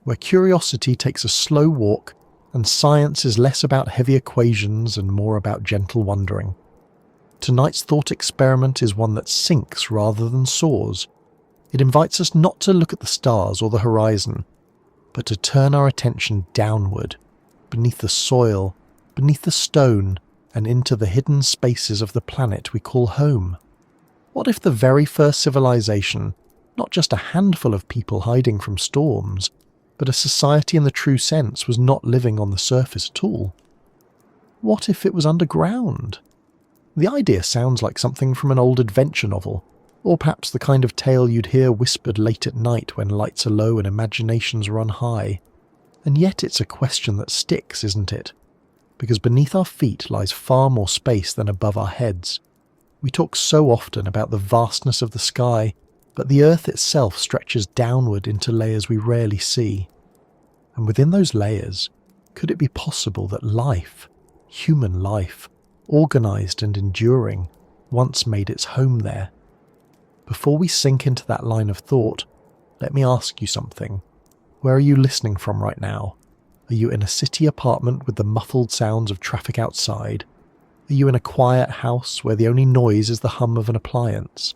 where curiosity takes a slow walk and science is less about heavy equations and more about gentle wondering. Tonight's thought experiment is one that sinks rather than soars. It invites us not to look at the stars or the horizon, but to turn our attention downward, beneath the soil, beneath the stone, and into the hidden spaces of the planet we call home. What if the very first civilization, not just a handful of people hiding from storms, but a society in the true sense, was not living on the surface at all? What if it was underground? The idea sounds like something from an old adventure novel, or perhaps the kind of tale you'd hear whispered late at night when lights are low and imaginations run high. And yet it's a question that sticks, isn't it? Because beneath our feet lies far more space than above our heads. We talk so often about the vastness of the sky, but the earth itself stretches downward into layers we rarely see. And within those layers, could it be possible that life, human life, organised and enduring, once made its home there? Before we sink into that line of thought, let me ask you something. Where are you listening from right now? Are you in a city apartment with the muffled sounds of traffic outside? Are you in a quiet house where the only noise is the hum of an appliance?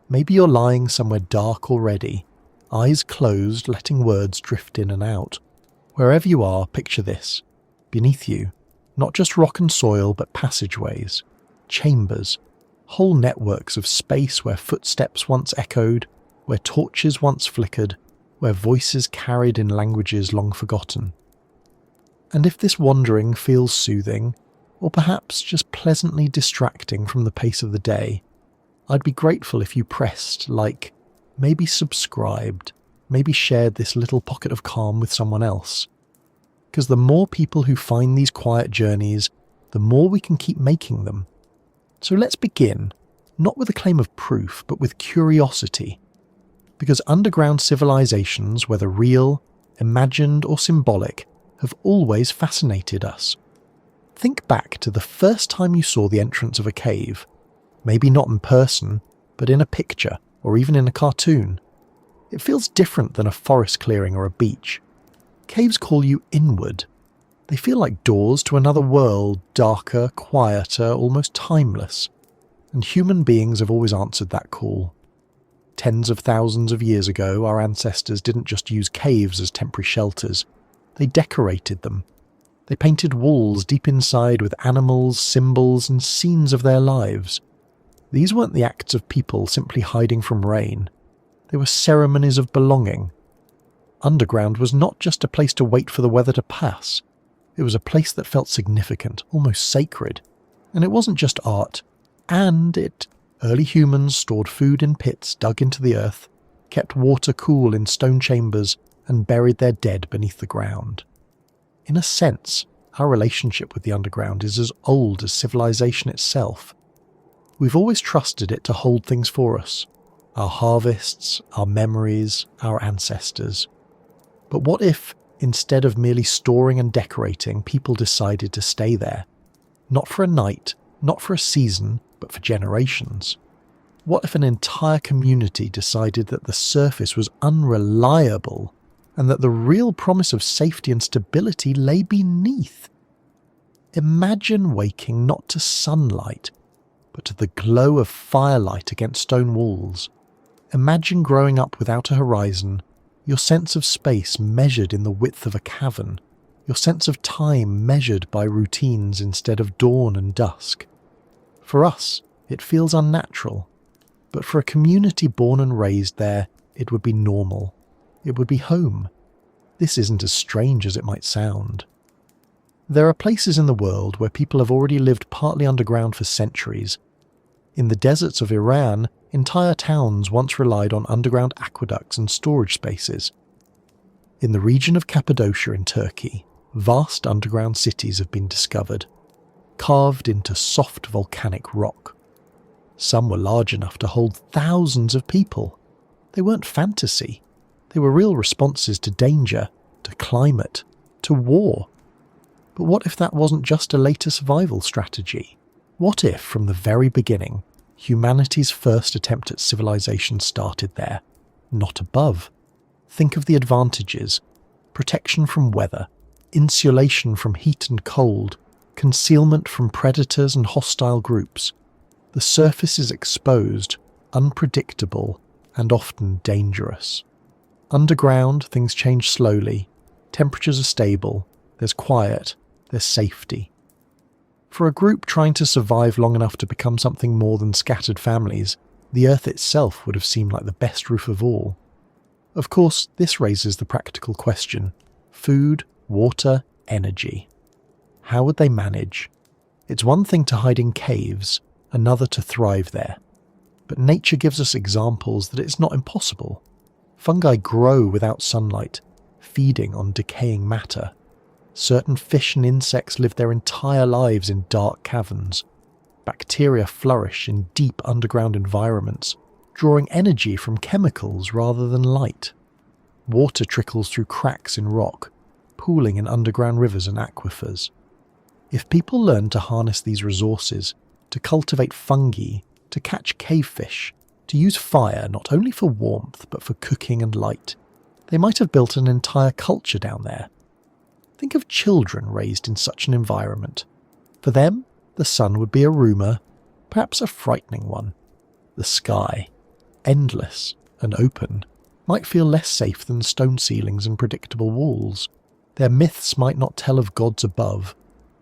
Maybe you're lying somewhere dark already, eyes closed, letting words drift in and out. Wherever you are, picture this. Beneath you, not just rock and soil, but passageways, chambers, whole networks of space where footsteps once echoed, where torches once flickered, where voices carried in languages long forgotten. And if this wandering feels soothing, or perhaps just pleasantly distracting from the pace of the day, I'd be grateful if you pressed like, maybe subscribed, maybe shared this little pocket of calm with someone else. Because the more people who find these quiet journeys, the more we can keep making them. So let's begin, not with a claim of proof, but with curiosity. Because underground civilizations, whether real, imagined or symbolic, have always fascinated us. Think back to the first time you saw the entrance of a cave. Maybe not in person, but in a picture, or even in a cartoon. It feels different than a forest clearing or a beach. Caves call you inward. They feel like doors to another world, darker, quieter, almost timeless. And human beings have always answered that call. Tens of thousands of years ago, our ancestors didn't just use caves as temporary shelters. They decorated them. They painted walls deep inside with animals, symbols, and scenes of their lives. These weren't the acts of people simply hiding from rain. They were ceremonies of belonging. Underground was not just a place to wait for the weather to pass. It was a place that felt significant, almost sacred. And it wasn't just art. Early humans stored food in pits dug into the earth, kept water cool in stone chambers, and buried their dead beneath the ground. In a sense, our relationship with the underground is as old as civilization itself. We've always trusted it to hold things for us. Our harvests, our memories, our ancestors. But what if, instead of merely storing and decorating, people decided to stay there? Not for a night, not for a season, but for generations. What if an entire community decided that the surface was unreliable and that the real promise of safety and stability lay beneath? Imagine waking not to sunlight, but to the glow of firelight against stone walls. Imagine growing up without a horizon, your sense of space measured in the width of a cavern, your sense of time measured by routines instead of dawn and dusk. For us, it feels unnatural, but for a community born and raised there, it would be normal. It would be home. This isn't as strange as it might sound. There are places in the world where people have already lived partly underground for centuries. In the deserts of Iran, entire towns once relied on underground aqueducts and storage spaces. In the region of Cappadocia in Turkey, vast underground cities have been discovered, carved into soft volcanic rock. Some were large enough to hold thousands of people. They weren't fantasy. They were real responses to danger, to climate, to war. But what if that wasn't just a later survival strategy? What if, from the very beginning, humanity's first attempt at civilization started there, not above? Think of the advantages, protection from weather, insulation from heat and cold, concealment from predators and hostile groups. The surface is exposed, unpredictable, and often dangerous. Underground, things change slowly, temperatures are stable, there's quiet, there's safety. For a group trying to survive long enough to become something more than scattered families, the Earth itself would have seemed like the best roof of all. Of course, this raises the practical question: food, water, energy. How would they manage? It's one thing to hide in caves, another to thrive there. But nature gives us examples that it's not impossible. Fungi grow without sunlight, feeding on decaying matter. Certain fish and insects live their entire lives in dark caverns. Bacteria flourish in deep underground environments, drawing energy from chemicals rather than light. Water trickles through cracks in rock, pooling in underground rivers and aquifers. If people learn to harness these resources, to cultivate fungi, to catch cavefish, to use fire not only for warmth but for cooking and light, they might have built an entire culture down there. Think of children raised in such an environment. For them, the sun would be a rumour, perhaps a frightening one. The sky, endless and open, might feel less safe than stone ceilings and predictable walls. Their myths might not tell of gods above,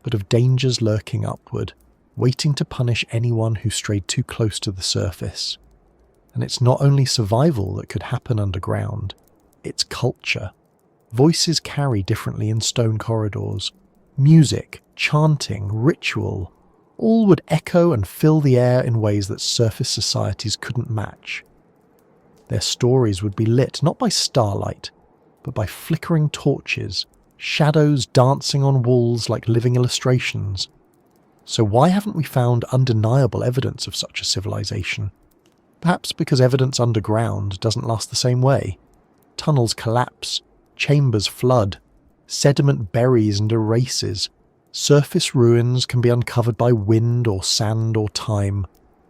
but of dangers lurking upward, waiting to punish anyone who strayed too close to the surface. And it's not only survival that could happen underground, it's culture. Voices carry differently in stone corridors. Music, chanting, ritual, all would echo and fill the air in ways that surface societies couldn't match. Their stories would be lit not by starlight, but by flickering torches, shadows dancing on walls like living illustrations. So why haven't we found undeniable evidence of such a civilization? Perhaps because evidence underground doesn't last the same way. Tunnels collapse, chambers flood, sediment buries and erases. Surface ruins can be uncovered by wind or sand or time.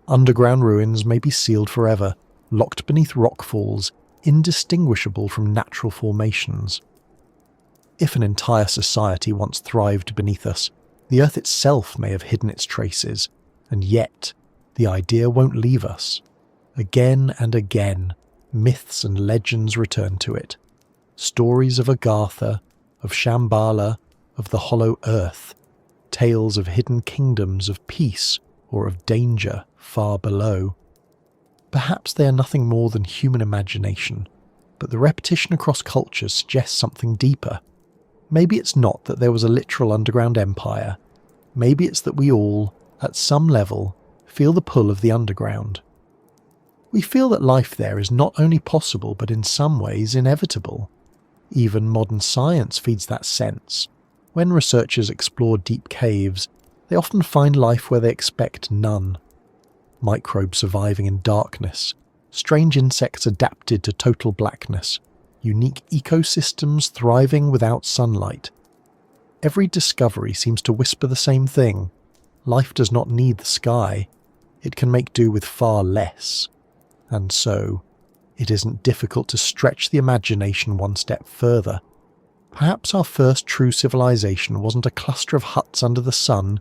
Underground ruins may be sealed forever, locked beneath rockfalls, indistinguishable from natural formations. If an entire society once thrived beneath us, the Earth itself may have hidden its traces, and yet the idea won't leave us. Again and again, myths and legends return to it. Stories of Agartha, of Shambhala, of the hollow earth, tales of hidden kingdoms of peace or of danger far below. Perhaps they are nothing more than human imagination, but the repetition across cultures suggests something deeper. Maybe it's not that there was a literal underground empire. Maybe it's that we all, at some level, feel the pull of the underground. We feel that life there is not only possible but in some ways inevitable. Even modern science feeds that sense. When researchers explore deep caves, they often find life where they expect none. Microbes surviving in darkness, strange insects adapted to total blackness, unique ecosystems thriving without sunlight. Every discovery seems to whisper the same thing. Life does not need the sky. It can make do with far less. And so, it isn't difficult to stretch the imagination one step further. Perhaps our first true civilization wasn't a cluster of huts under the sun,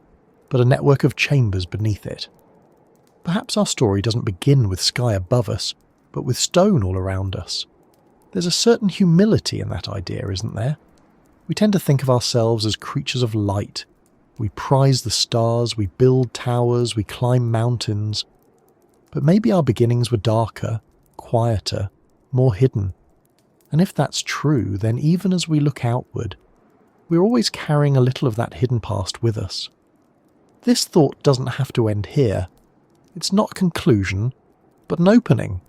but a network of chambers beneath it. Perhaps our story doesn't begin with sky above us, but with stone all around us. There's a certain humility in that idea, isn't there? We tend to think of ourselves as creatures of light. We prize the stars, we build towers, we climb mountains. But maybe our beginnings were darker, quieter, more hidden. And if that's true, then even as we look outward, we're always carrying a little of that hidden past with us. This thought doesn't have to end here. It's not a conclusion, but an opening.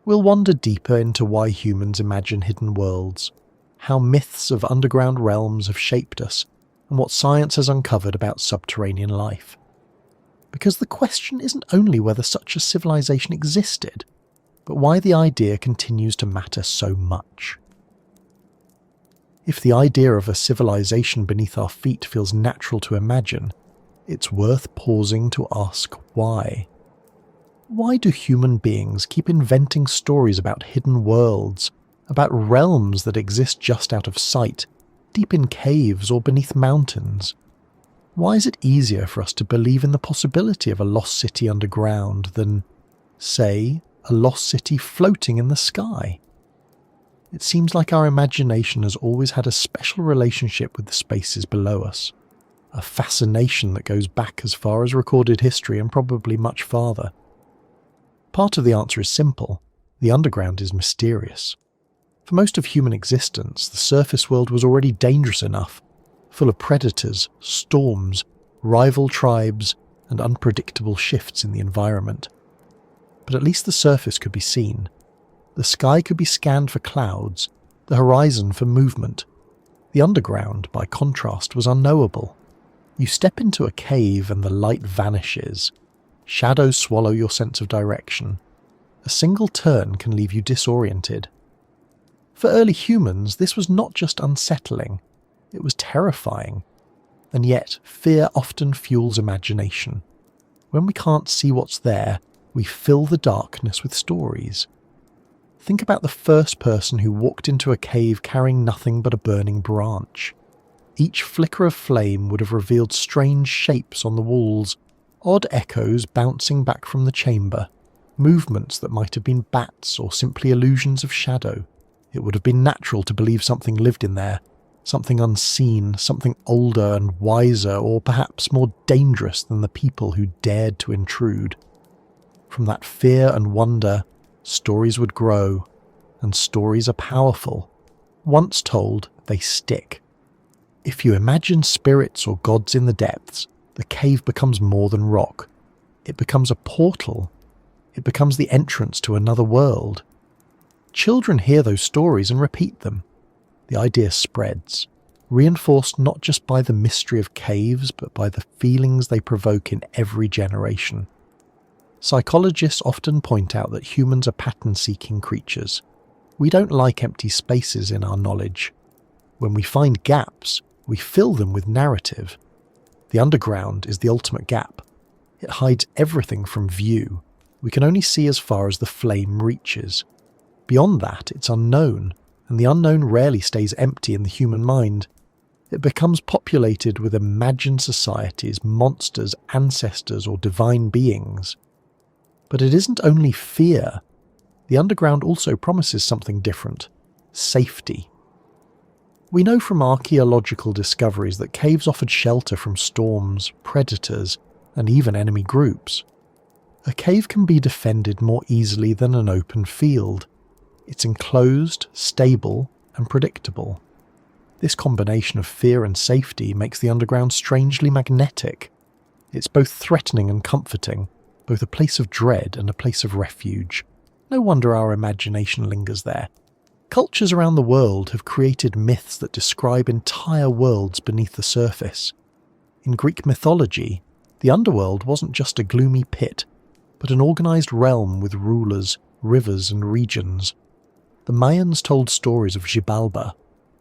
We'll wander deeper into why humans imagine hidden worlds, how myths of underground realms have shaped us, and what science has uncovered about subterranean life. Because the question isn't only whether such a civilization existed, but why the idea continues to matter so much. If the idea of a civilization beneath our feet feels natural to imagine, it's worth pausing to ask why. Why do human beings keep inventing stories about hidden worlds, about realms that exist just out of sight, deep in caves or beneath mountains. Why is it easier for us to believe in the possibility of a lost city underground than, say, a lost city floating in the sky? It seems like our imagination has always had a special relationship with the spaces below us, a fascination that goes back as far as recorded history and probably much farther. Part of the answer is simple: the underground is mysterious. For most of human existence, the surface world was already dangerous enough, full of predators, storms, rival tribes, and unpredictable shifts in the environment. But at least the surface could be seen. The sky could be scanned for clouds, the horizon for movement. The underground, by contrast, was unknowable. You step into a cave and the light vanishes. Shadows swallow your sense of direction. A single turn can leave you disoriented. For early humans, this was not just unsettling, it was terrifying. And yet, fear often fuels imagination. When we can't see what's there, we fill the darkness with stories. Think about the first person who walked into a cave carrying nothing but a burning branch. Each flicker of flame would have revealed strange shapes on the walls, odd echoes bouncing back from the chamber, movements that might have been bats or simply illusions of shadow. It would have been natural to believe something lived in there, something unseen, something older and wiser, or perhaps more dangerous than the people who dared to intrude. From that fear and wonder, stories would grow, and stories are powerful. Once told, they stick. If you imagine spirits or gods in the depths, the cave becomes more than rock. It becomes a portal. It becomes the entrance to another world. Children hear those stories and repeat them. The idea spreads, reinforced not just by the mystery of caves, but by the feelings they provoke in every generation. Psychologists often point out that humans are pattern-seeking creatures. We don't like empty spaces in our knowledge. When we find gaps, we fill them with narrative. The underground is the ultimate gap. It hides everything from view. We can only see as far as the flame reaches. Beyond that, it's unknown, and the unknown rarely stays empty in the human mind. It becomes populated with imagined societies, monsters, ancestors, or divine beings. But it isn't only fear. The underground also promises something different: safety. We know from archaeological discoveries that caves offered shelter from storms, predators, and even enemy groups. A cave can be defended more easily than an open field. It's enclosed, stable, and predictable. This combination of fear and safety makes the underground strangely magnetic. It's both threatening and comforting, both a place of dread and a place of refuge. No wonder our imagination lingers there. Cultures around the world have created myths that describe entire worlds beneath the surface. In Greek mythology, the underworld wasn't just a gloomy pit, but an organized realm with rulers, rivers, and regions. The Mayans told stories of Xibalba,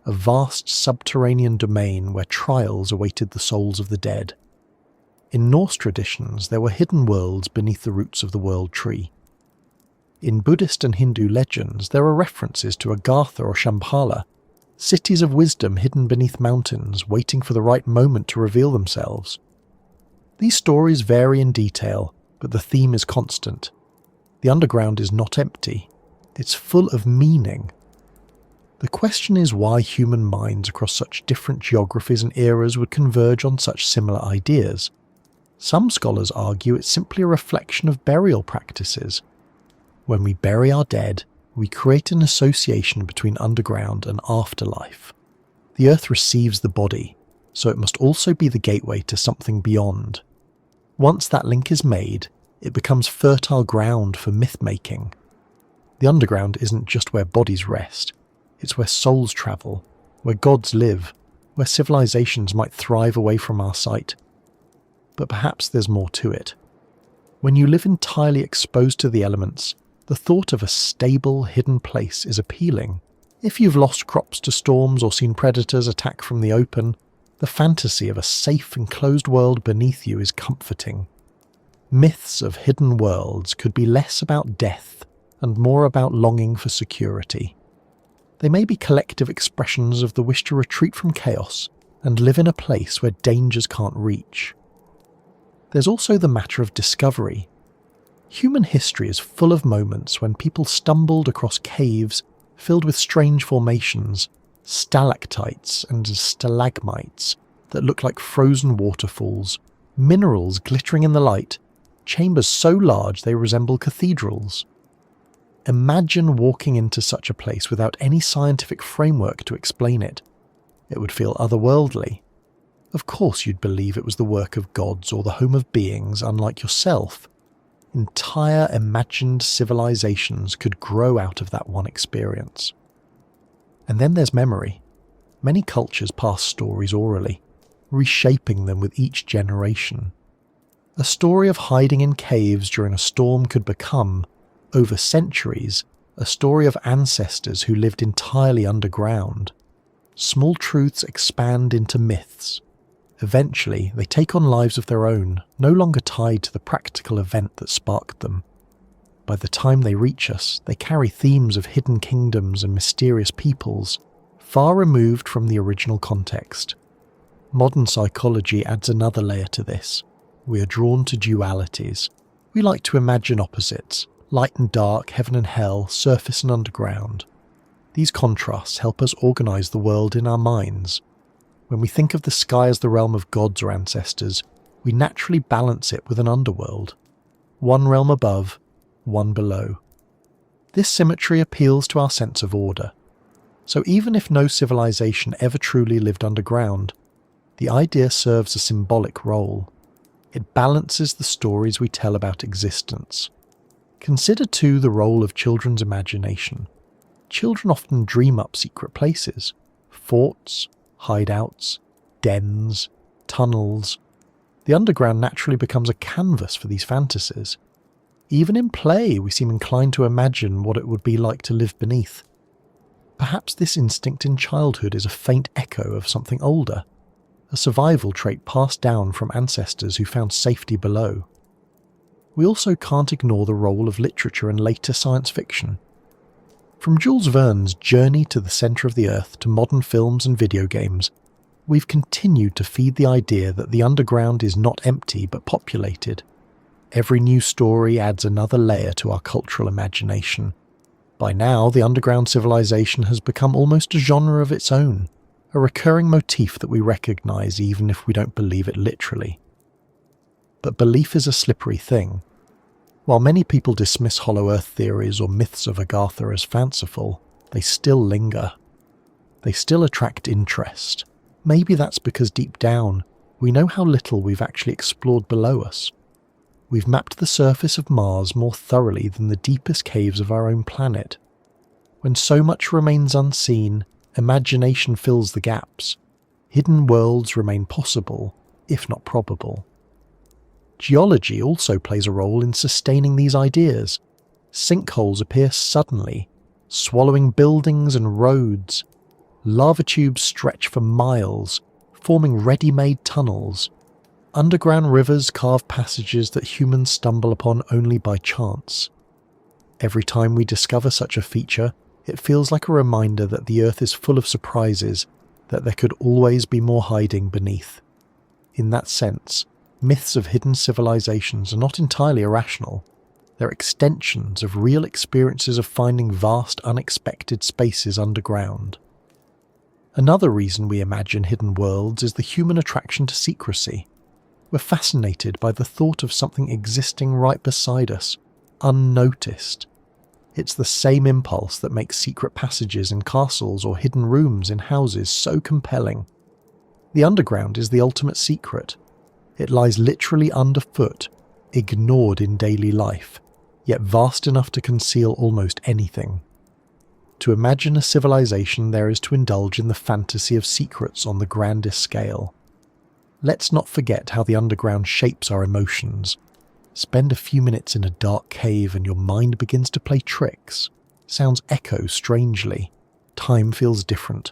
a vast subterranean domain where trials awaited the souls of the dead. In Norse traditions, there were hidden worlds beneath the roots of the world tree. In Buddhist and Hindu legends, there are references to Agartha or Shambhala, cities of wisdom hidden beneath mountains, waiting for the right moment to reveal themselves. These stories vary in detail, but the theme is constant. The underground is not empty. It's full of meaning. The question is why human minds across such different geographies and eras would converge on such similar ideas. Some scholars argue it's simply a reflection of burial practices. When we bury our dead, we create an association between underground and afterlife. The earth receives the body, so it must also be the gateway to something beyond. Once that link is made, it becomes fertile ground for myth-making. The underground isn't just where bodies rest, it's where souls travel, where gods live, where civilizations might thrive away from our sight. But perhaps there's more to it. When you live entirely exposed to the elements, the thought of a stable, hidden place is appealing. If you've lost crops to storms or seen predators attack from the open, the fantasy of a safe, enclosed world beneath you is comforting. Myths of hidden worlds could be less about death and more about longing for security. They may be collective expressions of the wish to retreat from chaos and live in a place where dangers can't reach. There's also the matter of discovery. Human history is full of moments when people stumbled across caves filled with strange formations, stalactites and stalagmites that look like frozen waterfalls, minerals glittering in the light, chambers so large they resemble cathedrals. Imagine walking into such a place without any scientific framework to explain it. It would feel otherworldly. Of course you'd believe it was the work of gods or the home of beings unlike yourself. Entire imagined civilizations could grow out of that one experience. And then there's memory. Many cultures pass stories orally, reshaping them with each generation. A story of hiding in caves during a storm could become, over centuries, a story of ancestors who lived entirely underground. Small truths expand into myths. Eventually, they take on lives of their own, no longer tied to the practical event that sparked them. By the time they reach us, they carry themes of hidden kingdoms and mysterious peoples, far removed from the original context. Modern psychology adds another layer to this. We are drawn to dualities. We like to imagine opposites, light and dark, heaven and hell, surface and underground. These contrasts help us organise the world in our minds. When we think of the sky as the realm of gods or ancestors, we naturally balance it with an underworld. One realm above, one below. This symmetry appeals to our sense of order. So even if no civilization ever truly lived underground, the idea serves a symbolic role. It balances the stories we tell about existence. Consider too the role of children's imagination. Children often dream up secret places, forts, hideouts, dens, tunnels. The underground naturally becomes a canvas for these fantasies. Even in play, we seem inclined to imagine what it would be like to live beneath. Perhaps this instinct in childhood is a faint echo of something older, a survival trait passed down from ancestors who found safety below. We also can't ignore the role of literature and later science fiction. From Jules Verne's Journey to the Centre of the Earth to modern films and video games, we've continued to feed the idea that the underground is not empty but populated. Every new story adds another layer to our cultural imagination. By now, the underground civilization has become almost a genre of its own, a recurring motif that we recognise even if we don't believe it literally. But belief is a slippery thing. While many people dismiss Hollow Earth theories or myths of Agartha as fanciful, they still linger. They still attract interest. Maybe that's because deep down, we know how little we've actually explored below us. We've mapped the surface of Mars more thoroughly than the deepest caves of our own planet. When so much remains unseen, imagination fills the gaps. Hidden worlds remain possible, if not probable. Geology also plays a role in sustaining these ideas. Sinkholes appear suddenly, swallowing buildings and roads. Lava tubes stretch for miles, forming ready-made tunnels. Underground rivers carve passages that humans stumble upon only by chance. Every time we discover such a feature, it feels like a reminder that the Earth is full of surprises, that there could always be more hiding beneath. In that sense, myths of hidden civilizations are not entirely irrational. They're extensions of real experiences of finding vast, unexpected spaces underground. Another reason we imagine hidden worlds is the human attraction to secrecy. We're fascinated by the thought of something existing right beside us, unnoticed. It's the same impulse that makes secret passages in castles or hidden rooms in houses so compelling. The underground is the ultimate secret. It lies literally underfoot, ignored in daily life, yet vast enough to conceal almost anything. To imagine a civilization there is to indulge in the fantasy of secrets on the grandest scale. Let's not forget how the underground shapes our emotions. Spend a few minutes in a dark cave and your mind begins to play tricks. Sounds echo strangely. Time feels different.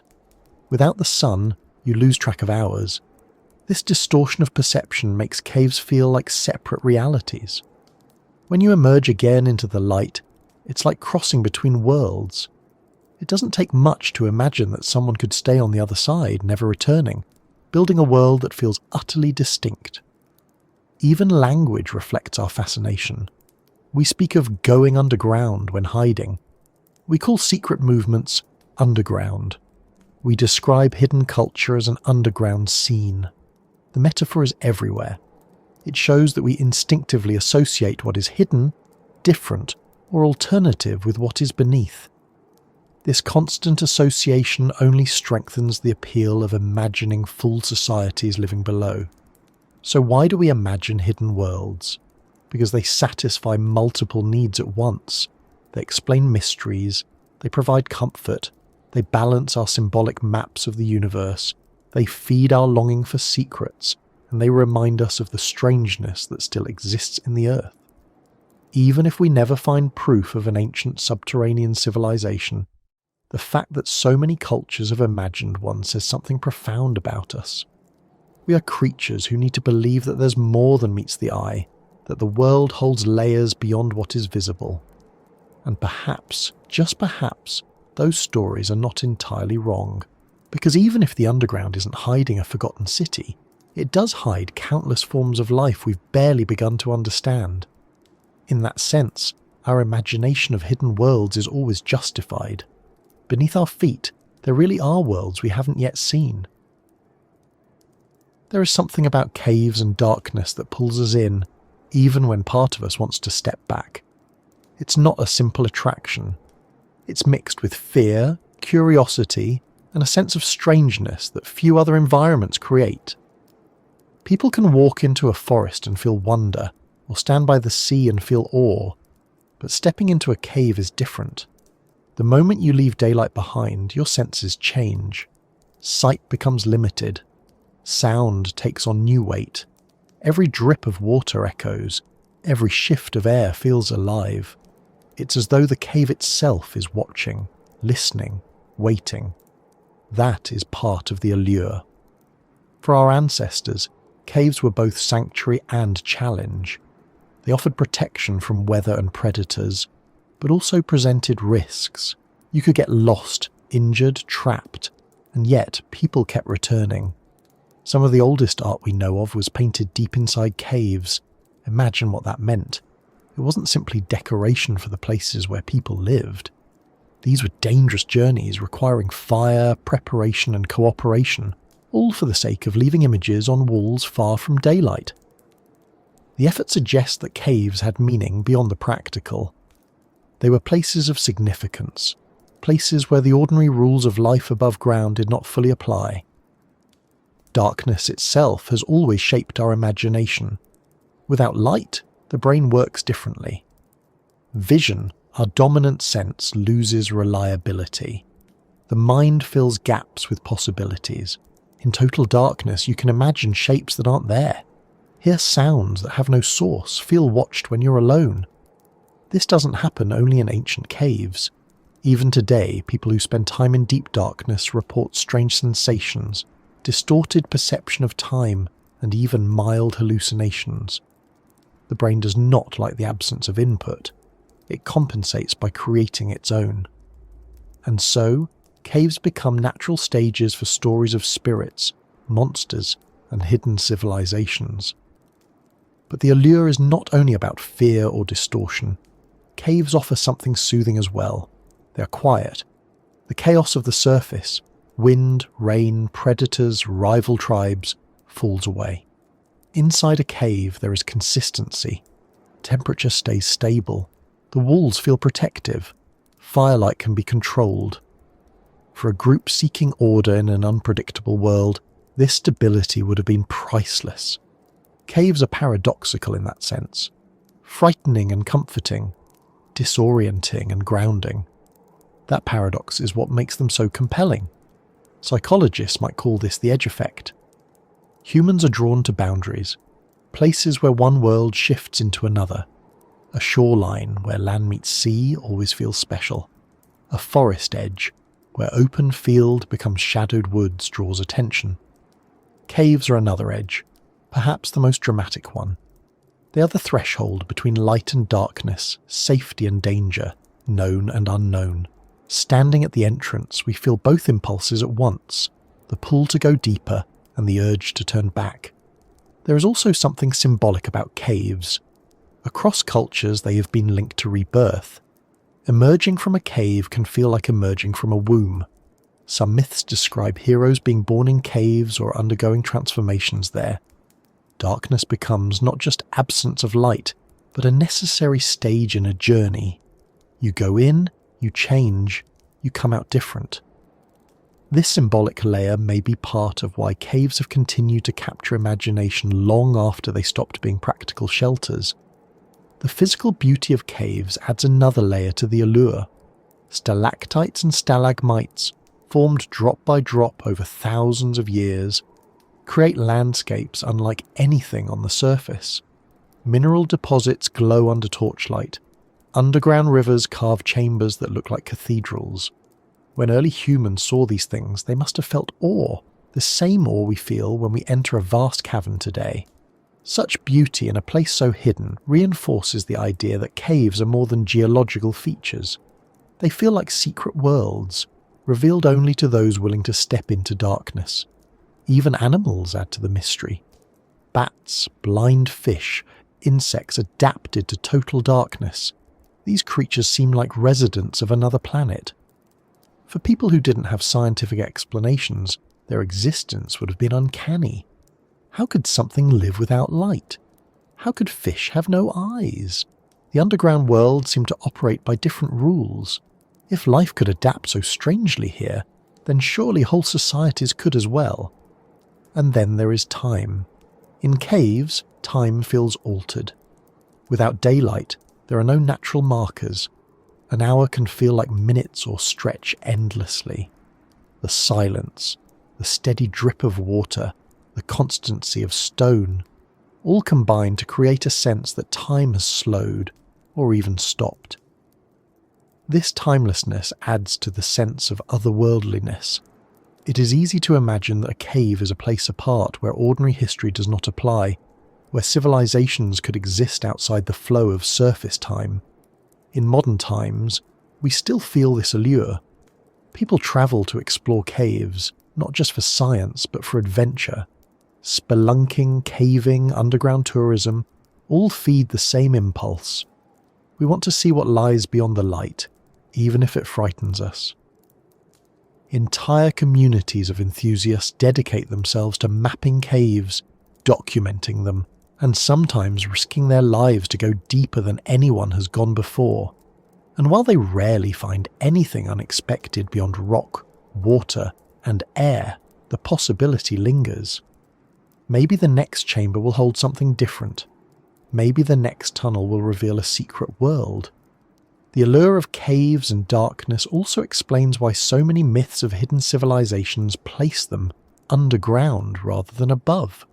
Without the sun, you lose track of hours. This distortion of perception makes caves feel like separate realities. When you emerge again into the light, it's like crossing between worlds. It doesn't take much to imagine that someone could stay on the other side, never returning, building a world that feels utterly distinct. Even language reflects our fascination. We speak of going underground when hiding. We call secret movements underground. We describe hidden culture as an underground scene. The metaphor is everywhere. It shows that we instinctively associate what is hidden, different, or alternative with what is beneath. This constant association only strengthens the appeal of imagining full societies living below. So why do we imagine hidden worlds? Because they satisfy multiple needs at once. They explain mysteries, they provide comfort, they balance our symbolic maps of the universe, they feed our longing for secrets, and they remind us of the strangeness that still exists in the earth. Even if we never find proof of an ancient subterranean civilization, the fact that so many cultures have imagined one says something profound about us. We are creatures who need to believe that there's more than meets the eye, that the world holds layers beyond what is visible. And perhaps, just perhaps, those stories are not entirely wrong, because even if the underground isn't hiding a forgotten city, it does hide countless forms of life we've barely begun to understand. In that sense, our imagination of hidden worlds is always justified. Beneath our feet, there really are worlds we haven't yet seen. There is something about caves and darkness that pulls us in, even when part of us wants to step back. It's not a simple attraction. It's mixed with fear, curiosity, and a sense of strangeness that few other environments create. People can walk into a forest and feel wonder, or stand by the sea and feel awe, but stepping into a cave is different. The moment you leave daylight behind, your senses change. Sight becomes limited. Sound takes on new weight. Every drip of water echoes. Every shift of air feels alive. It's as though the cave itself is watching, listening, waiting. That is part of the allure. For our ancestors, caves were both sanctuary and challenge. They offered protection from weather and predators, but also presented risks. You could get lost, injured, trapped, and yet people kept returning. Some of the oldest art we know of was painted deep inside caves. Imagine what that meant. It wasn't simply decoration for the places where people lived. These were dangerous journeys requiring fire, preparation, and cooperation, all for the sake of leaving images on walls far from daylight. The effort suggests that caves had meaning beyond the practical. They were places of significance, places where the ordinary rules of life above ground did not fully apply. Darkness itself has always shaped our imagination. Without light, the brain works differently. Vision, our dominant sense, loses reliability. The mind fills gaps with possibilities. In total darkness, you can imagine shapes that aren't there. Hear sounds that have no source, feel watched when you're alone. This doesn't happen only in ancient caves. Even today, people who spend time in deep darkness report strange sensations, distorted perception of time, and even mild hallucinations. The brain does not like the absence of input. It compensates by creating its own. And so, caves become natural stages for stories of spirits, monsters, and hidden civilizations. But the allure is not only about fear or distortion. Caves offer something soothing as well. They are quiet. The chaos of the surface, wind, rain, predators, rival tribes, falls away. Inside a cave there is consistency. Temperature stays stable. The walls feel protective. Firelight can be controlled. For a group seeking order in an unpredictable world, this stability would have been priceless. Caves are paradoxical in that sense. Frightening and comforting. Disorienting and grounding. That paradox is what makes them so compelling. Psychologists might call this the edge effect. Humans are drawn to boundaries, places where one world shifts into another. A shoreline where land meets sea always feels special. A forest edge where open field becomes shadowed woods draws attention. Caves are another edge, perhaps the most dramatic one. They are the threshold between light and darkness, safety and danger, known and unknown. Standing at the entrance, we feel both impulses at once, the pull to go deeper and the urge to turn back. There is also something symbolic about caves. Across cultures, they have been linked to rebirth. Emerging from a cave can feel like emerging from a womb. Some myths describe heroes being born in caves or undergoing transformations there. Darkness becomes not just absence of light, but a necessary stage in a journey. You go in, you change, you come out different. This symbolic layer may be part of why caves have continued to capture imagination long after they stopped being practical shelters. The physical beauty of caves adds another layer to the allure. Stalactites and stalagmites, formed drop by drop over thousands of years, create landscapes unlike anything on the surface. Mineral deposits glow under torchlight. Underground rivers carve chambers that look like cathedrals. When early humans saw these things, they must have felt awe, the same awe we feel when we enter a vast cavern today. Such beauty in a place so hidden reinforces the idea that caves are more than geological features. They feel like secret worlds, revealed only to those willing to step into darkness. Even animals add to the mystery. Bats, blind fish, insects adapted to total darkness. These creatures seem like residents of another planet. For people who didn't have scientific explanations, their existence would have been uncanny. How could something live without light? How could fish have no eyes? The underground world seemed to operate by different rules. If life could adapt so strangely here, then surely whole societies could as well. And then there is time. In caves, time feels altered. Without daylight, there are no natural markers. An hour can feel like minutes or stretch endlessly. The silence, the steady drip of water, the constancy of stone, all combine to create a sense that time has slowed or even stopped. This timelessness adds to the sense of otherworldliness. It is easy to imagine that a cave is a place apart where ordinary history does not apply, where civilizations could exist outside the flow of surface time. In modern times, we still feel this allure. People travel to explore caves, not just for science, but for adventure. Spelunking, caving, underground tourism, all feed the same impulse. We want to see what lies beyond the light, even if it frightens us. Entire communities of enthusiasts dedicate themselves to mapping caves, documenting them, and sometimes risking their lives to go deeper than anyone has gone before. And while they rarely find anything unexpected beyond rock, water, and air, the possibility lingers. Maybe the next chamber will hold something different. Maybe the next tunnel will reveal a secret world. The allure of caves and darkness also explains why so many myths of hidden civilizations place them underground rather than above.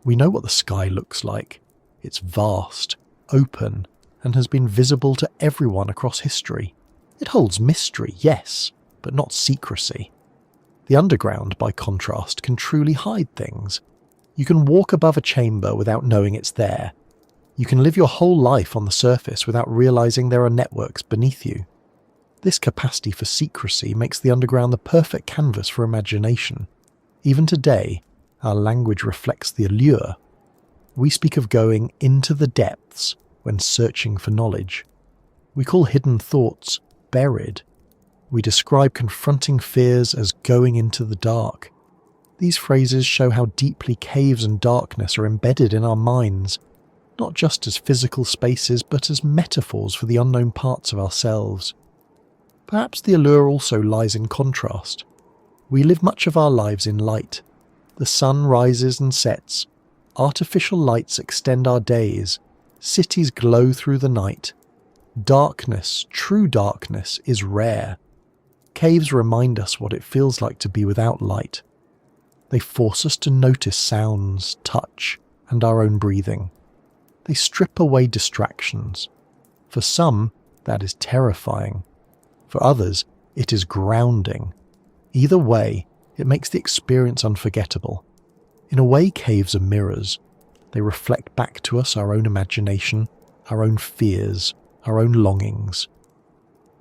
We know what the sky looks like. It's vast, open, and has been visible to everyone across history. It holds mystery, yes, but not secrecy. The underground, by contrast, can truly hide things. You can walk above a chamber without knowing it's there. You can live your whole life on the surface without realizing there are networks beneath you. This capacity for secrecy makes the underground the perfect canvas for imagination. Even today, our language reflects the allure. We speak of going into the depths when searching for knowledge. We call hidden thoughts buried. We describe confronting fears as going into the dark. These phrases show how deeply caves and darkness are embedded in our minds, not just as physical spaces but as metaphors for the unknown parts of ourselves. Perhaps the allure also lies in contrast. We live much of our lives in light. The sun rises and sets. Artificial lights extend our days. Cities glow through the night. Darkness, true darkness, is rare. Caves remind us what it feels like to be without light. They force us to notice sounds, touch, and our own breathing. They strip away distractions. For some, that is terrifying. For others, it is grounding. Either way, it makes the experience unforgettable. In a way, caves are mirrors. They reflect back to us our own imagination, our own fears, our own longings.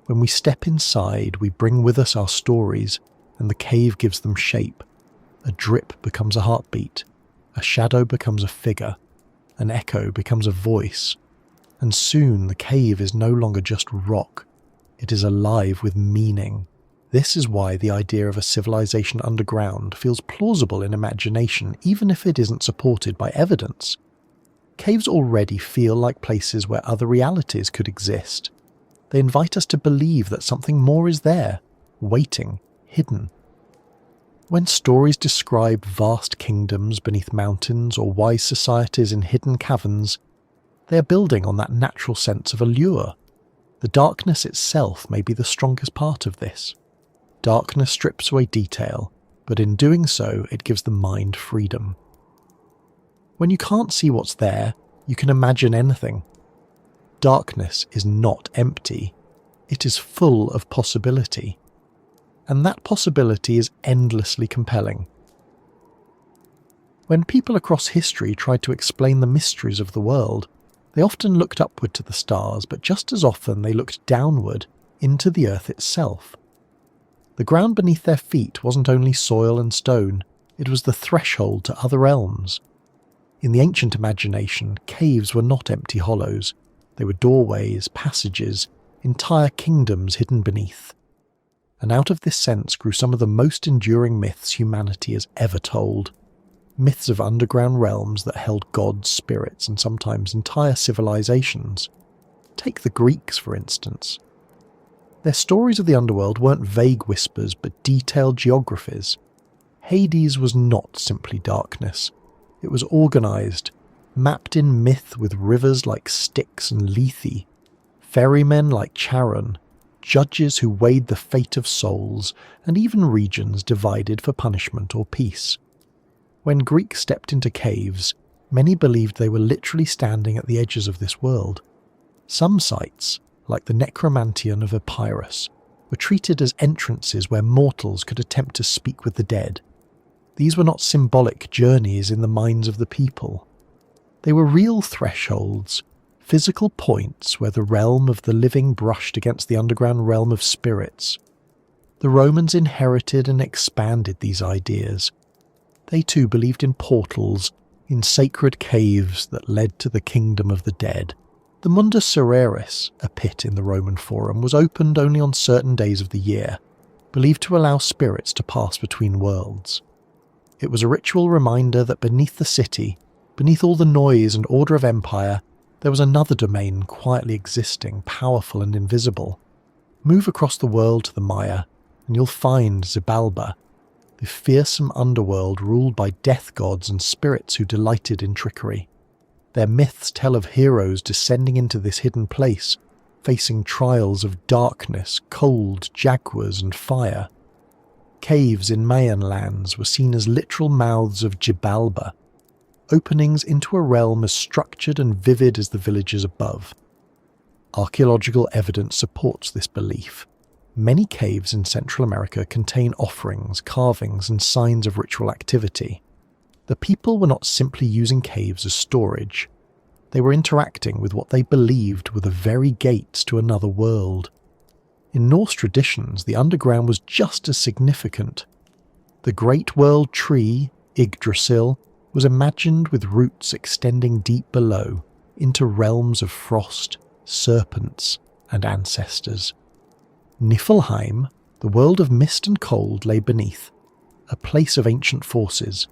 When we step inside, we bring with us our stories, and the cave gives them shape. A drip becomes a heartbeat, a shadow becomes a figure, an echo becomes a voice, and soon the cave is no longer just rock, it is alive with meaning. This is why the idea of a civilization underground feels plausible in imagination, even if it isn't supported by evidence. Caves already feel like places where other realities could exist. They invite us to believe that something more is there, waiting, hidden. When stories describe vast kingdoms beneath mountains or wise societies in hidden caverns, they are building on that natural sense of allure. The darkness itself may be the strongest part of this. Darkness strips away detail, but in doing so, it gives the mind freedom. When you can't see what's there, you can imagine anything. Darkness is not empty. It is full of possibility. And that possibility is endlessly compelling. When people across history tried to explain the mysteries of the world, they often looked upward to the stars, but just as often they looked downward into the earth itself. The ground beneath their feet wasn't only soil and stone, it was the threshold to other realms. In the ancient imagination, caves were not empty hollows. They were doorways, passages, entire kingdoms hidden beneath. And out of this sense grew some of the most enduring myths humanity has ever told. Myths of underground realms that held gods, spirits, and sometimes entire civilizations. Take the Greeks, for instance. Their stories of the underworld weren't vague whispers, but detailed geographies. Hades was not simply darkness. It was organized, mapped in myth with rivers like Styx and Lethe, ferrymen like Charon, judges who weighed the fate of souls, and even regions divided for punishment or peace. When Greeks stepped into caves, many believed they were literally standing at the edges of this world. Some sites, like the Necromantion of Epirus, were treated as entrances where mortals could attempt to speak with the dead. These were not symbolic journeys in the minds of the people. They were real thresholds, physical points where the realm of the living brushed against the underground realm of spirits. The Romans inherited and expanded these ideas. They too believed in portals, in sacred caves that led to the kingdom of the dead. The Mundus Cereris, a pit in the Roman Forum, was opened only on certain days of the year, believed to allow spirits to pass between worlds. It was a ritual reminder that beneath the city, beneath all the noise and order of empire, there was another domain quietly existing, powerful and invisible. Move across the world to the Maya, and you'll find Xibalba, the fearsome underworld ruled by death gods and spirits who delighted in trickery. Their myths tell of heroes descending into this hidden place, facing trials of darkness, cold, jaguars and fire. Caves in Mayan lands were seen as literal mouths of Xibalba, openings into a realm as structured and vivid as the villages above. Archaeological evidence supports this belief. Many caves in Central America contain offerings, carvings, and signs of ritual activity. The people were not simply using caves as storage. They were interacting with what they believed were the very gates to another world. In Norse traditions, the underground was just as significant. The Great World Tree, Yggdrasil, was imagined with roots extending deep below, into realms of frost, serpents, and ancestors. Niflheim, the world of mist and cold, lay beneath, a place of ancient forces.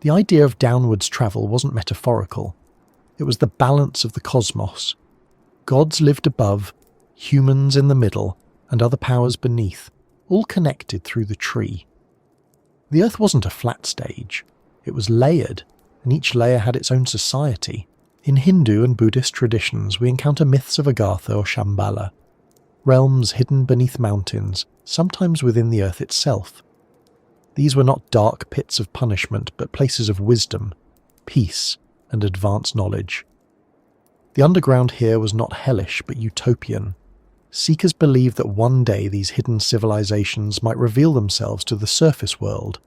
The idea of downwards travel wasn't metaphorical. It was the balance of the cosmos. Gods lived above, humans in the middle, and other powers beneath, all connected through the tree. The earth wasn't a flat stage. It was layered, and each layer had its own society. In Hindu and Buddhist traditions, we encounter myths of Agartha or Shambhala, realms hidden beneath mountains, sometimes within the earth itself. These were not dark pits of punishment, but places of wisdom, peace, and advanced knowledge. The underground here was not hellish, but utopian. Seekers believed that one day these hidden civilizations might reveal themselves to the surface world,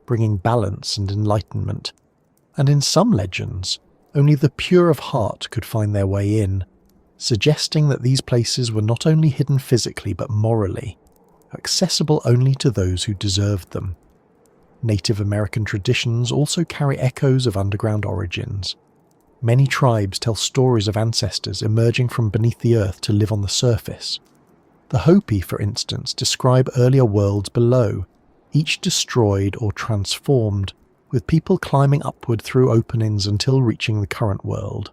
bringing balance and enlightenment. And in some legends, only the pure of heart could find their way in. suggesting that these places were not only hidden physically but morally, accessible only to those who deserved them. Native American traditions also carry echoes of underground origins. Many tribes tell stories of ancestors emerging from beneath the earth to live on the surface. The Hopi, for instance, describe earlier worlds below, each destroyed or transformed, with people climbing upward through openings until reaching the current world.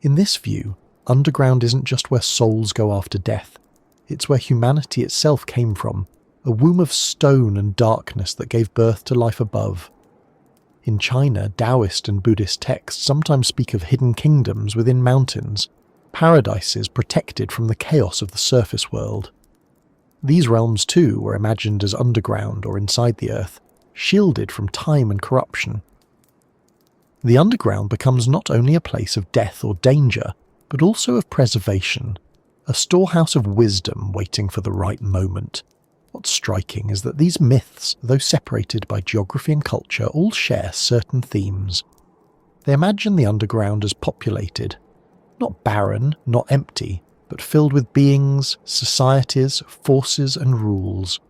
In this view, underground isn't just where souls go after death, it's where humanity itself came from, a womb of stone and darkness that gave birth to life above. In China, Taoist and Buddhist texts sometimes speak of hidden kingdoms within mountains, paradises protected from the chaos of the surface world. These realms too were imagined as underground or inside the earth, shielded from time and corruption. The underground becomes not only a place of death or danger, but also of preservation, a storehouse of wisdom waiting for the right moment. What's striking is that these myths, though separated by geography and culture, all share certain themes. They imagine the underground as populated, not barren, not empty, but filled with beings, societies, forces and rules.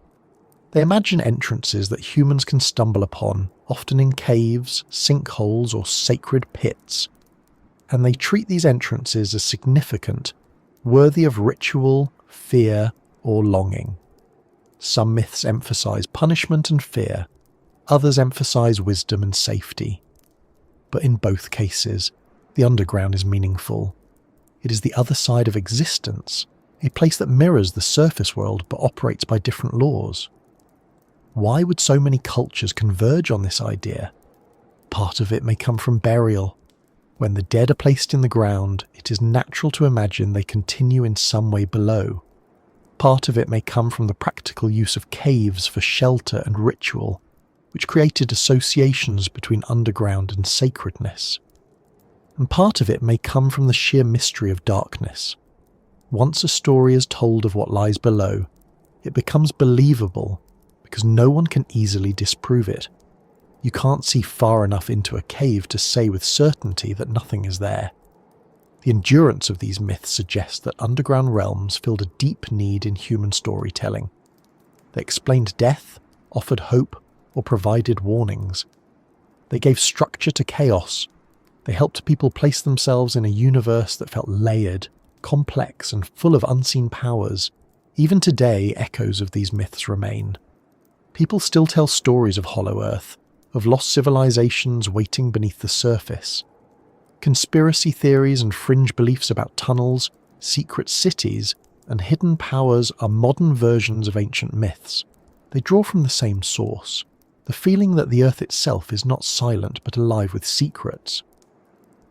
They imagine entrances that humans can stumble upon, often in caves, sinkholes or sacred pits. And they treat these entrances as significant, worthy of ritual, fear or longing. Some myths emphasize punishment and fear, others emphasize wisdom and safety. But in both cases, the underground is meaningful. It is the other side of existence, a place that mirrors the surface world but operates by different laws. Why would so many cultures converge on this idea? Part of it may come from burial. When the dead are placed in the ground, it is natural to imagine they continue in some way below. Part of it may come from the practical use of caves for shelter and ritual, which created associations between underground and sacredness. And part of it may come from the sheer mystery of darkness. Once a story is told of what lies below, it becomes believable because no one can easily disprove it. You can't see far enough into a cave to say with certainty that nothing is there. The endurance of these myths suggests that underground realms filled a deep need in human storytelling. They explained death, offered hope, or provided warnings. They gave structure to chaos. They helped people place themselves in a universe that felt layered, complex, and full of unseen powers. Even today, echoes of these myths remain. People still tell stories of Hollow Earth, of lost civilizations waiting beneath the surface. Conspiracy theories and fringe beliefs about tunnels, secret cities, and hidden powers are modern versions of ancient myths. They draw from the same source, the feeling that the Earth itself is not silent but alive with secrets.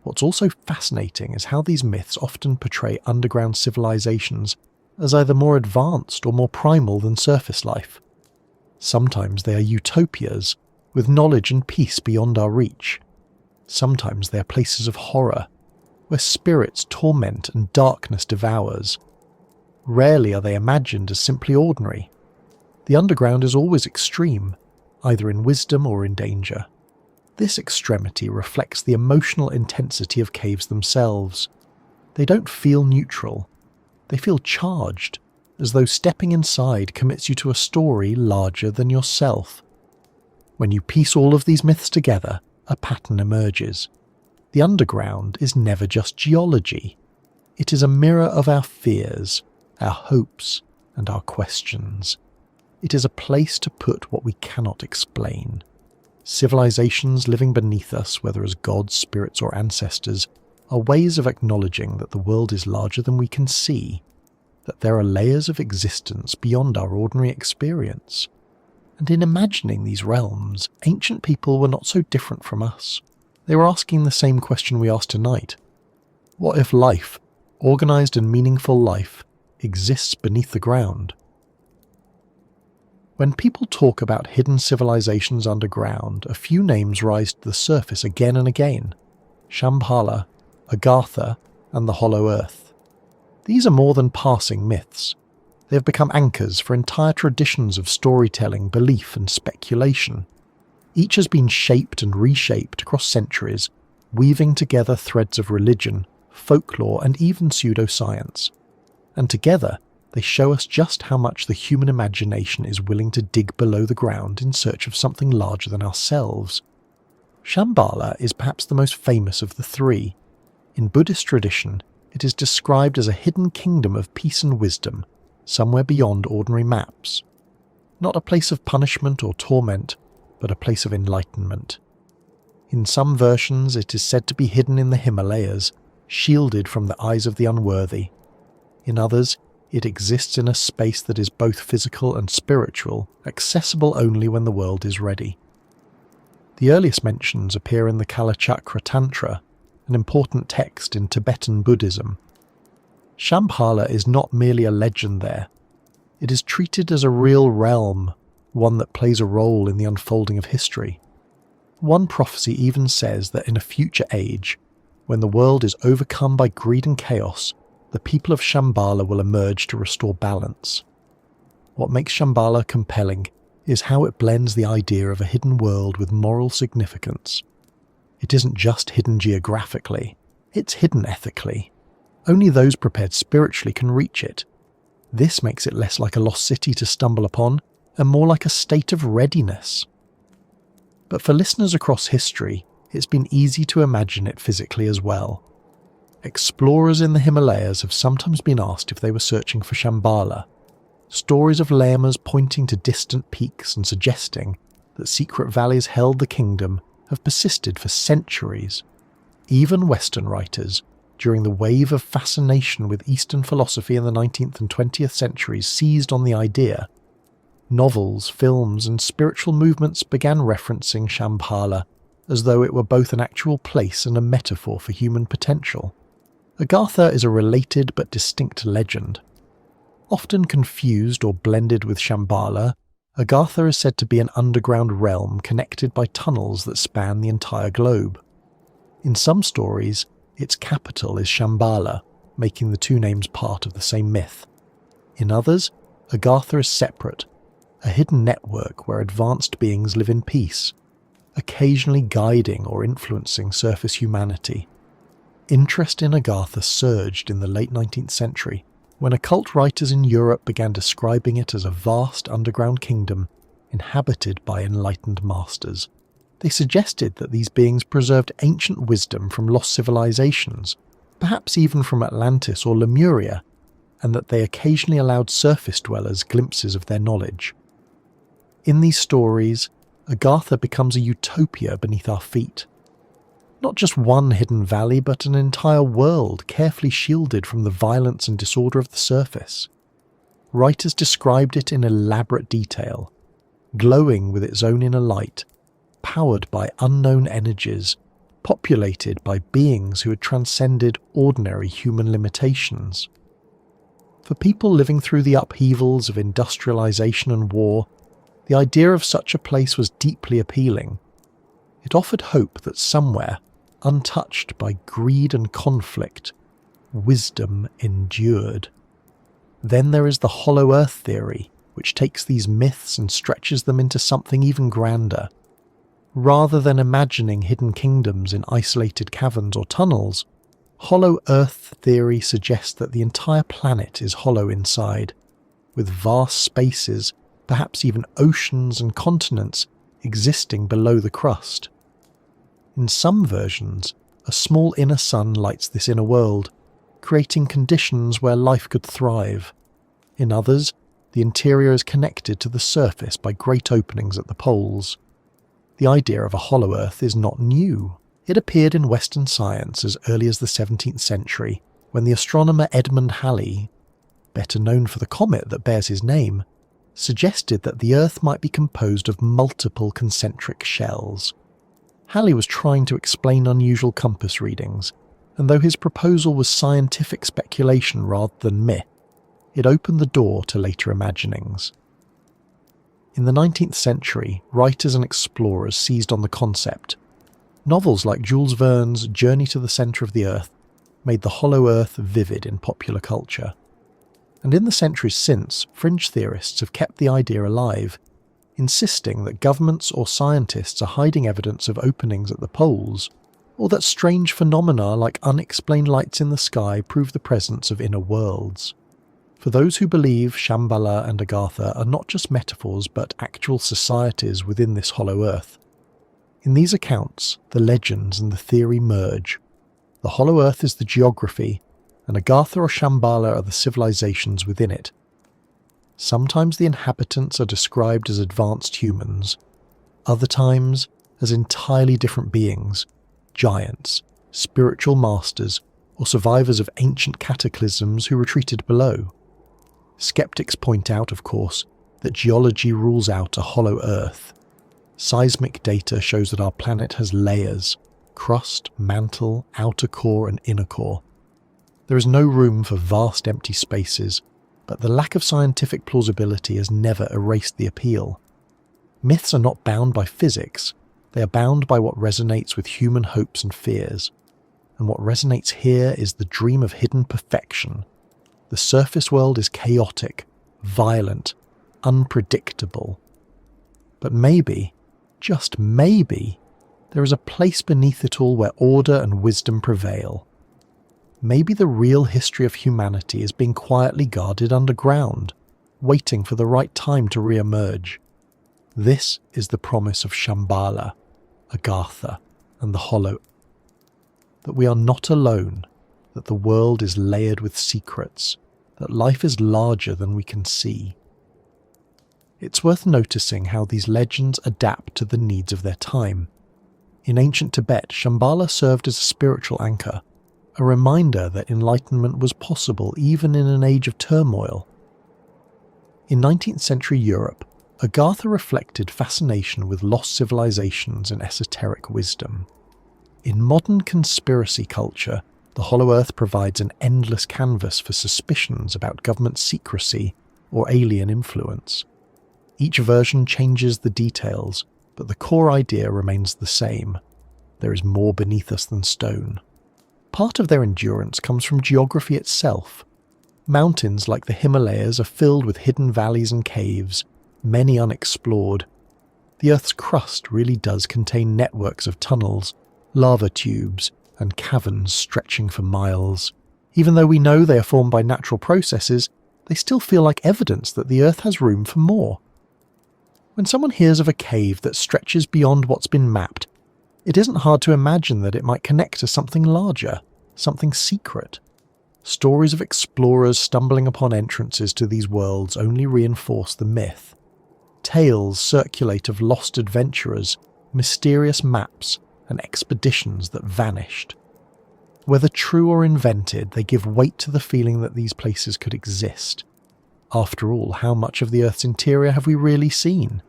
What's also fascinating is how these myths often portray underground civilizations as either more advanced or more primal than surface life. Sometimes they are utopias, with knowledge and peace beyond our reach. Sometimes they are places of horror, where spirits torment and darkness devours. Rarely are they imagined as simply ordinary. The underground is always extreme, either in wisdom or in danger. This extremity reflects the emotional intensity of caves themselves. They don't feel neutral. They feel charged, as though stepping inside commits you to a story larger than yourself. When you piece all of these myths together, a pattern emerges. The underground is never just geology. It is a mirror of our fears, our hopes, and our questions. It is a place to put what we cannot explain. Civilizations living beneath us, whether as gods, spirits, or ancestors, are ways of acknowledging that the world is larger than we can see, that there are layers of existence beyond our ordinary experience. And in imagining these realms, ancient people were not so different from us. They were asking the same question we ask tonight. What if life, organized and meaningful life, exists beneath the ground? When people talk about hidden civilizations underground, a few names rise to the surface again and again. Shambhala, Agartha, and the Hollow Earth. These are more than passing myths. They have become anchors for entire traditions of storytelling, belief, and speculation. Each has been shaped and reshaped across centuries, weaving together threads of religion, folklore, and even pseudoscience. And together, they show us just how much the human imagination is willing to dig below the ground in search of something larger than ourselves. Shambhala is perhaps the most famous of the three. In Buddhist tradition, it is described as a hidden kingdom of peace and wisdom, somewhere beyond ordinary maps. Not a place of punishment or torment, but a place of enlightenment. In some versions, it is said to be hidden in the Himalayas, shielded from the eyes of the unworthy. In others, it exists in a space that is both physical and spiritual, accessible only when the world is ready. The earliest mentions appear in the Kalachakra Tantra, an important text in Tibetan Buddhism. Shambhala is not merely a legend there. It is treated as a real realm, one that plays a role in the unfolding of history. One prophecy even says that in a future age, when the world is overcome by greed and chaos, the people of Shambhala will emerge to restore balance. What makes Shambhala compelling is how it blends the idea of a hidden world with moral significance. It isn't just hidden geographically, it's hidden ethically. Only those prepared spiritually can reach it. This makes it less like a lost city to stumble upon, and more like a state of readiness. But for listeners across history, it's been easy to imagine it physically as well. Explorers in the Himalayas have sometimes been asked if they were searching for Shambhala. Stories of lamas pointing to distant peaks and suggesting that secret valleys held the kingdom have persisted for centuries. Even Western writers, during the wave of fascination with Eastern philosophy in the 19th and 20th centuries, seized on the idea. Novels, films, and spiritual movements began referencing Shambhala as though it were both an actual place and a metaphor for human potential. Agartha is a related but distinct legend. Often confused or blended with Shambhala, Agartha is said to be an underground realm connected by tunnels that span the entire globe. In some stories, its capital is Shambhala, making the two names part of the same myth. In others, Agartha is separate, a hidden network where advanced beings live in peace, occasionally guiding or influencing surface humanity. Interest in Agartha surged in the late 19th century, when occult writers in Europe began describing it as a vast underground kingdom inhabited by enlightened masters. They suggested that these beings preserved ancient wisdom from lost civilizations, perhaps even from Atlantis or Lemuria, and that they occasionally allowed surface dwellers glimpses of their knowledge. In these stories, Agartha becomes a utopia beneath our feet. Not just one hidden valley, but an entire world carefully shielded from the violence and disorder of the surface. Writers described it in elaborate detail, glowing with its own inner light, powered by unknown energies, populated by beings who had transcended ordinary human limitations. For people living through the upheavals of industrialization and war, the idea of such a place was deeply appealing. It offered hope that somewhere, untouched by greed and conflict, wisdom endured. Then there is the hollow earth theory, which takes these myths and stretches them into something even grander. Rather than imagining hidden kingdoms in isolated caverns or tunnels, hollow earth theory suggests that the entire planet is hollow inside, with vast spaces, perhaps even oceans and continents, existing below the crust. In some versions, a small inner sun lights this inner world, creating conditions where life could thrive. In others, the interior is connected to the surface by great openings at the poles. The idea of a hollow earth is not new. It appeared in Western science as early as the 17th century, when the astronomer Edmund Halley, better known for the comet that bears his name, suggested that the Earth might be composed of multiple concentric shells. Halley was trying to explain unusual compass readings, and though his proposal was scientific speculation rather than myth, it opened the door to later imaginings. In the 19th century, writers and explorers seized on the concept. Novels like Jules Verne's Journey to the Centre of the Earth made the hollow earth vivid in popular culture. And in the centuries since, fringe theorists have kept the idea alive, insisting that governments or scientists are hiding evidence of openings at the poles, or that strange phenomena like unexplained lights in the sky prove the presence of inner worlds. For those who believe Shambhala and Agartha are not just metaphors but actual societies within this hollow earth. In these accounts, the legends and the theory merge. The hollow earth is the geography, and Agartha or Shambhala are the civilizations within it. Sometimes the inhabitants are described as advanced humans, other times as entirely different beings, giants, spiritual masters, or survivors of ancient cataclysms who retreated below. Skeptics point out, of course, that geology rules out a hollow earth. Seismic data shows that our planet has layers: crust, mantle, outer core and inner core. There is no room for vast empty spaces, but the lack of scientific plausibility has never erased the appeal. Myths are not bound by physics, they are bound by what resonates with human hopes and fears. And what resonates here is the dream of hidden perfection. The surface world is chaotic, violent, unpredictable. But maybe, just maybe, there is a place beneath it all where order and wisdom prevail. Maybe the real history of humanity is being quietly guarded underground, waiting for the right time to re-emerge. This is the promise of Shambhala, Agartha, and the Hollow. That we are not alone, that the world is layered with secrets, that life is larger than we can see. It's worth noticing how these legends adapt to the needs of their time. In ancient Tibet, Shambhala served as a spiritual anchor, a reminder that enlightenment was possible even in an age of turmoil. In 19th century Europe, Agartha reflected fascination with lost civilizations and esoteric wisdom. In modern conspiracy culture, the Hollow Earth provides an endless canvas for suspicions about government secrecy or alien influence. Each version changes the details, but the core idea remains the same. There is more beneath us than stone. Part of their endurance comes from geography itself. Mountains like the Himalayas are filled with hidden valleys and caves, many unexplored. The Earth's crust really does contain networks of tunnels, lava tubes, and caverns stretching for miles. Even though we know they are formed by natural processes, they still feel like evidence that the Earth has room for more. When someone hears of a cave that stretches beyond what's been mapped, it isn't hard to imagine that it might connect to something larger, something secret. Stories of explorers stumbling upon entrances to these worlds only reinforce the myth. Tales circulate of lost adventurers, mysterious maps, and expeditions that vanished. Whether true or invented, they give weight to the feeling that these places could exist. After all, how much of the Earth's interior have we really seen?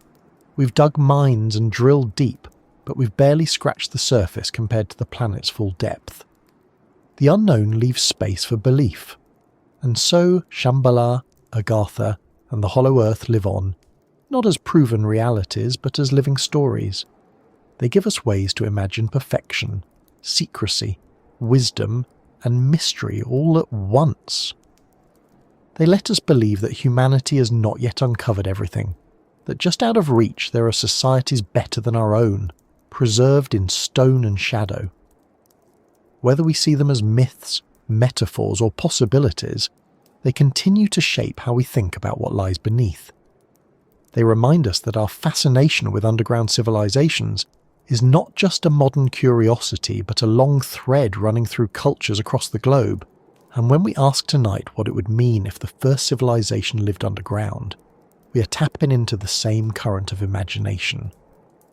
We've dug mines and drilled deep, but we've barely scratched the surface compared to the planet's full depth. The unknown leaves space for belief. And so Shambhala, Agartha, and the Hollow Earth live on, not as proven realities, but as living stories. They give us ways to imagine perfection, secrecy, wisdom, and mystery all at once. They let us believe that humanity has not yet uncovered everything, that just out of reach there are societies better than our own, preserved in stone and shadow. Whether we see them as myths, metaphors, or possibilities, they continue to shape how we think about what lies beneath. They remind us that our fascination with underground civilizations is not just a modern curiosity, but a long thread running through cultures across the globe. And when we ask tonight what it would mean if the first civilization lived underground, we are tapping into the same current of imagination.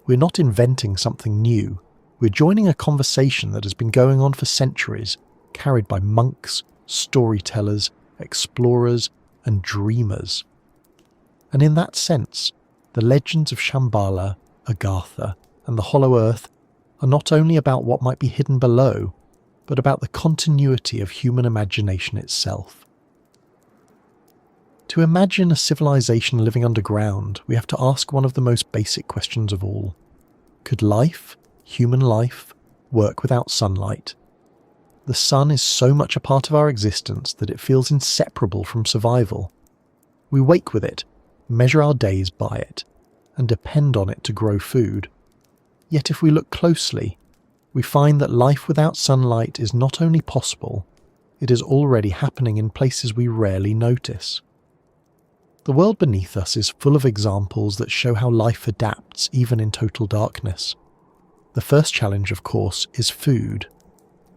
We're not inventing something new. We're joining a conversation that has been going on for centuries, carried by monks, storytellers, explorers, and dreamers. And in that sense, the legends of Shambhala, Agartha, and the Hollow Earth are not only about what might be hidden below, but about the continuity of human imagination itself. To imagine a civilization living underground, we have to ask one of the most basic questions of all. Could life, human life, work without sunlight? The sun is so much a part of our existence that it feels inseparable from survival. We wake with it, measure our days by it, and depend on it to grow food. Yet if we look closely, we find that life without sunlight is not only possible, it is already happening in places we rarely notice. The world beneath us is full of examples that show how life adapts even in total darkness. The first challenge, of course, is food.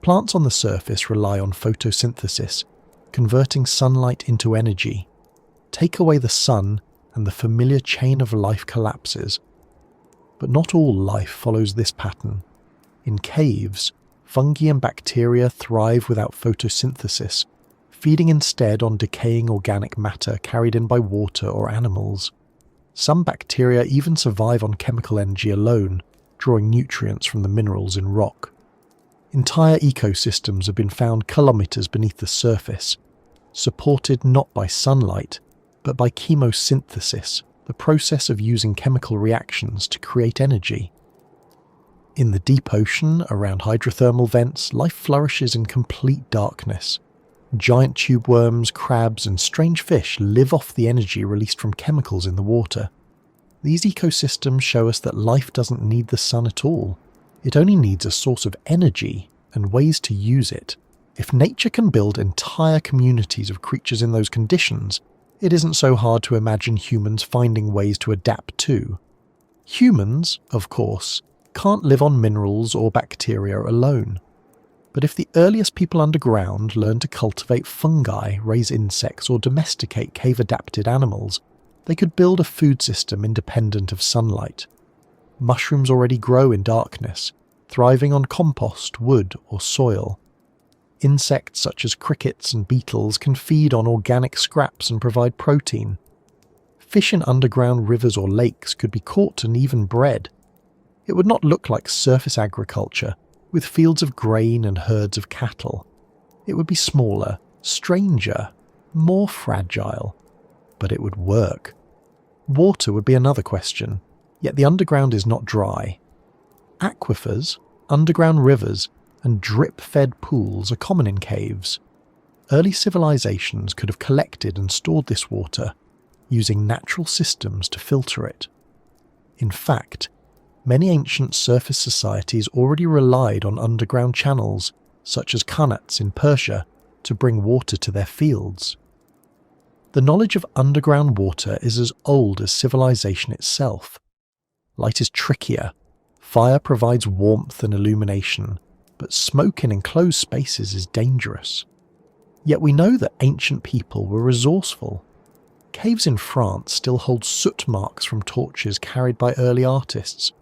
Plants on the surface rely on photosynthesis, converting sunlight into energy. Take away the sun and the familiar chain of life collapses. But not all life follows this pattern. In caves, fungi and bacteria thrive without photosynthesis, feeding instead on decaying organic matter carried in by water or animals. Some bacteria even survive on chemical energy alone, drawing nutrients from the minerals in rock. Entire ecosystems have been found kilometers beneath the surface, supported not by sunlight, but by chemosynthesis, the process of using chemical reactions to create energy. In the deep ocean, around hydrothermal vents, life flourishes in complete darkness. Giant tube worms, crabs, and strange fish live off the energy released from chemicals in the water. These ecosystems show us that life doesn't need the sun at all. It only needs a source of energy and ways to use it. If nature can build entire communities of creatures in those conditions, it isn't so hard to imagine humans finding ways to adapt too. Humans, of course, can't live on minerals or bacteria alone. But if the earliest people underground learned to cultivate fungi, raise insects, or domesticate cave-adapted animals, they could build a food system independent of sunlight. Mushrooms already grow in darkness, thriving on compost, wood, or soil. Insects such as crickets and beetles can feed on organic scraps and provide protein. Fish in underground rivers or lakes could be caught and even bred. It would not look like surface agriculture, with fields of grain and herds of cattle. It would be smaller, stranger, more fragile, but it would work. Water would be another question, yet the underground is not dry. Aquifers, underground rivers, and drip-fed pools are common in caves. Early civilizations could have collected and stored this water, using natural systems to filter it. In fact, many ancient surface societies already relied on underground channels, such as qanats in Persia, to bring water to their fields. The knowledge of underground water is as old as civilization itself. Light is trickier. Fire provides warmth and illumination, but smoke in enclosed spaces is dangerous. Yet we know that ancient people were resourceful. Caves in France still hold soot marks from torches carried by early artists,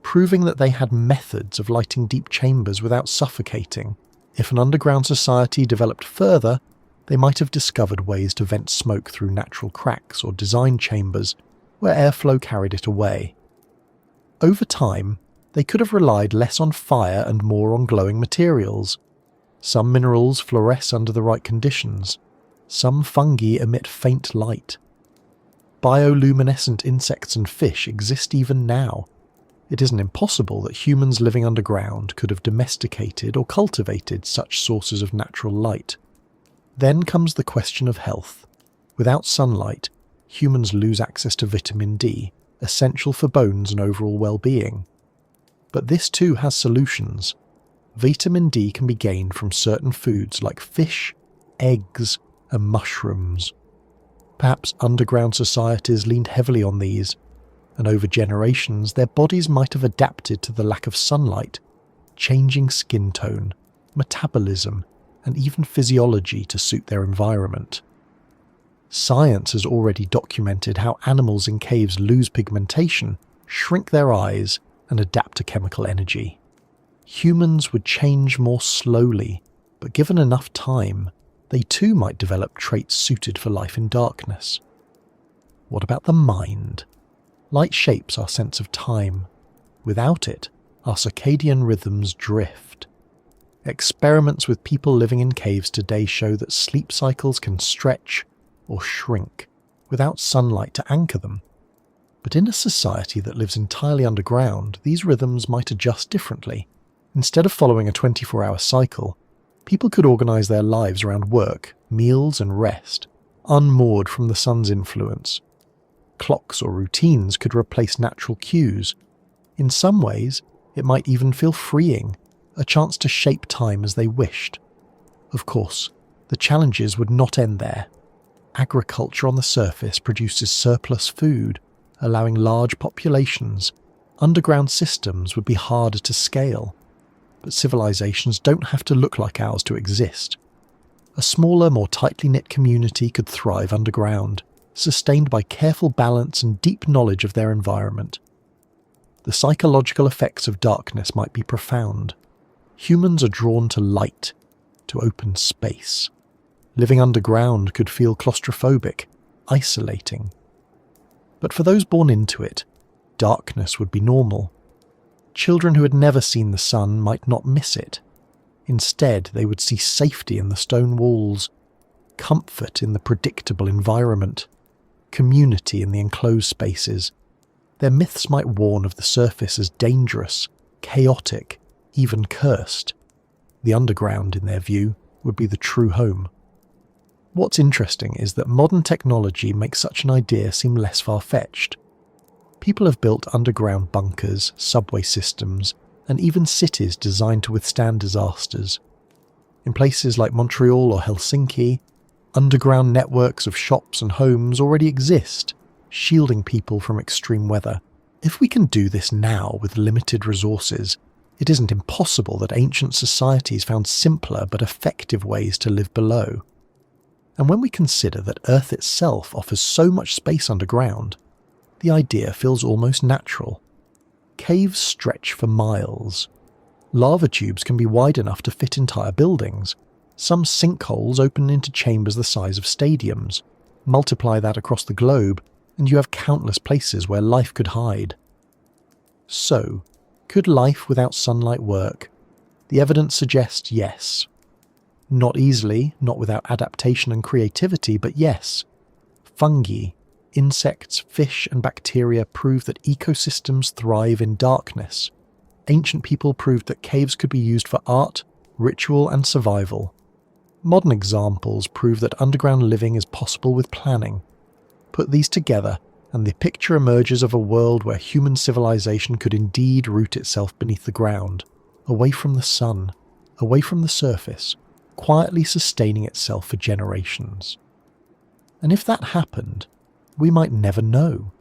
proving that they had methods of lighting deep chambers without suffocating. If an underground society developed further, they might have discovered ways to vent smoke through natural cracks or design chambers where airflow carried it away. Over time, they could have relied less on fire and more on glowing materials. Some minerals fluoresce under the right conditions. Some fungi emit faint light. Bioluminescent insects and fish exist even now. It isn't impossible that humans living underground could have domesticated or cultivated such sources of natural light. Then comes the question of health. Without sunlight, humans lose access to vitamin D, essential for bones and overall well-being. But this too has solutions. Vitamin D can be gained from certain foods like fish, eggs, and mushrooms. Perhaps underground societies leaned heavily on these, and over generations their bodies might have adapted to the lack of sunlight, changing skin tone, metabolism, and even physiology to suit their environment. Science has already documented how animals in caves lose pigmentation, shrink their eyes, and adapt to chemical energy. Humans would change more slowly, but given enough time, they too might develop traits suited for life in darkness. What about the mind? Light shapes our sense of time. Without it, our circadian rhythms drift. Experiments with people living in caves today show that sleep cycles can stretch or shrink without sunlight to anchor them. But in a society that lives entirely underground, these rhythms might adjust differently. Instead of following a 24-hour cycle, people could organise their lives around work, meals and rest, unmoored from the sun's influence. Clocks or routines could replace natural cues. In some ways, it might even feel freeing, a chance to shape time as they wished. Of course, the challenges would not end there. Agriculture on the surface produces surplus food, allowing large populations. Underground systems would be harder to scale, but civilizations don't have to look like ours to exist. A smaller, more tightly knit community could thrive underground, sustained by careful balance and deep knowledge of their environment. The psychological effects of darkness might be profound. Humans are drawn to light, to open space. Living underground could feel claustrophobic, isolating. But for those born into it, darkness would be normal. Children who had never seen the sun might not miss it. Instead, they would see safety in the stone walls, comfort in the predictable environment, community in the enclosed spaces. Their myths might warn of the surface as dangerous, chaotic, even cursed. The underground, in their view, would be the true home. What's interesting is that modern technology makes such an idea seem less far-fetched. People have built underground bunkers, subway systems, and even cities designed to withstand disasters. In places like Montreal or Helsinki, underground networks of shops and homes already exist, shielding people from extreme weather. If we can do this now with limited resources, it isn't impossible that ancient societies found simpler but effective ways to live below. And when we consider that Earth itself offers so much space underground, the idea feels almost natural. Caves stretch for miles. Lava tubes can be wide enough to fit entire buildings. Some sinkholes open into chambers the size of stadiums. Multiply that across the globe, and you have countless places where life could hide. So, could life without sunlight work? The evidence suggests yes. Not easily, not without adaptation and creativity, but yes. Fungi, insects, fish and bacteria prove that ecosystems thrive in darkness. Ancient people proved that caves could be used for art, ritual and survival. Modern examples prove that underground living is possible with planning. Put these together, and the picture emerges of a world where human civilization could indeed root itself beneath the ground, away from the sun, away from the surface, quietly sustaining itself for generations. And if that happened, we might never know,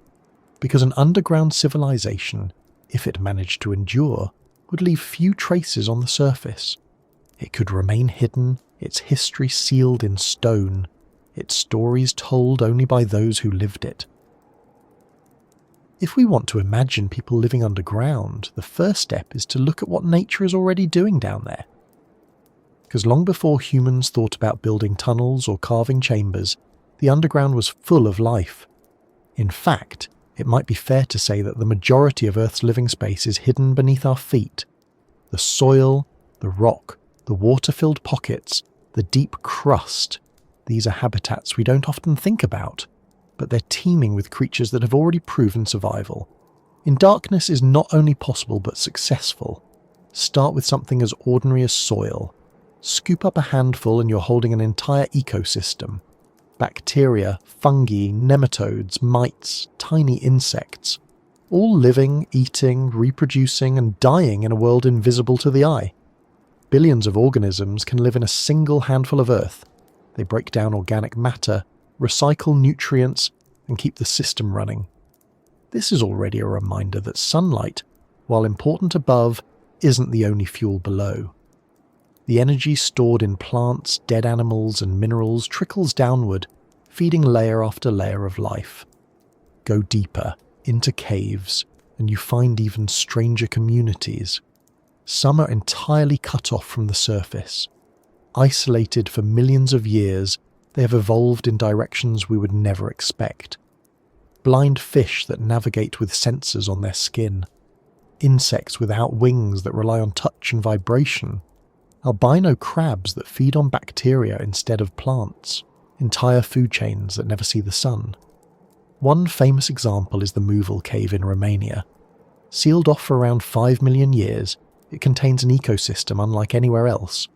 because an underground civilization, if it managed to endure, would leave few traces on the surface. It could remain hidden, its history sealed in stone, its stories told only by those who lived it. If we want to imagine people living underground, the first step is to look at what nature is already doing down there. Because long before humans thought about building tunnels or carving chambers, the underground was full of life. In fact, it might be fair to say that the majority of Earth's living space is hidden beneath our feet. The soil, the rock, the water-filled pockets, the deep crust. These are habitats we don't often think about, but they're teeming with creatures that have already proven survival. In darkness is not only possible but successful. Start with something as ordinary as soil. Scoop up a handful and you're holding an entire ecosystem. Bacteria, fungi, nematodes, mites, tiny insects, all living, eating, reproducing and dying in a world invisible to the eye. Billions of organisms can live in a single handful of Earth. They break down organic matter, recycle nutrients, and keep the system running. This is already a reminder that sunlight, while important above, isn't the only fuel below. The energy stored in plants, dead animals, and minerals trickles downward, feeding layer after layer of life. Go deeper, into caves, and you find even stranger communities. Some are entirely cut off from the surface. Isolated for millions of years, they have evolved in directions we would never expect. Blind fish that navigate with sensors on their skin. Insects without wings that rely on touch and vibration. Albino crabs that feed on bacteria instead of plants. Entire food chains that never see the sun. One famous example is the Muval cave in Romania. Sealed off for around 5 million years, it contains an ecosystem unlike anywhere else.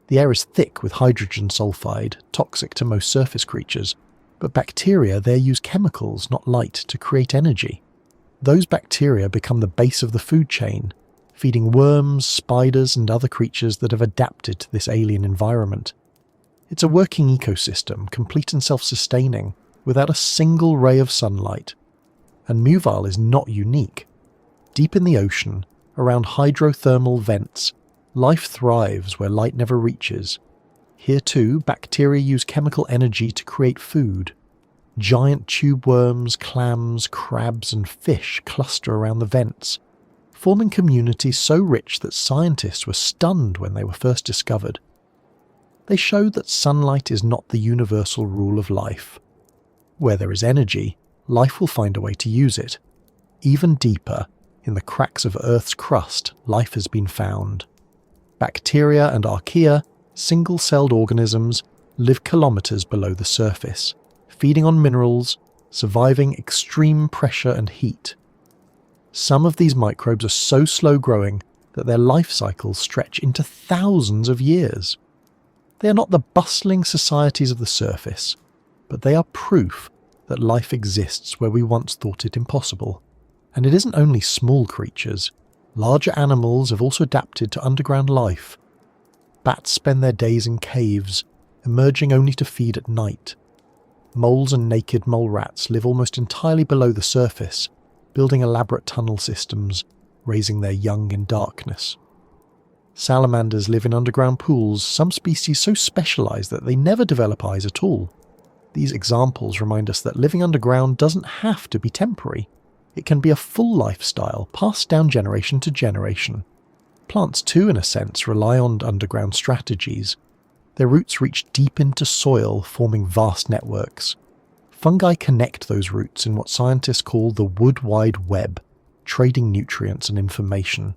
The air is thick with hydrogen sulfide, toxic to most surface creatures, but bacteria there use chemicals, not light, to create energy. Those bacteria become the base of the food chain, feeding worms, spiders, and other creatures that have adapted to this alien environment. It's a working ecosystem, complete and self-sustaining, without a single ray of sunlight. And Muval is not unique. Deep in the ocean, around hydrothermal vents, life thrives where light never reaches. Here too, bacteria use chemical energy to create food. Giant tube worms, clams, crabs, and fish cluster around the vents, forming communities so rich that scientists were stunned when they were first discovered. They showed that sunlight is not the universal rule of life. Where there is energy, life will find a way to use it. Even deeper, in the cracks of Earth's crust, life has been found. Bacteria and archaea, single-celled organisms, live kilometers below the surface, feeding on minerals, surviving extreme pressure and heat. Some of these microbes are so slow-growing that their life cycles stretch into thousands of years. They are not the bustling societies of the surface, but they are proof that life exists where we once thought it impossible. And it isn't only small creatures. Larger animals have also adapted to underground life. Bats spend their days in caves, emerging only to feed at night. Moles and naked mole rats live almost entirely below the surface, building elaborate tunnel systems, raising their young in darkness. Salamanders live in underground pools, some species so specialised that they never develop eyes at all. These examples remind us that living underground doesn't have to be temporary. It can be a full lifestyle, passed down generation to generation. Plants too, in a sense, rely on underground strategies. Their roots reach deep into soil, forming vast networks. Fungi connect those roots in what scientists call the wood wide web, trading nutrients and information.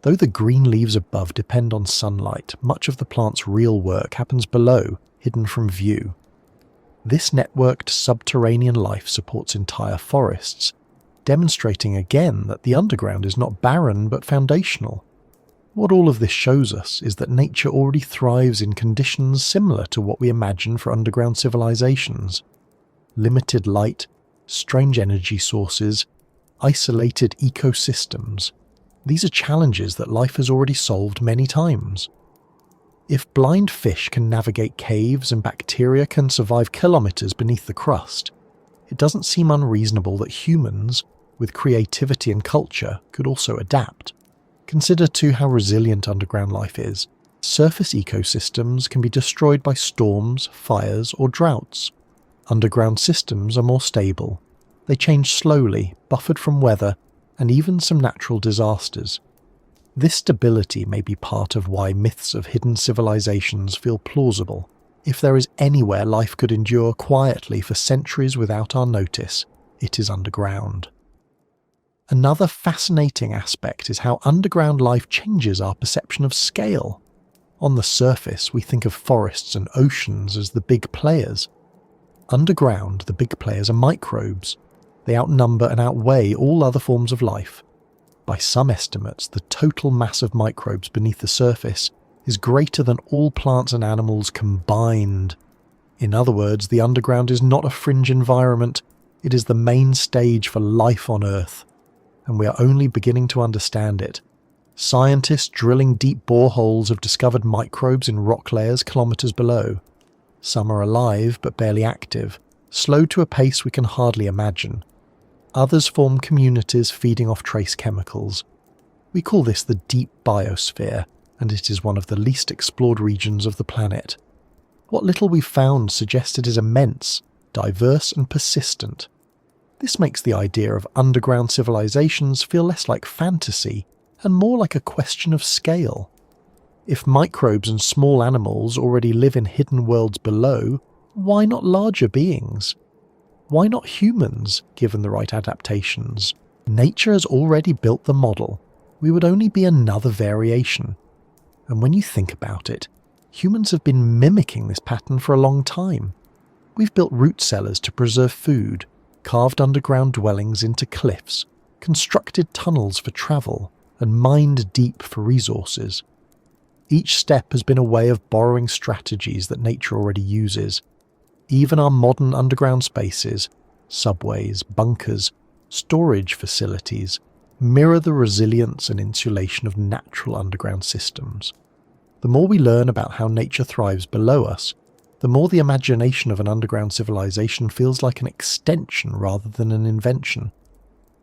Though the green leaves above depend on sunlight, much of the plant's real work happens below, hidden from view. This networked subterranean life supports entire forests, demonstrating again that the underground is not barren but foundational. What all of this shows us is that nature already thrives in conditions similar to what we imagine for underground civilizations. Limited light, strange energy sources, isolated ecosystems. These are challenges that life has already solved many times. If blind fish can navigate caves and bacteria can survive kilometers beneath the crust, it doesn't seem unreasonable that humans, with creativity and culture, could also adapt. Consider too how resilient underground life is. Surface ecosystems can be destroyed by storms, fires, or droughts. Underground systems are more stable. They change slowly, buffered from weather, and even some natural disasters. This stability may be part of why myths of hidden civilizations feel plausible. If there is anywhere life could endure quietly for centuries without our notice, it is underground. Another fascinating aspect is how underground life changes our perception of scale. On the surface, we think of forests and oceans as the big players. Underground, the big players are microbes. They outnumber and outweigh all other forms of life. By some estimates, the total mass of microbes beneath the surface is greater than all plants and animals combined. In other words, the underground is not a fringe environment, it is the main stage for life on Earth. And we are only beginning to understand it. Scientists drilling deep boreholes have discovered microbes in rock layers kilometers below. Some are alive but barely active, slow to a pace we can hardly imagine. Others form communities feeding off trace chemicals. We call this the deep biosphere, and it is one of the least explored regions of the planet. What little we've found suggests it is immense, diverse and persistent. This makes the idea of underground civilizations feel less like fantasy and more like a question of scale. If microbes and small animals already live in hidden worlds below, why not larger beings? Why not humans, given the right adaptations? Nature has already built the model. We would only be another variation. And when you think about it, humans have been mimicking this pattern for a long time. We've built root cellars to preserve food, carved underground dwellings into cliffs, constructed tunnels for travel, and mined deep for resources. Each step has been a way of borrowing strategies that nature already uses. Even our modern underground spaces, subways, bunkers, storage facilities, mirror the resilience and insulation of natural underground systems. The more we learn about how nature thrives below us, the more the imagination of an underground civilization feels like an extension rather than an invention.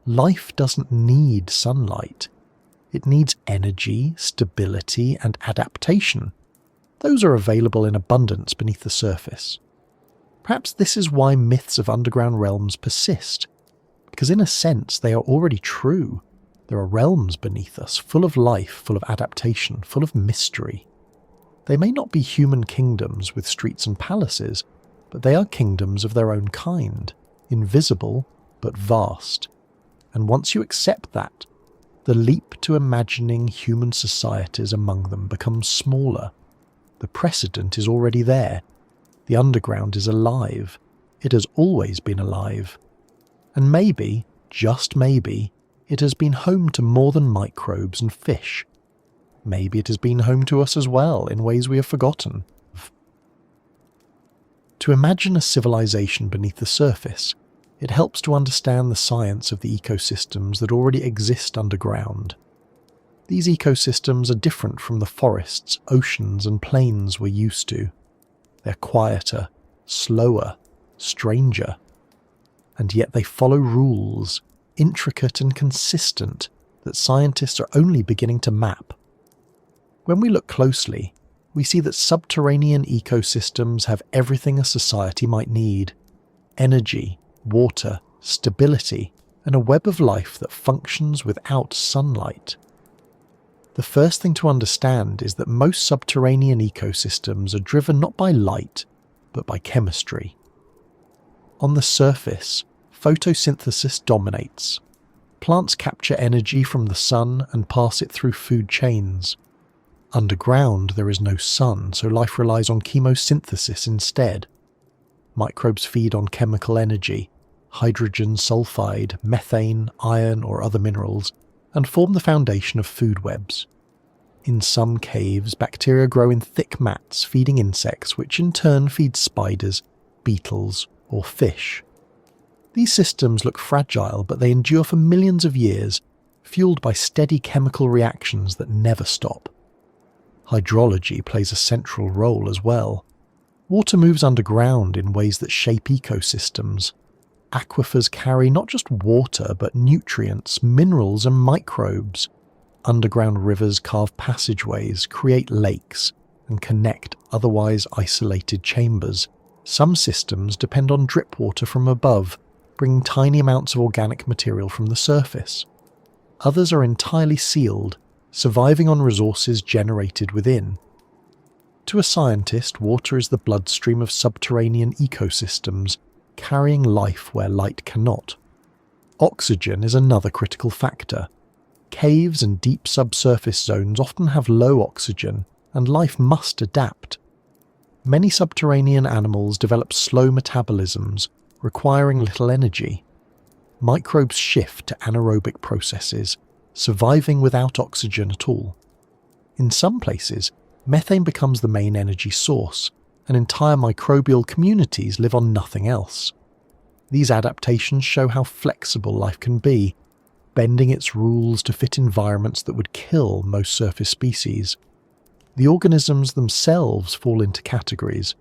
Life doesn't need sunlight. It needs energy, stability, and adaptation. Those are available in abundance beneath the surface. Perhaps this is why myths of underground realms persist, because in a sense they are already true. There are realms beneath us, full of life, full of adaptation, full of mystery. They may not be human kingdoms with streets and palaces, but they are kingdoms of their own kind, invisible but vast. And once you accept that, the leap to imagining human societies among them becomes smaller. The precedent is already there. The underground is alive. It has always been alive. And maybe, just maybe, it has been home to more than microbes and fish. Maybe it has been home to us as well, in ways we have forgotten. To imagine a civilization beneath the surface, it helps to understand the science of the ecosystems that already exist underground. These ecosystems are different from the forests, oceans, and plains we're used to. They're quieter, slower, stranger. And yet they follow rules, intricate and consistent, that scientists are only beginning to map. When we look closely, we see that subterranean ecosystems have everything a society might need: energy, water, stability, and a web of life that functions without sunlight. The first thing to understand is that most subterranean ecosystems are driven not by light, but by chemistry. On the surface, photosynthesis dominates. Plants capture energy from the sun and pass it through food chains. Underground, there is no sun, so life relies on chemosynthesis instead. Microbes feed on chemical energy, hydrogen sulfide, methane, iron, or other minerals, and form the foundation of food webs. In some caves, bacteria grow in thick mats, feeding insects, which in turn feed spiders, beetles, or fish. These systems look fragile, but they endure for millions of years, fueled by steady chemical reactions that never stop. Hydrology plays a central role as well. Water moves underground in ways that shape ecosystems. Aquifers carry not just water, but nutrients, minerals, and microbes. Underground rivers carve passageways, create lakes, and connect otherwise isolated chambers. Some systems depend on drip water from above, bringing tiny amounts of organic material from the surface. Others are entirely sealed, surviving on resources generated within. To a scientist, water is the bloodstream of subterranean ecosystems, carrying life where light cannot. Oxygen is another critical factor. Caves and deep subsurface zones often have low oxygen, and life must adapt. Many subterranean animals develop slow metabolisms, requiring little energy. Microbes shift to anaerobic processes, surviving without oxygen at all. In some places, methane becomes the main energy source, and entire microbial communities live on nothing else. These adaptations show how flexible life can be, bending its rules to fit environments that would kill most surface species. The organisms themselves fall into categories.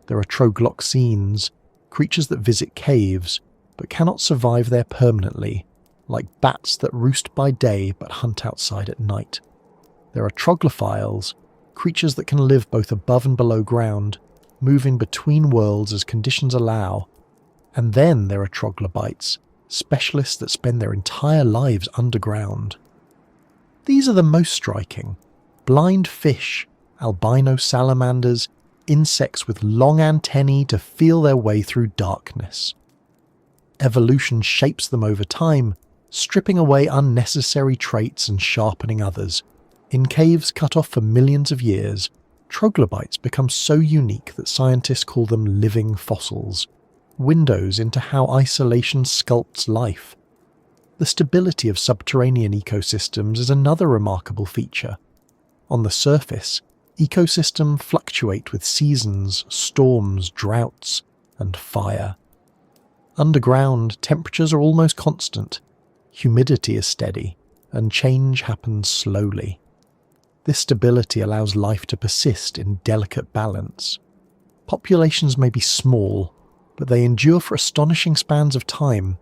There are trogloxines, creatures that visit caves, but cannot survive there permanently, like bats that roost by day but hunt outside at night. There are troglophiles, creatures that can live both above and below ground, moving between worlds as conditions allow. And then there are troglobites, specialists that spend their entire lives underground. These are the most striking. Blind fish, albino salamanders, insects with long antennae to feel their way through darkness. Evolution shapes them over time, stripping away unnecessary traits and sharpening others. In caves cut off for millions of years, troglobites become so unique that scientists call them living fossils, windows into how isolation sculpts life. The stability of subterranean ecosystems is another remarkable feature. On the surface, ecosystems fluctuate with seasons, storms, droughts, and fire. Underground, temperatures are almost constant. Humidity is steady, and change happens slowly. This stability allows life to persist in delicate balance. Populations may be small, but they endure for astonishing spans of time.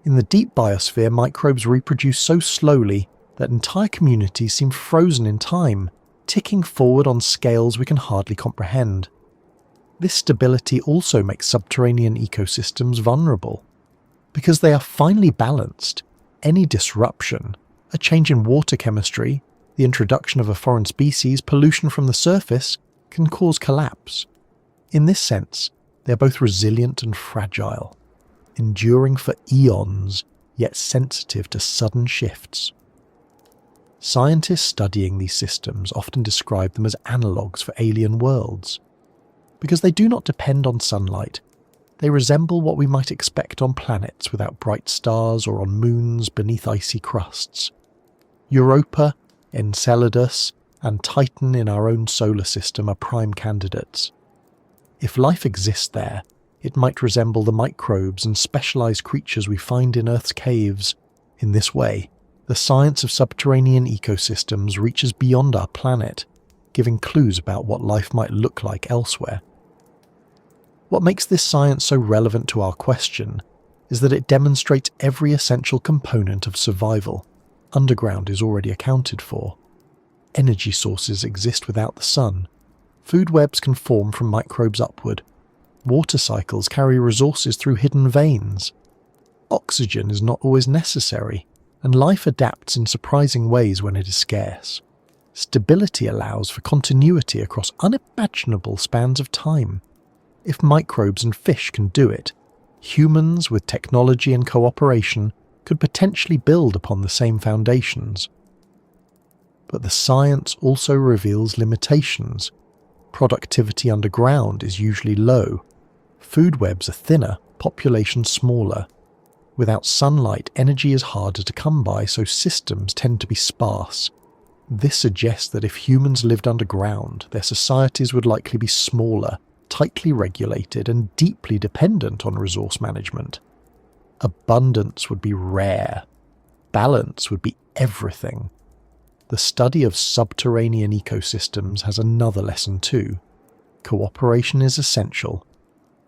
In the deep biosphere, microbes reproduce so slowly that entire communities seem frozen in time, ticking forward on scales we can hardly comprehend. This stability also makes subterranean ecosystems vulnerable. Because they are finely balanced, any disruption, a change in water chemistry, the introduction of a foreign species, pollution from the surface, can cause collapse. In this sense, they are both resilient and fragile, enduring for eons, yet sensitive to sudden shifts. Scientists studying these systems often describe them as analogues for alien worlds. Because they do not depend on sunlight, they resemble what we might expect on planets without bright stars or on moons beneath icy crusts. Europa, Enceladus, and Titan in our own solar system are prime candidates. If life exists there, it might resemble the microbes and specialized creatures we find in Earth's caves. In this way, the science of subterranean ecosystems reaches beyond our planet, giving clues about what life might look like elsewhere. What makes this science so relevant to our question is that it demonstrates every essential component of survival. Underground is already accounted for. Energy sources exist without the sun. Food webs can form from microbes upward. Water cycles carry resources through hidden veins. Oxygen is not always necessary, and life adapts in surprising ways when it is scarce. Stability allows for continuity across unimaginable spans of time. If microbes and fish can do it, humans with technology and cooperation could potentially build upon the same foundations. But the science also reveals limitations. Productivity underground is usually low. Food webs are thinner, populations smaller. Without sunlight, energy is harder to come by, so systems tend to be sparse. This suggests that if humans lived underground, their societies would likely be smaller, tightly regulated, and deeply dependent on resource management. Abundance would be rare. Balance would be everything. The study of subterranean ecosystems has another lesson too. Cooperation is essential.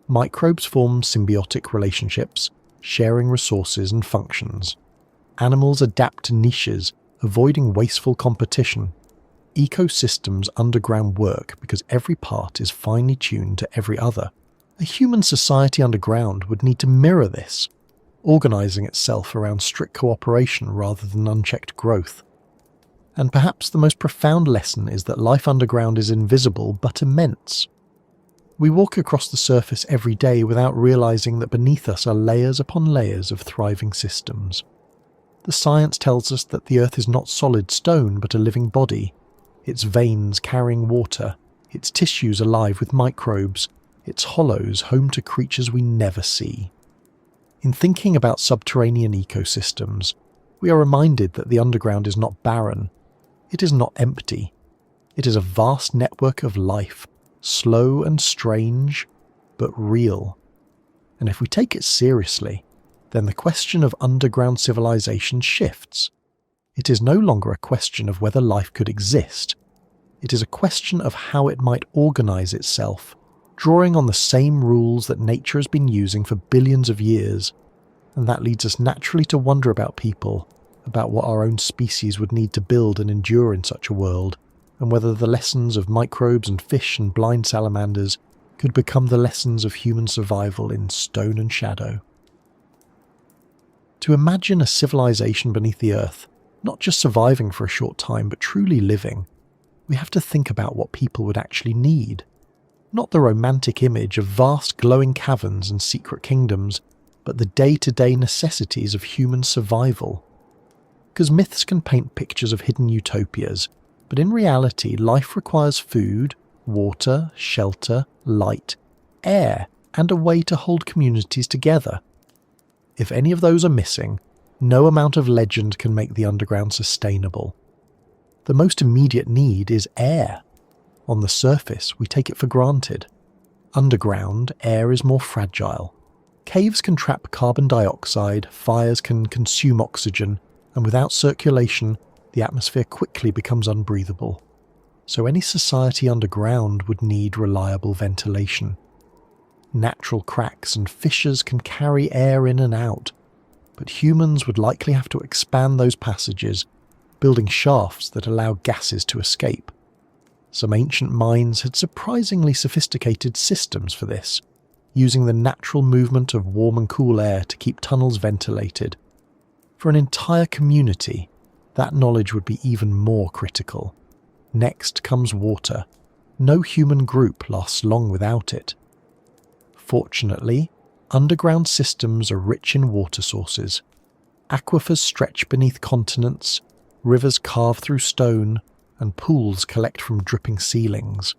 Microbes form symbiotic relationships, sharing resources and functions. Animals adapt to niches, avoiding wasteful competition. Ecosystems underground work because every part is finely tuned to every other. A human society underground would need to mirror this, organizing itself around strict cooperation rather than unchecked growth. And perhaps the most profound lesson is that life underground is invisible but immense. We walk across the surface every day without realizing that beneath us are layers upon layers of thriving systems. The science tells us that the Earth is not solid stone but a living body, its veins carrying water, its tissues alive with microbes, its hollows home to creatures we never see. In thinking about subterranean ecosystems, we are reminded that the underground is not barren. It is not empty. It is a vast network of life, slow and strange, but real. And if we take it seriously, then the question of underground civilization shifts. It is no longer a question of whether life could exist. It is a question of how it might organize itself, drawing on the same rules that nature has been using for billions of years. And that leads us naturally to wonder about people, about what our own species would need to build and endure in such a world, and whether the lessons of microbes and fish and blind salamanders could become the lessons of human survival in stone and shadow. To imagine a civilization beneath the earth, not just surviving for a short time but truly living, we have to think about what people would actually need. Not the romantic image of vast glowing caverns and secret kingdoms, but the day-to-day necessities of human survival. Because myths can paint pictures of hidden utopias, but in reality life requires food, water, shelter, light, air, and a way to hold communities together. If any of those are missing, no amount of legend can make the underground sustainable. The most immediate need is air. On the surface, we take it for granted. Underground, air is more fragile. Caves can trap carbon dioxide, fires can consume oxygen, and without circulation, the atmosphere quickly becomes unbreathable. So any society underground would need reliable ventilation. Natural cracks and fissures can carry air in and out, but humans would likely have to expand those passages, building shafts that allow gases to escape. Some ancient mines had surprisingly sophisticated systems for this, using the natural movement of warm and cool air to keep tunnels ventilated. For an entire community, that knowledge would be even more critical. Next comes water. No human group lasts long without it. Fortunately, underground systems are rich in water sources. Aquifers stretch beneath continents, rivers carve through stone, and pools collect from dripping ceilings.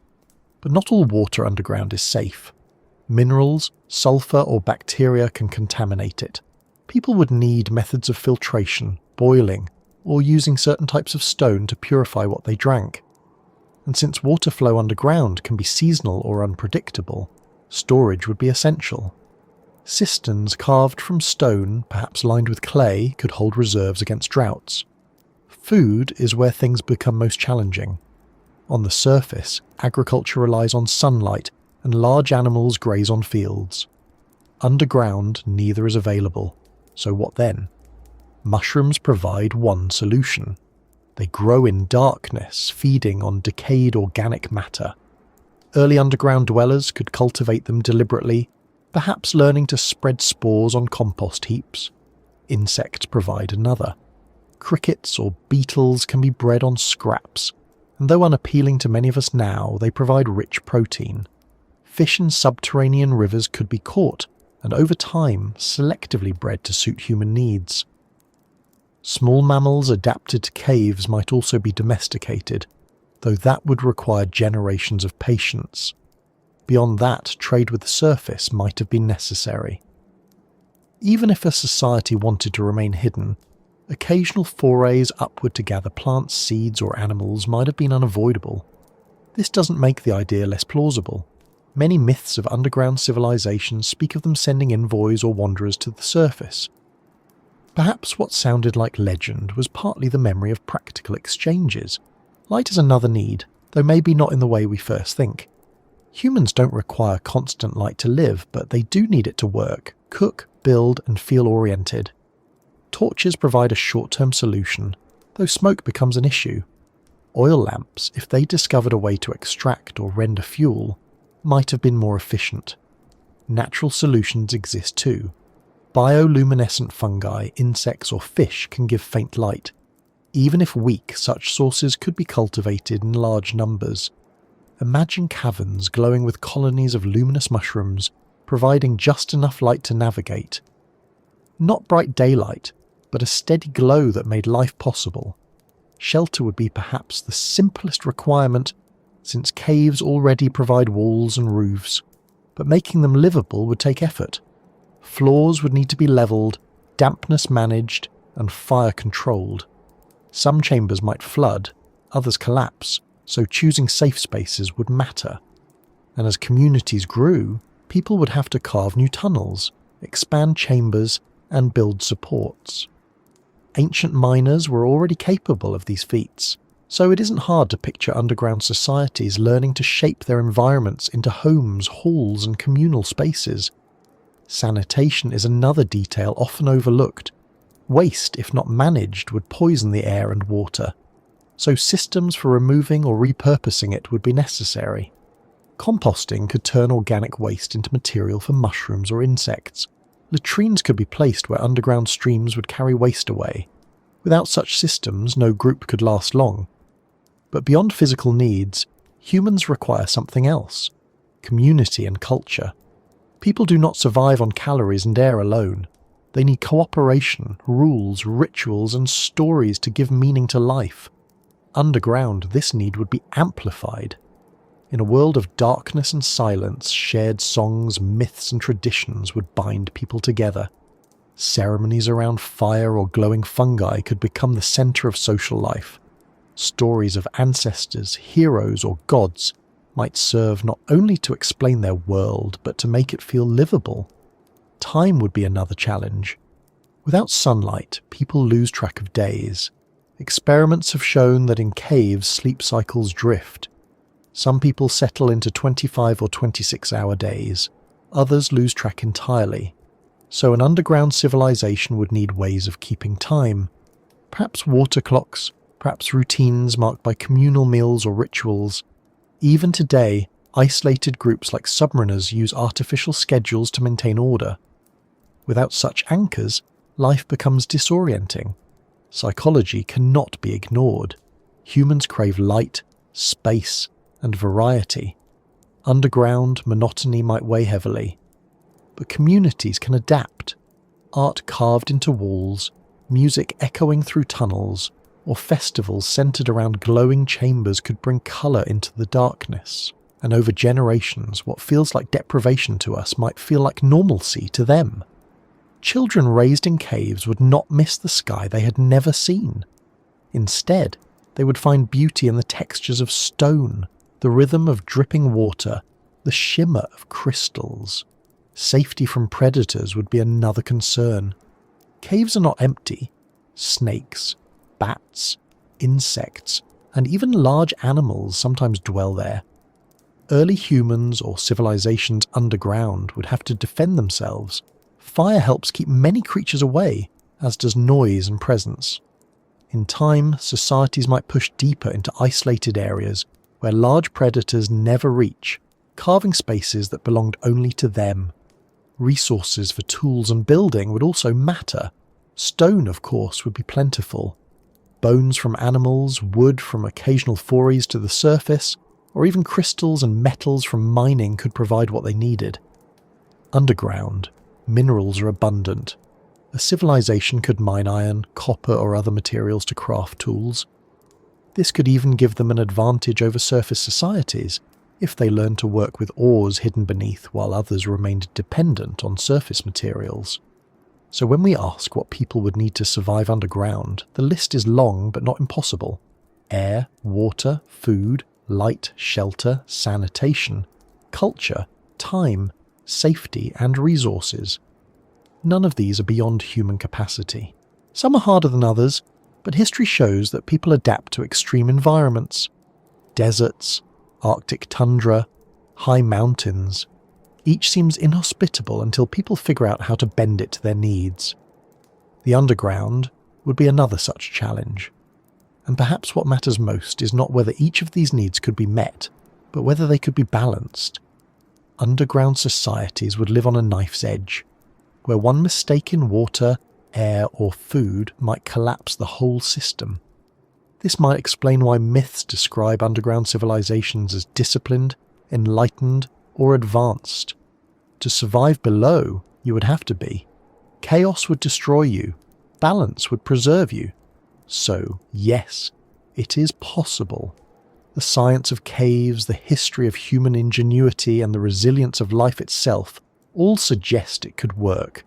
But not all water underground is safe. Minerals, sulfur, or bacteria can contaminate it. People would need methods of filtration, boiling, or using certain types of stone to purify what they drank. And since water flow underground can be seasonal or unpredictable, storage would be essential. Cisterns carved from stone, perhaps lined with clay, could hold reserves against droughts. Food is where things become most challenging. On the surface, agriculture relies on sunlight, and large animals graze on fields. Underground, neither is available. So what then? Mushrooms provide one solution. They grow in darkness, feeding on decayed organic matter. Early underground dwellers could cultivate them deliberately, perhaps learning to spread spores on compost heaps. Insects provide another. Crickets or beetles can be bred on scraps, and though unappealing to many of us now, they provide rich protein. Fish in subterranean rivers could be caught, and over time, selectively bred to suit human needs. Small mammals adapted to caves might also be domesticated, though that would require generations of patience. Beyond that, trade with the surface might have been necessary. Even if a society wanted to remain hidden, occasional forays upward to gather plants, seeds, or animals might have been unavoidable. This doesn't make the idea less plausible. Many myths of underground civilizations speak of them sending envoys or wanderers to the surface. Perhaps what sounded like legend was partly the memory of practical exchanges. Light is another need, though maybe not in the way we first think. Humans don't require constant light to live, but they do need it to work, cook, build, and feel oriented. Torches provide a short-term solution, though smoke becomes an issue. Oil lamps, if they discovered a way to extract or render fuel, might have been more efficient. Natural solutions exist too. Bioluminescent fungi, insects, or fish can give faint light. Even if weak, such sources could be cultivated in large numbers. Imagine caverns glowing with colonies of luminous mushrooms, providing just enough light to navigate. Not bright daylight, but a steady glow that made life possible. Shelter would be perhaps the simplest requirement, since caves already provide walls and roofs, but making them livable would take effort. Floors would need to be levelled, dampness managed, and fire controlled. Some chambers might flood, others collapse, so choosing safe spaces would matter. And as communities grew, people would have to carve new tunnels, expand chambers, and build supports. Ancient miners were already capable of these feats, so it isn't hard to picture underground societies learning to shape their environments into homes, halls, and communal spaces. Sanitation is another detail often overlooked. Waste, if not managed, would poison the air and water, so systems for removing or repurposing it would be necessary. Composting could turn organic waste into material for mushrooms or insects. Latrines could be placed where underground streams would carry waste away. Without such systems, no group could last long. But beyond physical needs, humans require something else: community and culture. People do not survive on calories and air alone. They need cooperation, rules, rituals, and stories to give meaning to life. Underground, this need would be amplified. In a world of darkness and silence, shared songs, myths, and traditions would bind people together. Ceremonies around fire or glowing fungi could become the center of social life. Stories of ancestors, heroes, or gods might serve not only to explain their world, but to make it feel livable. Time would be another challenge. Without sunlight, people lose track of days. Experiments have shown that in caves, sleep cycles drift. Some people settle into 25 or 26-hour days. Others lose track entirely. So an underground civilization would need ways of keeping time. Perhaps water clocks, perhaps routines marked by communal meals or rituals. Even today, isolated groups like submariners use artificial schedules to maintain order. Without such anchors, life becomes disorienting. Psychology cannot be ignored. Humans crave light, space, and variety. Underground, monotony might weigh heavily. But communities can adapt. Art carved into walls, music echoing through tunnels, or festivals centered around glowing chambers could bring color into the darkness. And over generations, what feels like deprivation to us might feel like normalcy to them. Children raised in caves would not miss the sky they had never seen. Instead, they would find beauty in the textures of stone, the rhythm of dripping water, the shimmer of crystals. Safety from predators would be another concern. Caves are not empty. Snakes, bats, insects, and even large animals sometimes dwell there. Early humans or civilizations underground would have to defend themselves. Fire helps keep many creatures away, as does noise and presence. In time, societies might push deeper into isolated areas where large predators never reach, carving spaces that belonged only to them. Resources for tools and building would also matter. Stone, of course, would be plentiful. Bones from animals, wood from occasional forays to the surface, or even crystals and metals from mining could provide what they needed. Underground, minerals are abundant. A civilization could mine iron, copper, or other materials to craft tools. This could even give them an advantage over surface societies, if they learned to work with ores hidden beneath while others remained dependent on surface materials. So when we ask what people would need to survive underground, the list is long but not impossible. Air, water, food, light, shelter, sanitation, culture, time, safety, and resources. None of these are beyond human capacity. Some are harder than others, but history shows that people adapt to extreme environments. Deserts, Arctic tundra, high mountains. Each seems inhospitable until people figure out how to bend it to their needs. The underground would be another such challenge. And perhaps what matters most is not whether each of these needs could be met, but whether they could be balanced. Underground societies would live on a knife's edge, where one mistake in water, air, or food might collapse the whole system. This might explain why myths describe underground civilizations as disciplined, enlightened, or advanced. To survive below, you would have to be. Chaos would destroy you. Balance would preserve you. So, yes, it is possible. The science of caves, the history of human ingenuity, and the resilience of life itself all suggest it could work.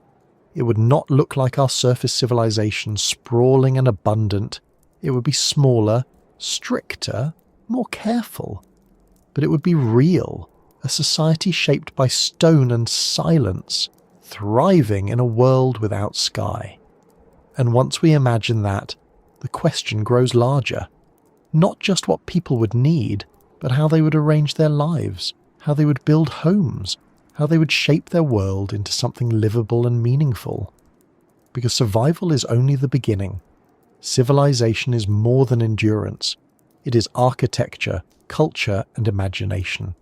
It would not look like our surface civilization, sprawling and abundant. It would be smaller, stricter, more careful. But it would be real, a society shaped by stone and silence, thriving in a world without sky. And once we imagine that, the question grows larger. Not just what people would need, but how they would arrange their lives, how they would build homes, how they would shape their world into something livable and meaningful. Because survival is only the beginning. Civilization is more than endurance. It is architecture, culture, and imagination.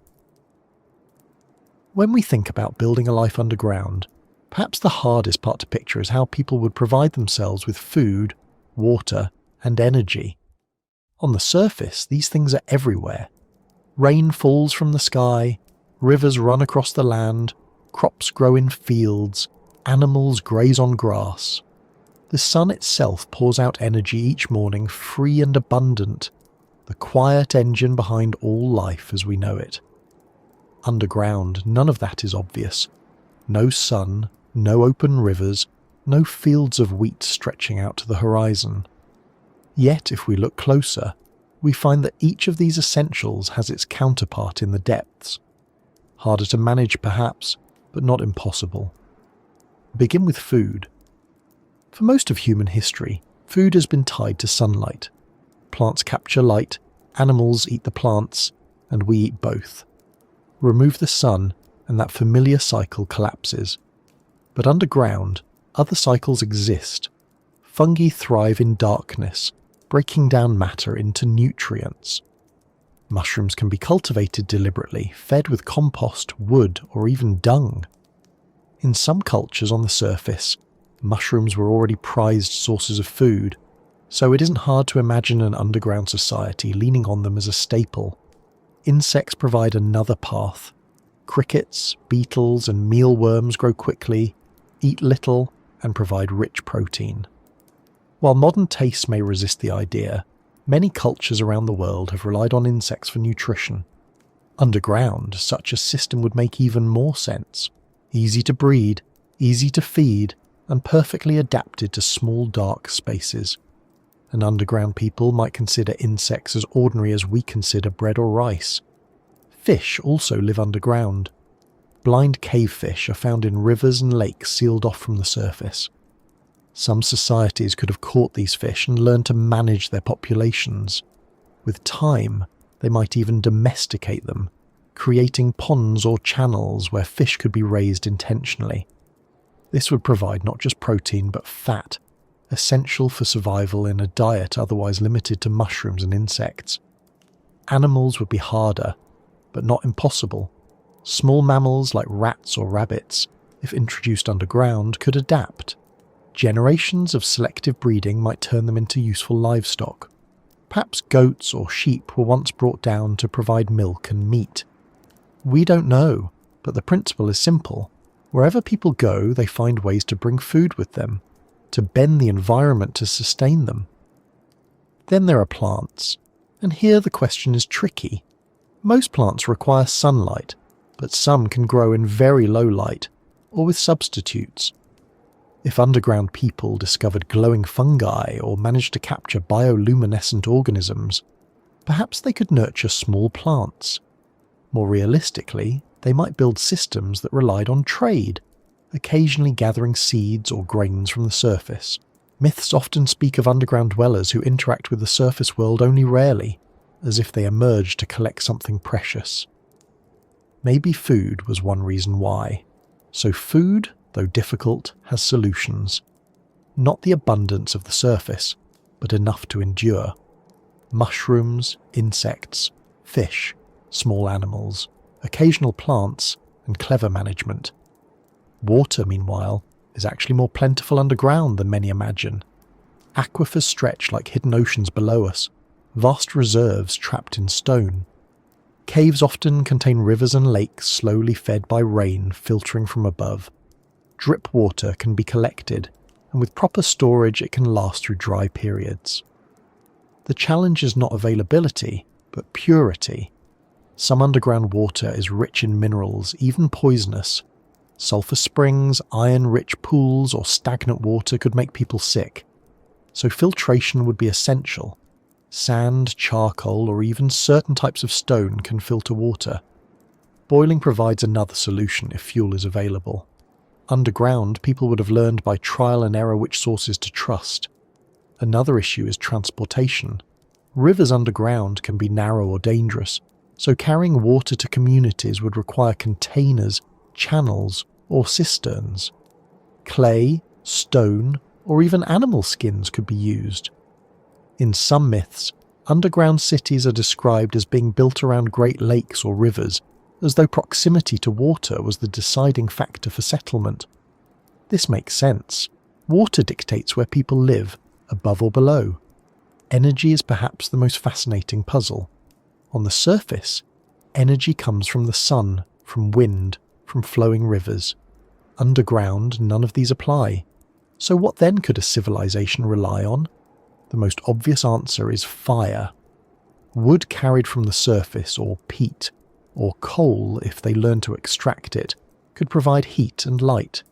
When we think about building a life underground, perhaps the hardest part to picture is how people would provide themselves with food, water, and energy. On the surface, these things are everywhere. Rain falls from the sky, rivers run across the land, crops grow in fields, animals graze on grass. The sun itself pours out energy each morning, free and abundant, the quiet engine behind all life as we know it. Underground, none of that is obvious. No sun, no open rivers, no fields of wheat stretching out to the horizon. Yet, if we look closer, we find that each of these essentials has its counterpart in the depths. Harder to manage perhaps, but not impossible. Begin with food. For most of human history, food has been tied to sunlight. Plants capture light, animals eat the plants, and we eat both. Remove the sun, and that familiar cycle collapses. But underground, other cycles exist. Fungi thrive in darkness, breaking down matter into nutrients. Mushrooms can be cultivated deliberately, fed with compost, wood, or even dung. In some cultures on the surface, mushrooms were already prized sources of food, so it isn't hard to imagine an underground society leaning on them as a staple. Insects provide another path. Crickets, beetles, and mealworms grow quickly, eat little, and provide rich protein. While modern tastes may resist the idea, many cultures around the world have relied on insects for nutrition. Underground, such a system would make even more sense. Easy to breed, easy to feed, and perfectly adapted to small dark spaces. And underground people might consider insects as ordinary as we consider bread or rice. Fish also live underground. Blind cavefish are found in rivers and lakes sealed off from the surface. Some societies could have caught these fish and learned to manage their populations. With time, they might even domesticate them, creating ponds or channels where fish could be raised intentionally. This would provide not just protein but fat, essential for survival in a diet otherwise limited to mushrooms and insects. Animals would be harder, but not impossible. Small mammals like rats or rabbits, if introduced underground, could adapt. Generations of selective breeding might turn them into useful livestock. Perhaps goats or sheep were once brought down to provide milk and meat. We don't know, but the principle is simple. Wherever people go, they find ways to bring food with them, to bend the environment to sustain them. Then there are plants, and here the question is tricky. Most plants require sunlight, but some can grow in very low light, or with substitutes. If underground people discovered glowing fungi or managed to capture bioluminescent organisms, perhaps they could nurture small plants. More realistically, they might build systems that relied on trade, occasionally gathering seeds or grains from the surface. Myths often speak of underground dwellers who interact with the surface world only rarely, as if they emerged to collect something precious. Maybe food was one reason why. So food, though difficult, has solutions. Not the abundance of the surface, but enough to endure. Mushrooms, insects, fish, small animals, occasional plants, and clever management. Water, meanwhile, is actually more plentiful underground than many imagine. Aquifers stretch like hidden oceans below us, vast reserves trapped in stone. Caves often contain rivers and lakes slowly fed by rain filtering from above. Drip water can be collected, and with proper storage it can last through dry periods. The challenge is not availability, but purity. Some underground water is rich in minerals, even poisonous. Sulfur springs, iron-rich pools, or stagnant water could make people sick. So filtration would be essential. Sand, charcoal, or even certain types of stone can filter water. Boiling provides another solution if fuel is available. Underground, people would have learned by trial and error which sources to trust. Another issue is transportation. Rivers underground can be narrow or dangerous, so carrying water to communities would require containers, channels, or cisterns. Clay, stone, or even animal skins could be used. In some myths, underground cities are described as being built around great lakes or rivers, as though proximity to water was the deciding factor for settlement. This makes sense. Water dictates where people live, above or below. Energy is perhaps the most fascinating puzzle. On the surface, energy comes from the sun, from wind, from flowing rivers. Underground, none of these apply. So what then could a civilization rely on? The most obvious answer is fire. Wood carried from the surface, or peat, or coal if they learn to extract it, could provide heat and light.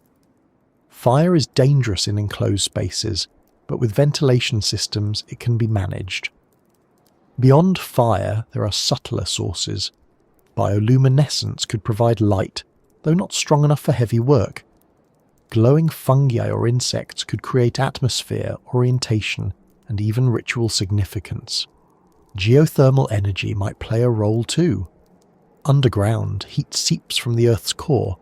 Fire is dangerous in enclosed spaces, but with ventilation systems it can be managed. Beyond fire, there are subtler sources. Bioluminescence could provide light, though not strong enough for heavy work. glowing fungi or insects could create atmosphere, orientation, and even ritual significance. Geothermal energy might play a role too. Underground, heat seeps from the Earth's core.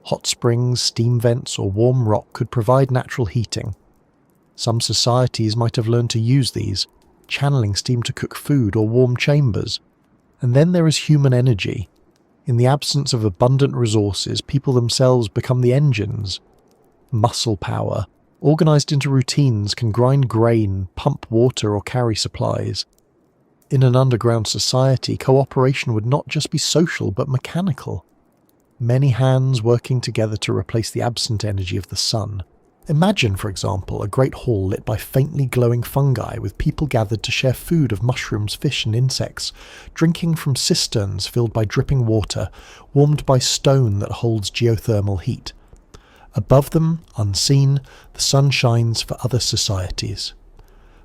Hot springs, steam vents, or warm rock could provide natural heating. Some societies might have learned to use these, channeling steam to cook food or warm chambers. And then there is human energy. In the absence of abundant resources, people themselves become the engines. Muscle power, organised into routines, can grind grain, pump water, or carry supplies. In an underground society, cooperation would not just be social but mechanical. Many hands working together to replace the absent energy of the sun. Imagine, for example, a great hall lit by faintly glowing fungi with people gathered to share food of mushrooms, fish and insects, drinking from cisterns filled by dripping water, warmed by stone that holds geothermal heat. Above them, unseen, the sun shines for other societies.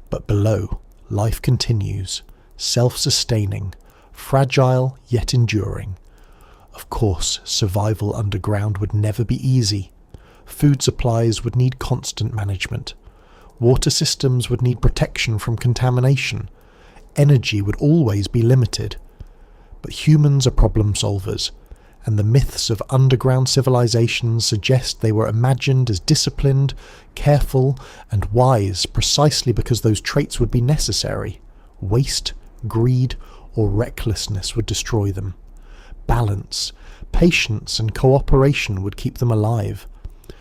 But below, life continues, self-sustaining, fragile yet enduring. Of course, survival underground would never be easy. Food supplies would need constant management. Water systems would need protection from contamination. Energy would always be limited. But humans are problem solvers, and the myths of underground civilizations suggest they were imagined as disciplined, careful, and wise precisely because those traits would be necessary. Waste, greed, or recklessness would destroy them. Balance, patience, and cooperation would keep them alive.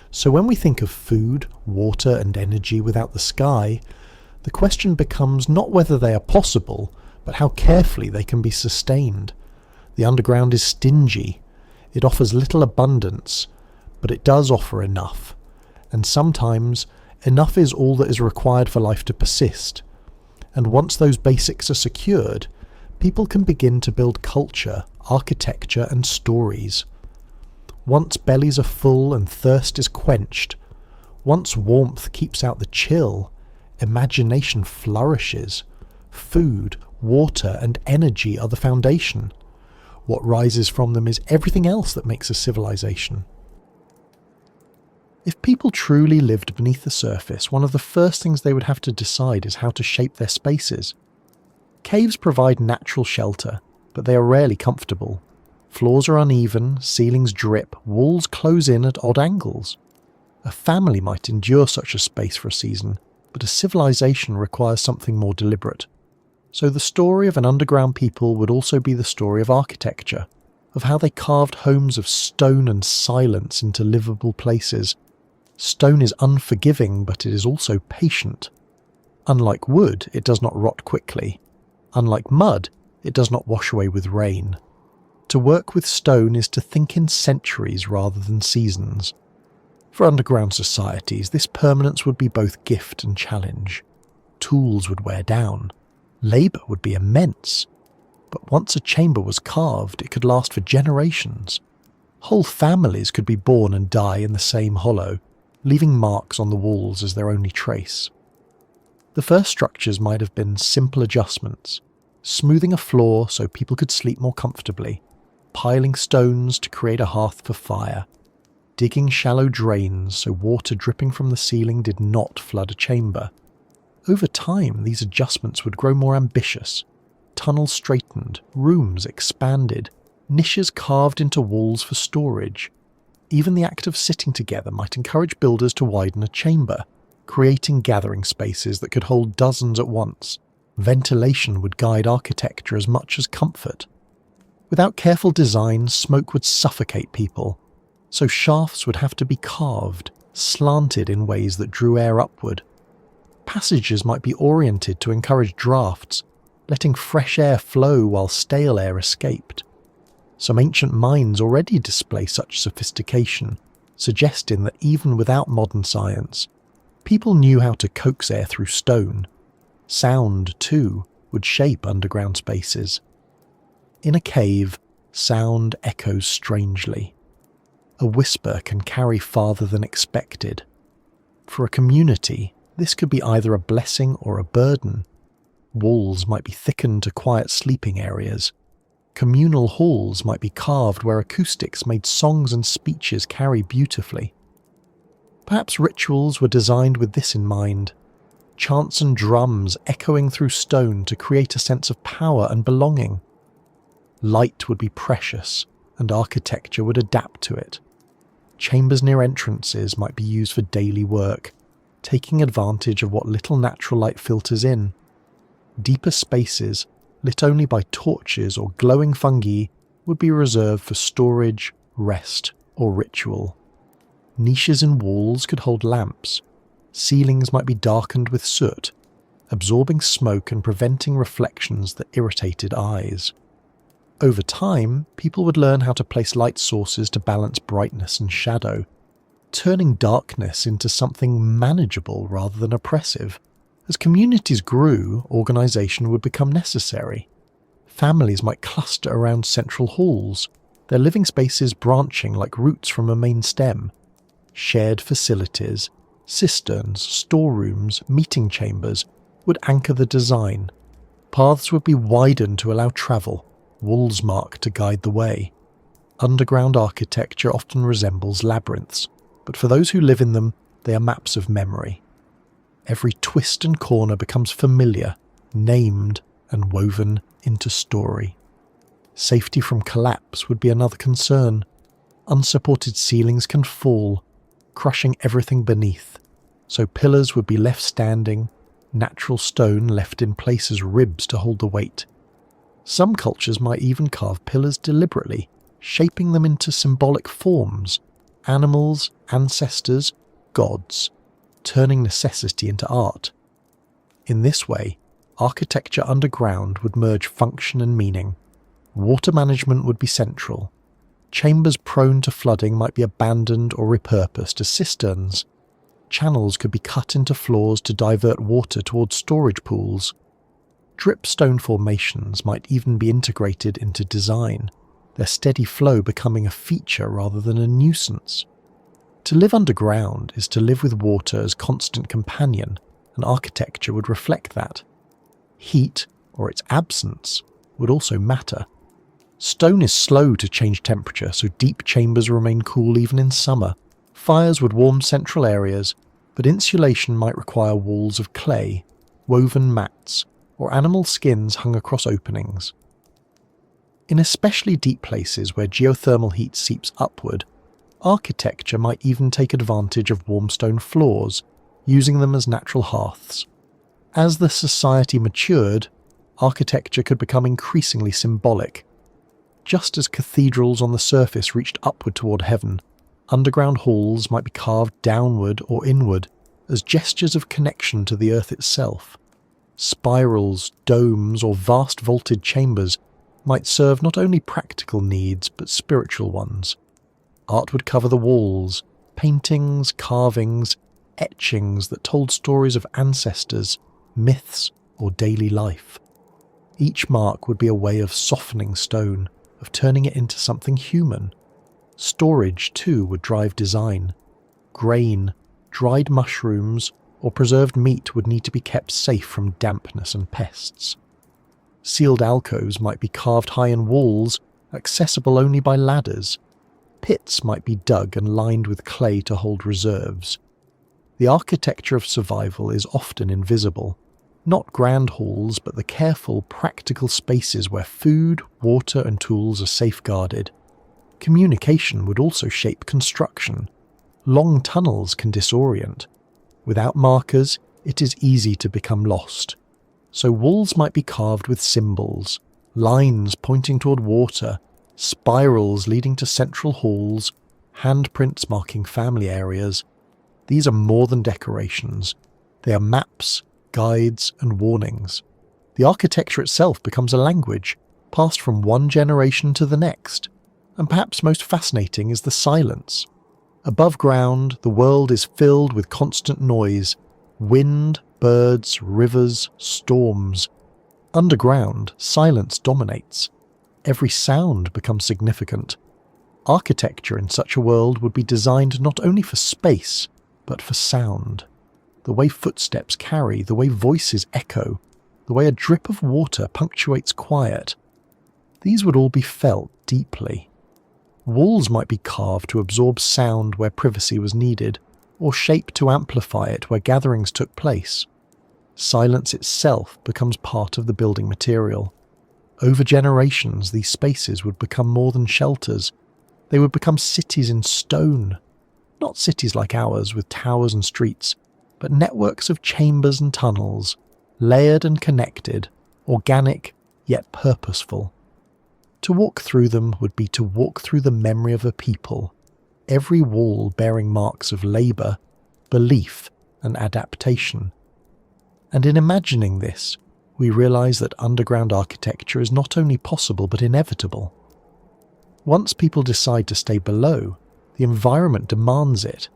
So when we think of food, water, and energy without the sky, the question becomes not whether they are possible, but how carefully they can be sustained. The underground is stingy. It offers little abundance, but it does offer enough. And sometimes, enough is all that is required for life to persist. And once those basics are secured, people can begin to build culture, architecture, and stories. Once bellies are full and thirst is quenched, once warmth keeps out the chill, imagination flourishes. Food, water, and energy are the foundation. What rises from them is everything else that makes a civilization. If people truly lived beneath the surface, one of the first things they would have to decide is how to shape their spaces. Caves provide natural shelter, but they are rarely comfortable. Floors are uneven, ceilings drip, walls close in at odd angles. A family might endure such a space for a season, but a civilization requires something more deliberate. So the story of an underground people would also be the story of architecture, of how they carved homes of stone and silence into livable places. Stone is unforgiving, but it is also patient. Unlike wood, it does not rot quickly. Unlike mud, it does not wash away with rain. To work with stone is to think in centuries rather than seasons. For underground societies, this permanence would be both gift and challenge. Tools would wear down. Labour would be immense. But once a chamber was carved, it could last for generations. Whole families could be born and die in the same hollow, leaving marks on the walls as their only trace. The first structures might have been simple adjustments, smoothing a floor so people could sleep more comfortably, piling stones to create a hearth for fire, digging shallow drains so water dripping from the ceiling did not flood a chamber. Over time, these adjustments would grow more ambitious. Tunnels straightened, rooms expanded, niches carved into walls for storage. Even the act of sitting together might encourage builders to widen a chamber, creating gathering spaces that could hold dozens at once. Ventilation would guide architecture as much as comfort. Without careful design, smoke would suffocate people, so shafts would have to be carved, slanted in ways that drew air upward. Passages might be oriented to encourage drafts, letting fresh air flow while stale air escaped. Some ancient mines already display such sophistication, suggesting that even without modern science, people knew how to coax air through stone. Sound, too, would shape underground spaces. In a cave, sound echoes strangely. A whisper can carry farther than expected. For a community, this could be either a blessing or a burden. Walls might be thickened to quiet sleeping areas. Communal halls might be carved where acoustics made songs and speeches carry beautifully. Perhaps rituals were designed with this in mind. Chants and drums echoing through stone to create a sense of power and belonging. Light would be precious, and architecture would adapt to it. Chambers near entrances might be used for daily work, taking advantage of what little natural light filters in. Deeper spaces, lit only by torches or glowing fungi, would be reserved for storage, rest, or ritual. Niches in walls could hold lamps. Ceilings might be darkened with soot, absorbing smoke and preventing reflections that irritated eyes. Over time, people would learn how to place light sources to balance brightness and shadow, turning darkness into something manageable rather than oppressive. As communities grew, organisation would become necessary. Families might cluster around central halls, their living spaces branching like roots from a main stem. Shared facilities, cisterns, storerooms, meeting chambers would anchor the design. Paths would be widened to allow travel, walls marked to guide the way. Underground architecture often resembles labyrinths, but for those who live in them, they are maps of memory. Every twist and corner becomes familiar, named, and woven into story. Safety from collapse would be another concern. Unsupported ceilings can fall, crushing everything beneath, so pillars would be left standing, natural stone left in place as ribs to hold the weight. Some cultures might even carve pillars deliberately, shaping them into symbolic forms, animals, ancestors, gods, turning necessity into art. In this way, architecture underground would merge function and meaning. Water management would be central. Chambers prone to flooding might be abandoned or repurposed as cisterns. Channels could be cut into floors to divert water towards storage pools. Dripstone formations might even be integrated into design, their steady flow becoming a feature rather than a nuisance. To live underground is to live with water as constant companion, and architecture would reflect that. Heat, or its absence, would also matter. Stone is slow to change temperature, so deep chambers remain cool even in summer. Fires would warm central areas, but insulation might require walls of clay, woven mats, or animal skins hung across openings. In especially deep places where geothermal heat seeps upward, architecture might even take advantage of warm stone floors, using them as natural hearths. As the society matured, architecture could become increasingly symbolic. Just as cathedrals on the surface reached upward toward heaven, underground halls might be carved downward or inward as gestures of connection to the earth itself. Spirals, domes, or vast vaulted chambers might serve not only practical needs but spiritual ones. Art would cover the walls, paintings, carvings, etchings that told stories of ancestors, myths, or daily life. Each mark would be a way of softening stone, of turning it into something human. Storage, too, would drive design. Grain, dried mushrooms, or preserved meat would need to be kept safe from dampness and pests. Sealed alcoves might be carved high in walls, accessible only by ladders. Pits might be dug and lined with clay to hold reserves. The architecture of survival is often invisible. Not grand halls, but the careful, practical spaces where food, water, and tools are safeguarded. Communication would also shape construction. Long tunnels can disorient. Without markers, it is easy to become lost. So walls might be carved with symbols, lines pointing toward water, spirals leading to central halls, handprints marking family areas. These are more than decorations. They are maps, guides, and warnings. The architecture itself becomes a language, passed from one generation to the next. And perhaps most fascinating is the silence. Above ground, the world is filled with constant noise, wind, birds, rivers, storms. Underground, silence dominates. Every sound becomes significant. Architecture in such a world would be designed not only for space, but for sound. The way footsteps carry, the way voices echo, the way a drip of water punctuates quiet. These would all be felt deeply. Walls might be carved to absorb sound where privacy was needed. or shape to amplify it where gatherings took place. Silence itself becomes part of the building material. Over generations, these spaces would become more than shelters. They would become cities in stone. Not cities like ours with towers and streets, but networks of chambers and tunnels, layered and connected, organic yet purposeful. To walk through them would be to walk through the memory of a people, every wall bearing marks of labour, belief and adaptation. And in imagining this, we realise that underground architecture is not only possible but inevitable. Once people decide to stay below, the environment demands it.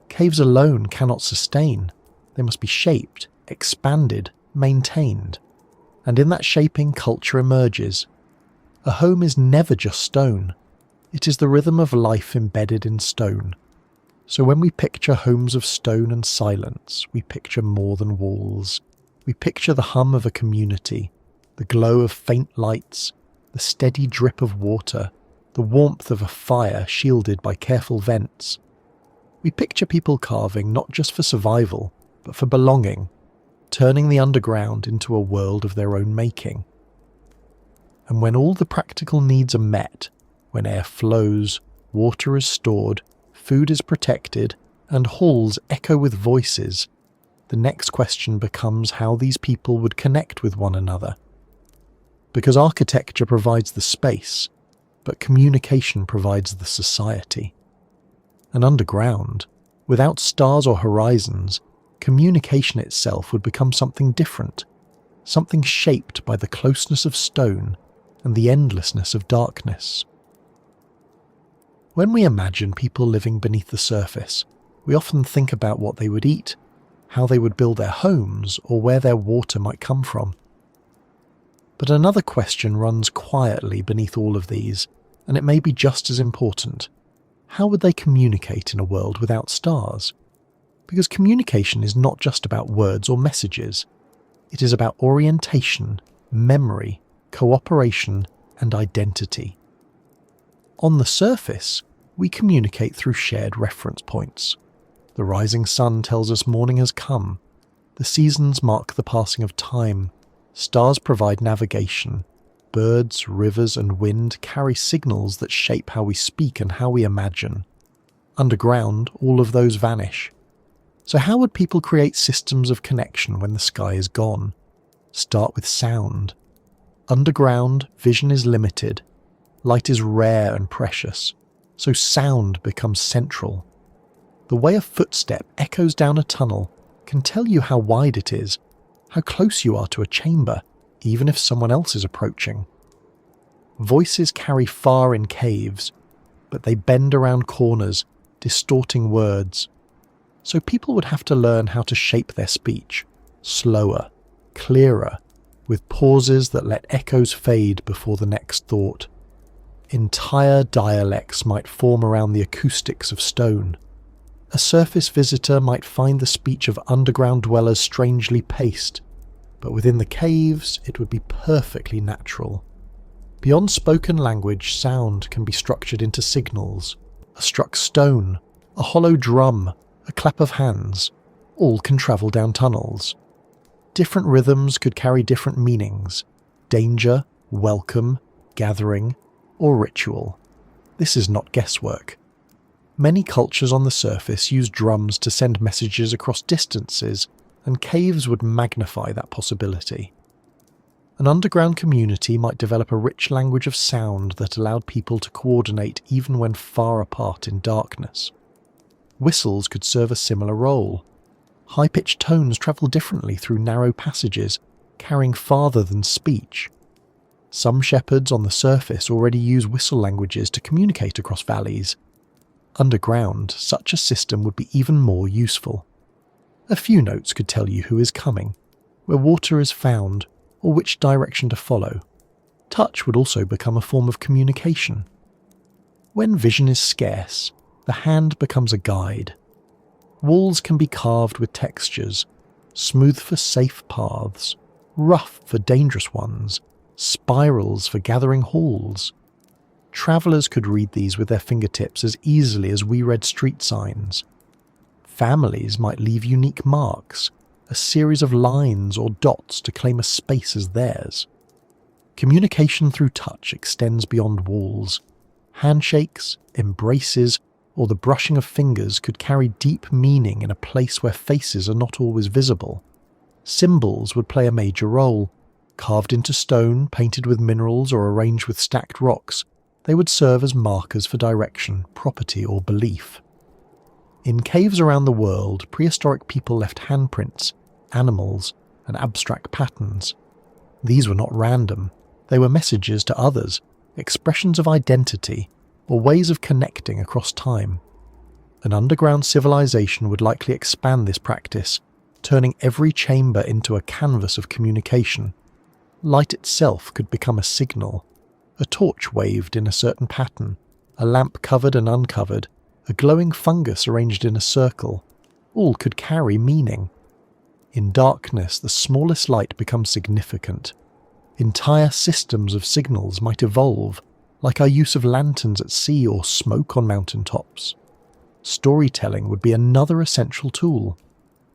Caves alone cannot sustain. They must be shaped, expanded, maintained. And in that shaping, culture emerges. A home is never just stone. It is the rhythm of life embedded in stone. So when we picture homes of stone and silence, we picture more than walls. We picture the hum of a community, the glow of faint lights, the steady drip of water, the warmth of a fire shielded by careful vents. We picture people carving not just for survival, but for belonging, turning the underground into a world of their own making. And when all the practical needs are met, when air flows, water is stored, food is protected, and halls echo with voices, the next question becomes how these people would connect with one another. Because architecture provides the space, but communication provides the society. And underground, without stars or horizons, communication itself would become something different, something shaped by the closeness of stone and the endlessness of darkness. When we imagine people living beneath the surface, we often think about what they would eat, how they would build their homes, or where their water might come from. But another question runs quietly beneath all of these, and it may be just as important. How would they communicate in a world without stars? Because communication is not just about words or messages. It is about orientation, memory, cooperation, and identity. On the surface, we communicate through shared reference points. The rising sun tells us morning has come. The seasons mark the passing of time. Stars provide navigation. Birds, rivers, and wind carry signals that shape how we speak and how we imagine. Underground, all of those vanish. So how would people create systems of connection when the sky is gone? Start with sound. Underground, vision is limited. Light is rare and precious, so sound becomes central. The way a footstep echoes down a tunnel can tell you how wide it is, how close you are to a chamber, even if someone else is approaching. Voices carry far in caves, but they bend around corners, distorting words. So people would have to learn how to shape their speech, slower, clearer, with pauses that let echoes fade before the next thought. Entire dialects might form around the acoustics of stone. A surface visitor might find the speech of underground dwellers strangely paced, but within the caves it would be perfectly natural. Beyond spoken language, sound can be structured into signals. A struck stone, a hollow drum, a clap of hands, all can travel down tunnels. Different rhythms could carry different meanings: danger, welcome, gathering, or ritual. This is not guesswork. Many cultures on the surface use drums to send messages across distances, and caves would magnify that possibility. An underground community might develop a rich language of sound that allowed people to coordinate even when far apart in darkness. Whistles could serve a similar role. High-pitched tones travel differently through narrow passages, carrying farther than speech. Some shepherds on the surface already use whistle languages to communicate across valleys. Underground, such a system would be even more useful. A few notes could tell you who is coming, where water is found, or which direction to follow. Touch would also become a form of communication. When vision is scarce, the hand becomes a guide. Walls can be carved with textures, smooth for safe paths, rough for dangerous ones, spirals for gathering halls. Travellers could read these with their fingertips as easily as we read street signs. Families might leave unique marks, a series of lines or dots to claim a space as theirs. Communication through touch extends beyond walls. Handshakes, embraces, or the brushing of fingers could carry deep meaning in a place where faces are not always visible. Symbols would play a major role. Carved into stone, painted with minerals, or arranged with stacked rocks, they would serve as markers for direction, property, or belief. In caves around the world, prehistoric people left handprints, animals, and abstract patterns. These were not random. They were messages to others, expressions of identity, or ways of connecting across time. An underground civilization would likely expand this practice, turning every chamber into a canvas of communication. Light itself could become a signal. A torch waved in a certain pattern, a lamp covered and uncovered, a glowing fungus arranged in a circle. All could carry meaning. In darkness, the smallest light becomes significant. Entire systems of signals might evolve, like our use of lanterns at sea or smoke on mountain tops. Storytelling would be another essential tool.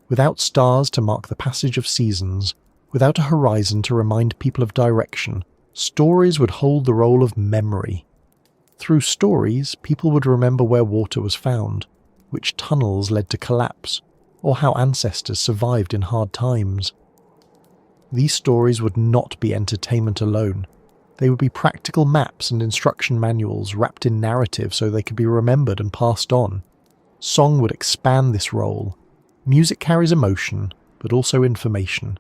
Without stars to mark the passage of seasons, without a horizon to remind people of direction, stories would hold the role of memory. Through stories, people would remember where water was found, which tunnels led to collapse, or how ancestors survived in hard times. These stories would not be entertainment alone. They would be practical maps and instruction manuals wrapped in narrative so they could be remembered and passed on. Song would expand this role. Music carries emotion, but also information.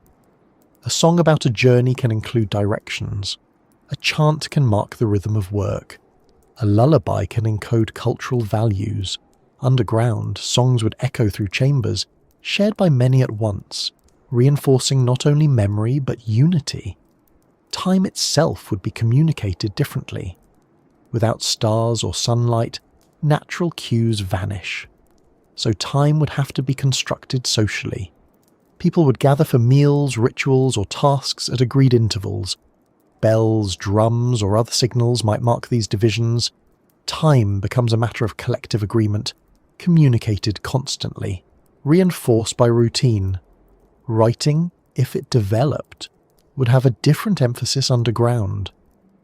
A song about a journey can include directions. A chant can mark the rhythm of work. A lullaby can encode cultural values. Underground, songs would echo through chambers, shared by many at once, reinforcing not only memory but unity. Time itself would be communicated differently. Without stars or sunlight, natural cues vanish. So time would have to be constructed socially. People would gather for meals, rituals, or tasks at agreed intervals. Bells, drums, or other signals might mark these divisions. Time becomes a matter of collective agreement, communicated constantly, reinforced by routine. Writing, if it developed, would have a different emphasis underground.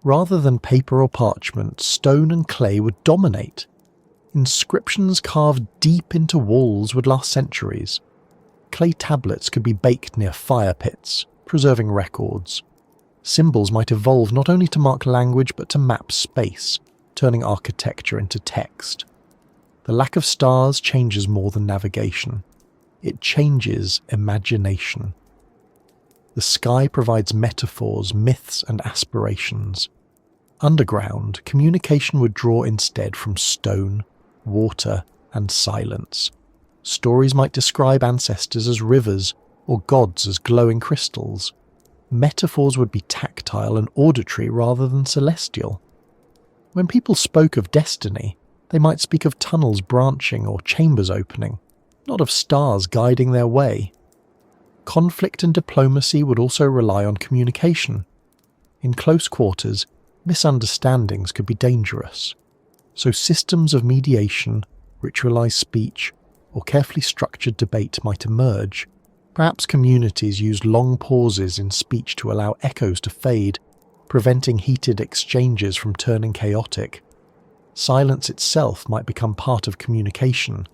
Rather than paper or parchment, stone and clay would dominate. Inscriptions carved deep into walls would last centuries. Clay tablets could be baked near fire pits, preserving records. Symbols might evolve not only to mark language but to map space, turning architecture into text. The lack of stars changes more than navigation. It changes imagination. The sky provides metaphors, myths, and aspirations. Underground, communication would draw instead from stone, water, and silence. Stories might describe ancestors as rivers or gods as glowing crystals. Metaphors would be tactile and auditory rather than celestial. When people spoke of destiny, they might speak of tunnels branching or chambers opening, not of stars guiding their way. Conflict and diplomacy would also rely on communication. In close quarters, misunderstandings could be dangerous. So systems of mediation, ritualized speech, or carefully structured debate might emerge. Perhaps communities used long pauses in speech to allow echoes to fade, preventing heated exchanges from turning chaotic. Silence itself might become part of communication,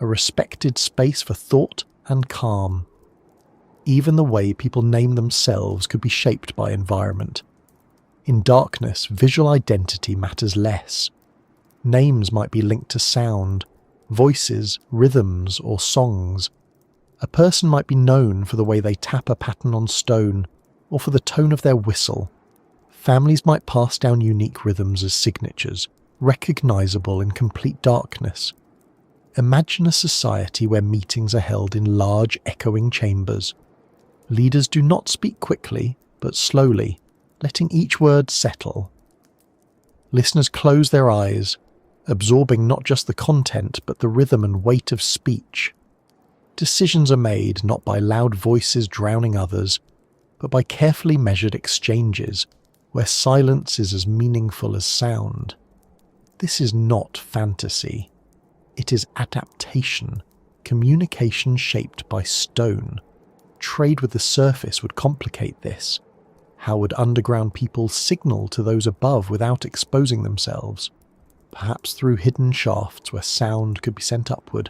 a respected space for thought and calm. Even the way people name themselves could be shaped by environment. In darkness, visual identity matters less. Names might be linked to sound, voices, rhythms, or songs. A person might be known for the way they tap a pattern on stone, or for the tone of their whistle. Families might pass down unique rhythms as signatures, recognizable in complete darkness. Imagine a society where meetings are held in large, echoing chambers. Leaders do not speak quickly, but slowly, letting each word settle. Listeners close their eyes, absorbing not just the content but the rhythm and weight of speech. Decisions are made not by loud voices drowning others, but by carefully measured exchanges, where silence is as meaningful as sound. This is not fantasy. It is adaptation, communication shaped by stone. Trade with the surface would complicate this. How would underground people signal to those above without exposing themselves? Perhaps through hidden shafts where sound could be sent upward.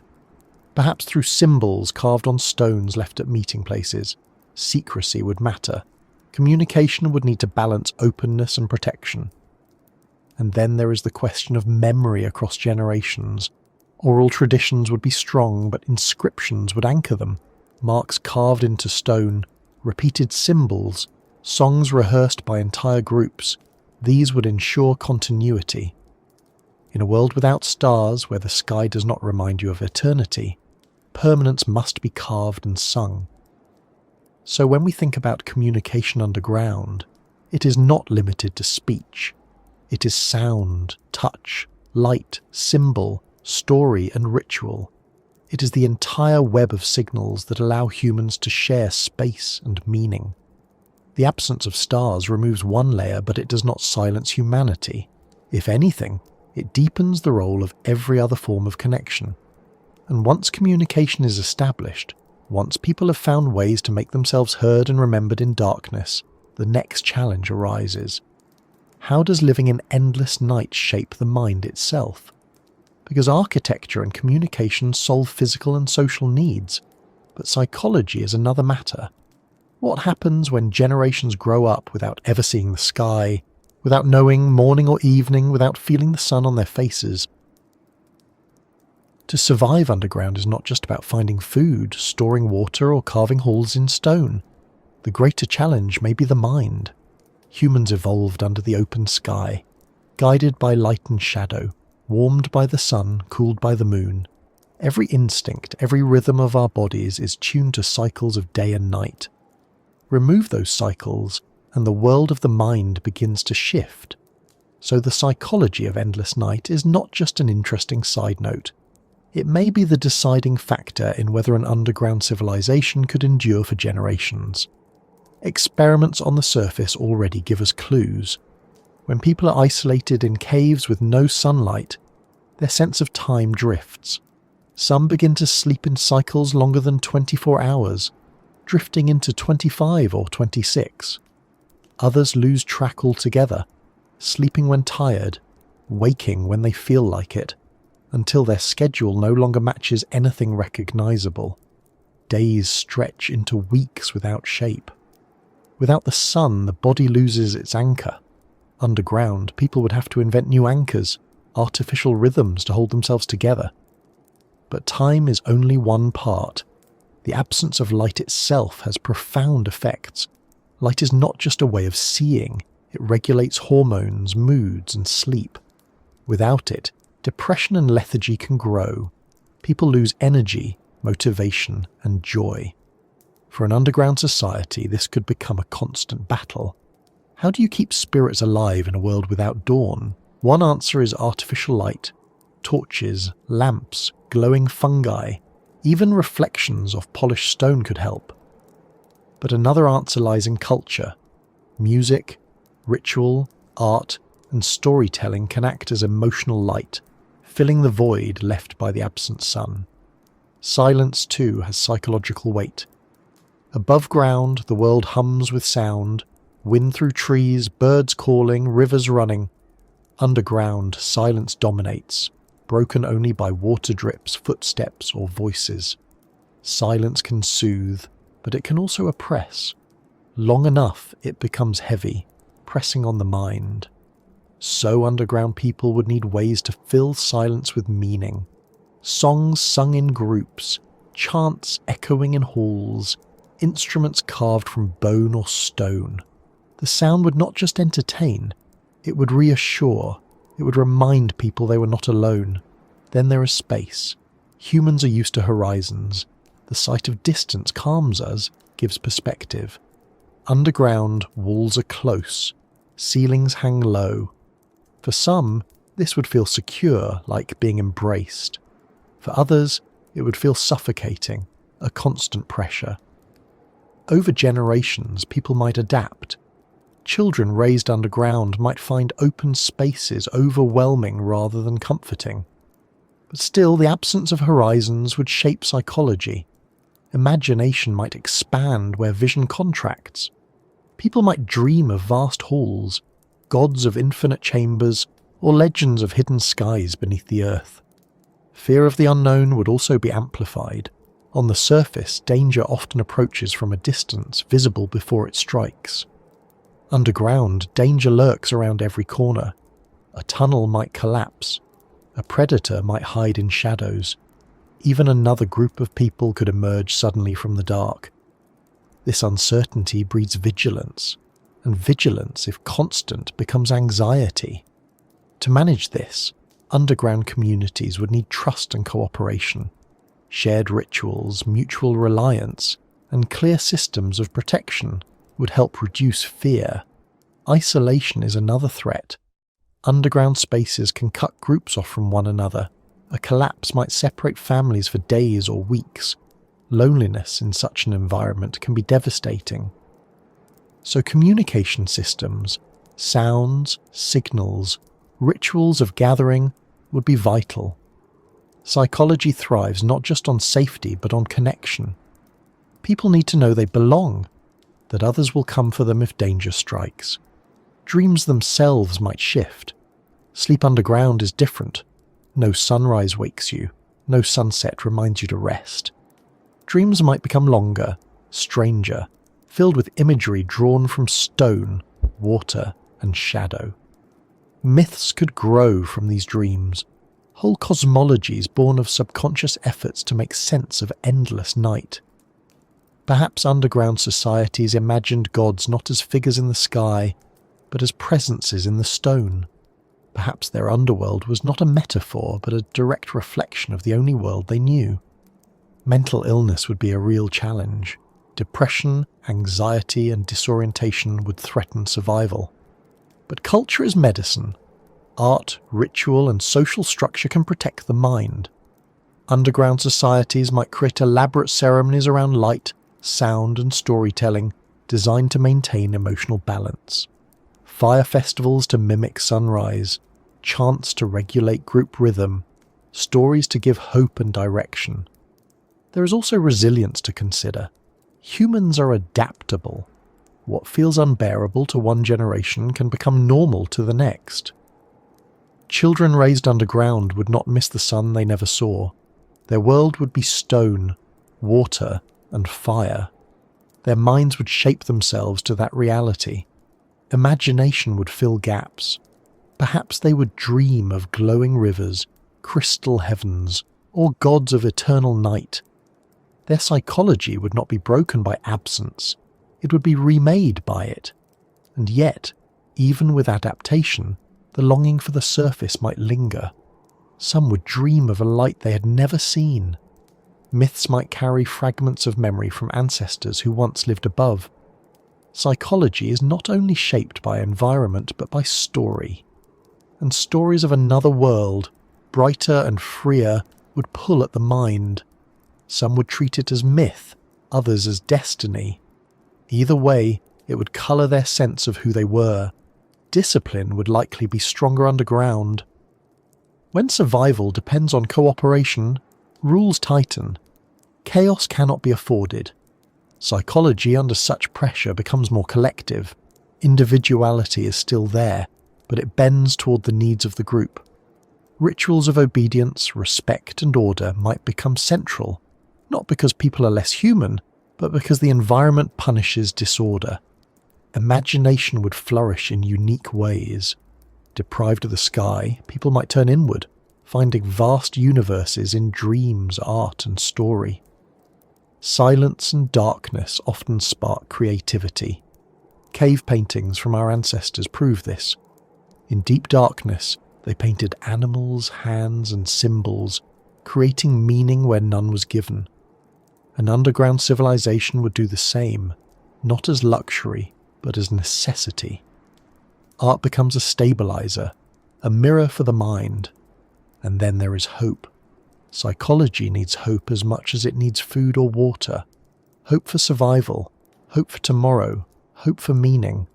Perhaps through symbols carved on stones left at meeting places. Secrecy would matter. Communication would need to balance openness and protection. And then there is the question of memory across generations. Oral traditions would be strong, but inscriptions would anchor them. Marks carved into stone, repeated symbols, songs rehearsed by entire groups. These would ensure continuity. In a world without stars, where the sky does not remind you of eternity, permanence must be carved and sung. So when we think about communication underground, it is not limited to speech. It is sound, touch, light, symbol, story and ritual. It is the entire web of signals that allow humans to share space and meaning. The absence of stars removes one layer, but it does not silence humanity. If anything, it deepens the role of every other form of connection. And once communication is established, once people have found ways to make themselves heard and remembered in darkness, the next challenge arises. How does living in endless night shape the mind itself? Because architecture and communication solve physical and social needs, but psychology is another matter. What happens when generations grow up without ever seeing the sky, without knowing morning or evening, without feeling the sun on their faces? To survive underground is not just about finding food, storing water, or carving halls in stone. The greater challenge may be the mind. Humans evolved under the open sky, guided by light and shadow, warmed by the sun, cooled by the moon. Every instinct, every rhythm of our bodies is tuned to cycles of day and night. Remove those cycles, and the world of the mind begins to shift. So the psychology of endless night is not just an interesting side note. It may be the deciding factor in whether an underground civilization could endure for generations. Experiments on the surface already give us clues. When people are isolated in caves with no sunlight, their sense of time drifts. Some begin to sleep in cycles longer than 24 hours, drifting into 25 or 26. Others lose track altogether, sleeping when tired, waking when they feel like it, until their schedule no longer matches anything recognizable. Days stretch into weeks without shape. Without the sun, the body loses its anchor. Underground, people would have to invent new anchors, artificial rhythms to hold themselves together. But time is only one part. The absence of light itself has profound effects. Light is not just a way of seeing, it regulates hormones, moods, and sleep. Without it, depression and lethargy can grow. People lose energy, motivation, and joy. For an underground society, this could become a constant battle. How do you keep spirits alive in a world without dawn? One answer is artificial light. Torches, lamps, glowing fungi, even reflections of polished stone could help. But another answer lies in culture. Music, ritual, art, and storytelling can act as emotional light, filling the void left by the absent sun. Silence, too, has psychological weight. Above ground, the world hums with sound, wind through trees, birds calling, rivers running. Underground, silence dominates, broken only by water drips, footsteps, or voices. Silence can soothe, but it can also oppress. Long enough, it becomes heavy, pressing on the mind. So underground people would need ways to fill silence with meaning. Songs sung in groups, chants echoing in halls, instruments carved from bone or stone. The sound would not just entertain, it would reassure, it would remind people they were not alone. Then there is space. Humans are used to horizons. The sight of distance calms us, gives perspective. Underground, walls are close, ceilings hang low. For some, this would feel secure, like being embraced. For others, it would feel suffocating, a constant pressure. Over generations, people might adapt. Children raised underground might find open spaces overwhelming rather than comforting. But still, the absence of horizons would shape psychology. Imagination might expand where vision contracts. People might dream of vast halls, gods of infinite chambers, or legends of hidden skies beneath the earth. Fear of the unknown would also be amplified. On the surface, danger often approaches from a distance, visible before it strikes. Underground, danger lurks around every corner. A tunnel might collapse. A predator might hide in shadows. Even another group of people could emerge suddenly from the dark. This uncertainty breeds vigilance, and vigilance, if constant, becomes anxiety. To manage this, underground communities would need trust and cooperation. Shared rituals, mutual reliance, and clear systems of protection would help reduce fear. Isolation is another threat. Underground spaces can cut groups off from one another. A collapse might separate families for days or weeks. Loneliness in such an environment can be devastating. So communication systems, sounds, signals, rituals of gathering would be vital. Psychology thrives not just on safety but on connection. People need to know they belong, that others will come for them if danger strikes. Dreams themselves might shift. Sleep underground is different. No sunrise wakes you. No sunset reminds you to rest. Dreams might become longer, stranger, filled with imagery drawn from stone, water, and shadow. Myths could grow from these dreams. Whole cosmologies born of subconscious efforts to make sense of endless night. Perhaps underground societies imagined gods not as figures in the sky, but as presences in the stone. Perhaps their underworld was not a metaphor, but a direct reflection of the only world they knew. Mental illness would be a real challenge. Depression, anxiety, and disorientation would threaten survival. But culture is medicine. Art, ritual, and social structure can protect the mind. Underground societies might create elaborate ceremonies around light, sound, and storytelling, designed to maintain emotional balance. Fire festivals to mimic sunrise, chants to regulate group rhythm, stories to give hope and direction. There is also resilience to consider. Humans are adaptable. What feels unbearable to one generation can become normal to the next. Children raised underground would not miss the sun they never saw. Their world would be stone, water, and fire. Their minds would shape themselves to that reality. Imagination would fill gaps. Perhaps they would dream of glowing rivers, crystal heavens, or gods of eternal night. Their psychology would not be broken by absence. It would be remade by it. And yet, even with adaptation, the longing for the surface might linger. Some would dream of a light they had never seen. Myths might carry fragments of memory from ancestors who once lived above. Psychology is not only shaped by environment but by story. And stories of another world, brighter and freer, would pull at the mind. Some would treat it as myth, others as destiny. Either way, it would colour their sense of who they were. Discipline would likely be stronger underground. When survival depends on cooperation, rules tighten. Chaos cannot be afforded. Psychology under such pressure becomes more collective. Individuality is still there, but it bends toward the needs of the group. Rituals of obedience, respect, and order might become central, not because people are less human, but because the environment punishes disorder. Imagination would flourish in unique ways. Deprived of the sky, people might turn inward, finding vast universes in dreams, art, and story. Silence and darkness often spark creativity. Cave paintings from our ancestors prove this. In deep darkness, they painted animals, hands, and symbols, creating meaning where none was given. An underground civilization would do the same, not as luxury, but as necessity. Art becomes a stabilizer, a mirror for the mind. And then there is hope. Psychology needs hope as much as it needs food or water. Hope for survival, hope for tomorrow, hope for meaning.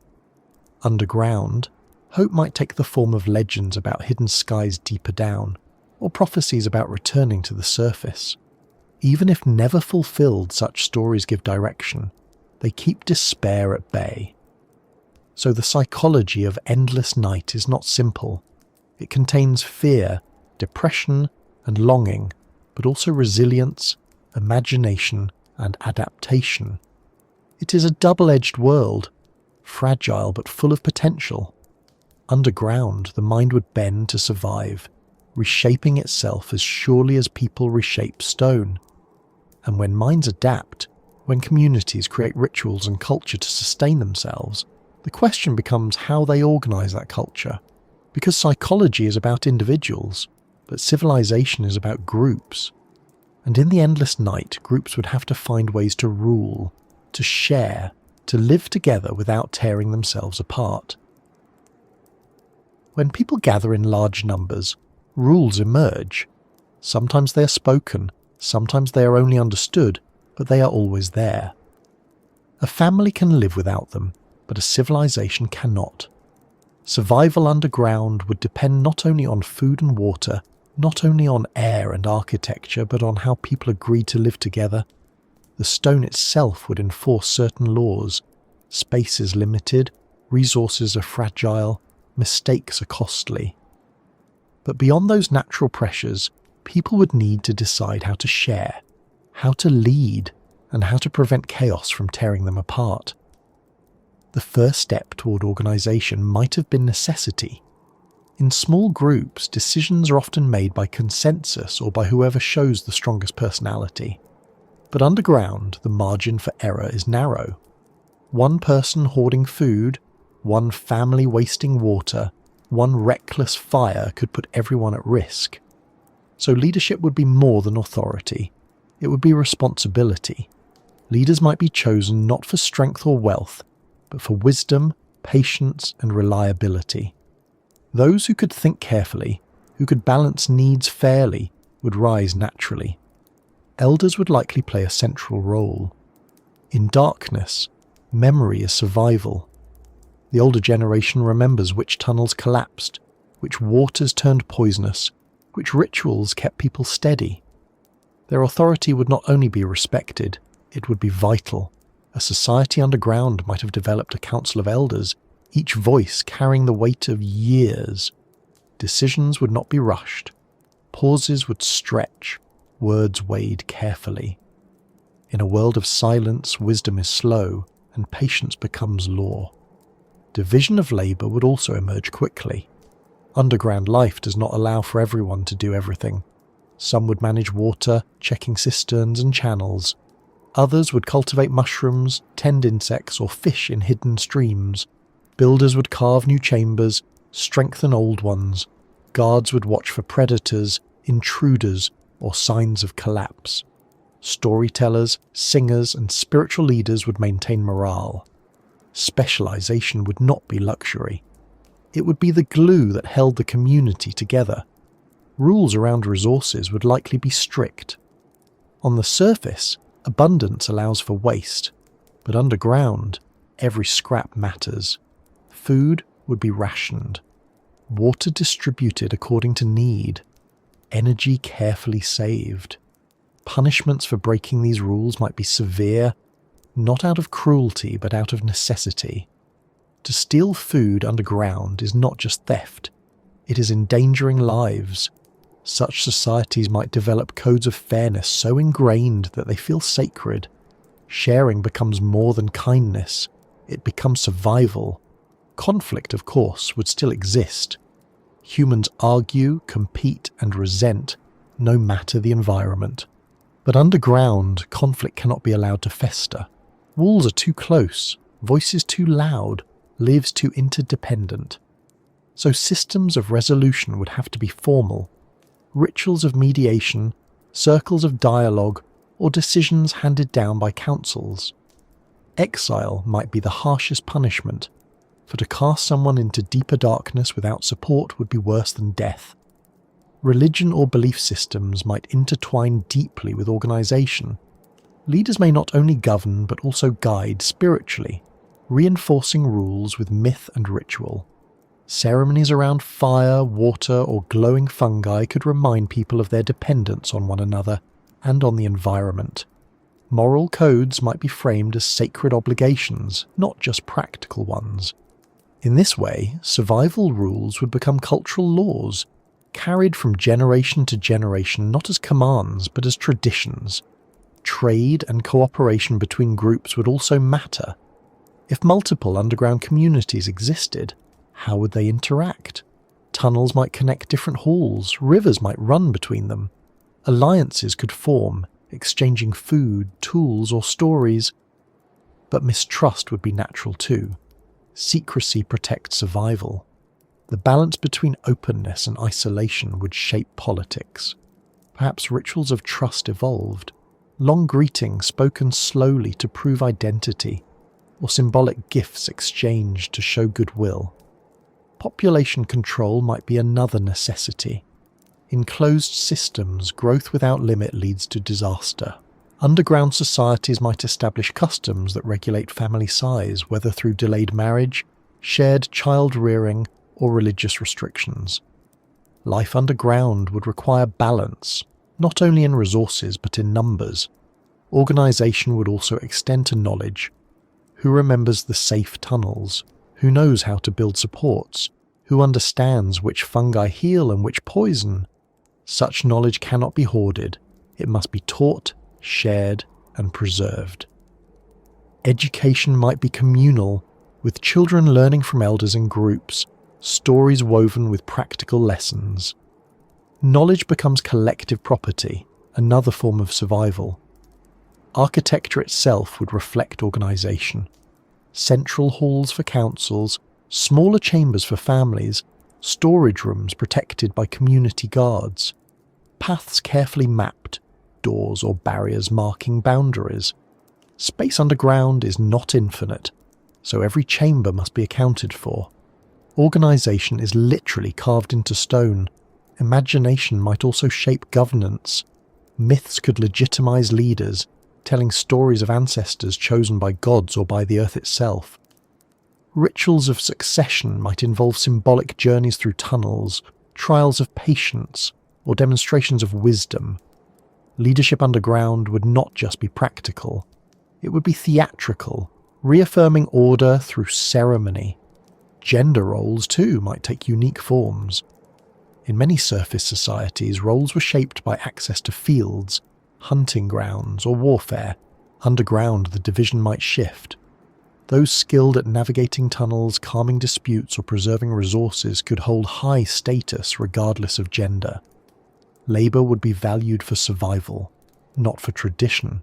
Underground, hope might take the form of legends about hidden skies deeper down, or prophecies about returning to the surface. Even if never fulfilled, such stories give direction. They keep despair at bay. So the psychology of endless night is not simple. It contains fear, depression, and longing, but also resilience, imagination, and adaptation. It is a double-edged world, fragile but full of potential. Underground, the mind would bend to survive, reshaping itself as surely as people reshape stone. And when minds adapt, when communities create rituals and culture to sustain themselves, the question becomes how they organise that culture. Because psychology is about individuals, but civilization is about groups. And in the endless night, groups would have to find ways to rule, to share, to live together without tearing themselves apart. When people gather in large numbers, rules emerge. Sometimes they are spoken, sometimes they are only understood, but they are always there. A family can live without them, but a civilization cannot. Survival underground would depend not only on food and water, not only on air and architecture, but on how people agreed to live together. The stone itself would enforce certain laws. Space is limited, resources are fragile, mistakes are costly. But beyond those natural pressures, people would need to decide how to share, how to lead, and how to prevent chaos from tearing them apart. The first step toward organisation might have been necessity. In small groups, decisions are often made by consensus or by whoever shows the strongest personality. But underground, the margin for error is narrow. One person hoarding food, one family wasting water, one reckless fire could put everyone at risk. So leadership would be more than authority. It would be responsibility. Leaders might be chosen not for strength or wealth, but for wisdom, patience, and reliability. Those who could think carefully, who could balance needs fairly, would rise naturally. Elders would likely play a central role. In darkness, memory is survival. The older generation remembers which tunnels collapsed, which waters turned poisonous, which rituals kept people steady. Their authority would not only be respected, it would be vital. A society underground might have developed a council of elders, each voice carrying the weight of years. Decisions would not be rushed. Pauses would stretch, words weighed carefully. In a world of silence, wisdom is slow, and patience becomes law. Division of labour would also emerge quickly. Underground life does not allow for everyone to do everything. Some would manage water, checking cisterns and channels. Others would cultivate mushrooms, tend insects, or fish in hidden streams. Builders would carve new chambers, strengthen old ones. Guards would watch for predators, intruders, or signs of collapse. Storytellers, singers, and spiritual leaders would maintain morale. Specialization would not be luxury. It would be the glue that held the community together. Rules around resources would likely be strict. On the surface, abundance allows for waste, but underground, every scrap matters. Food would be rationed, water distributed according to need, energy carefully saved. Punishments for breaking these rules might be severe, not out of cruelty but out of necessity. To steal food underground is not just theft, it is endangering lives. Such societies might develop codes of fairness so ingrained that they feel sacred. Sharing becomes more than kindness, it becomes survival. Conflict, of course, would still exist. Humans argue, compete, and resent, no matter the environment. But underground, conflict cannot be allowed to fester. Walls are too close, voices too loud, lives too interdependent. So systems of resolution would have to be formal. Rituals of mediation, circles of dialogue, or decisions handed down by councils. Exile might be the harshest punishment, for to cast someone into deeper darkness without support would be worse than death. Religion or belief systems might intertwine deeply with organisation. Leaders may not only govern but also guide spiritually, reinforcing rules with myth and ritual. Ceremonies around fire, water, or glowing fungi could remind people of their dependence on one another and on the environment. Moral codes might be framed as sacred obligations, not just practical ones. In this way, survival rules would become cultural laws, carried from generation to generation not as commands but as traditions. Trade and cooperation between groups would also matter. If multiple underground communities existed, how would they interact? Tunnels might connect different halls, rivers might run between them. Alliances could form, exchanging food, tools, or stories. But mistrust would be natural too. Secrecy protects survival. The balance between openness and isolation would shape politics. Perhaps rituals of trust evolved. Long greetings spoken slowly to prove identity, or symbolic gifts exchanged to show goodwill. Population control might be another necessity. In closed systems, growth without limit leads to disaster. Underground societies might establish customs that regulate family size, whether through delayed marriage, shared child-rearing, or religious restrictions. Life underground would require balance, not only in resources but in numbers. Organisation would also extend to knowledge. Who remembers the safe tunnels? Who knows how to build supports? Who understands which fungi heal and which poison? Such knowledge cannot be hoarded. It must be taught, shared, and preserved. Education might be communal, with children learning from elders in groups, stories woven with practical lessons. Knowledge becomes collective property, another form of survival. Architecture itself would reflect organisation. Central halls for councils, smaller chambers for families, storage rooms protected by community guards, paths carefully mapped, doors or barriers marking boundaries. Space underground is not infinite, so every chamber must be accounted for. Organisation is literally carved into stone. Imagination might also shape governance. Myths could legitimize leaders, telling stories of ancestors chosen by gods or by the earth itself. Rituals of succession might involve symbolic journeys through tunnels, trials of patience, or demonstrations of wisdom. Leadership underground would not just be practical. It would be theatrical, reaffirming order through ceremony. Gender roles, too, might take unique forms. In many surface societies, roles were shaped by access to fields, hunting grounds, or warfare. Underground, the division might shift. Those skilled at navigating tunnels, calming disputes, or preserving resources could hold high status regardless of gender. Labour would be valued for survival, not for tradition.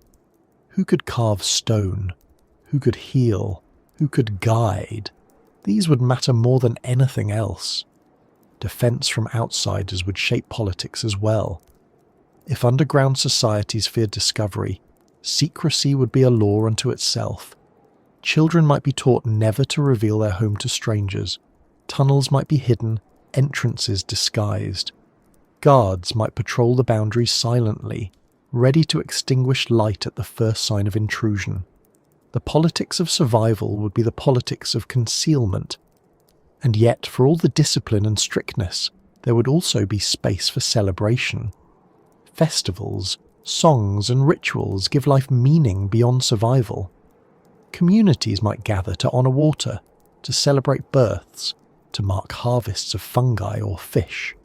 Who could carve stone? Who could heal? Who could guide? These would matter more than anything else. Defence from outsiders would shape politics as well. If underground societies feared discovery, secrecy would be a law unto itself. Children might be taught never to reveal their home to strangers. Tunnels might be hidden, entrances disguised. Guards might patrol the boundaries silently, ready to extinguish light at the first sign of intrusion. The politics of survival would be the politics of concealment. And yet, for all the discipline and strictness, there would also be space for celebration. Festivals, songs, and rituals give life meaning beyond survival. Communities might gather to honour water, to celebrate births, to mark harvests of fungi or fish.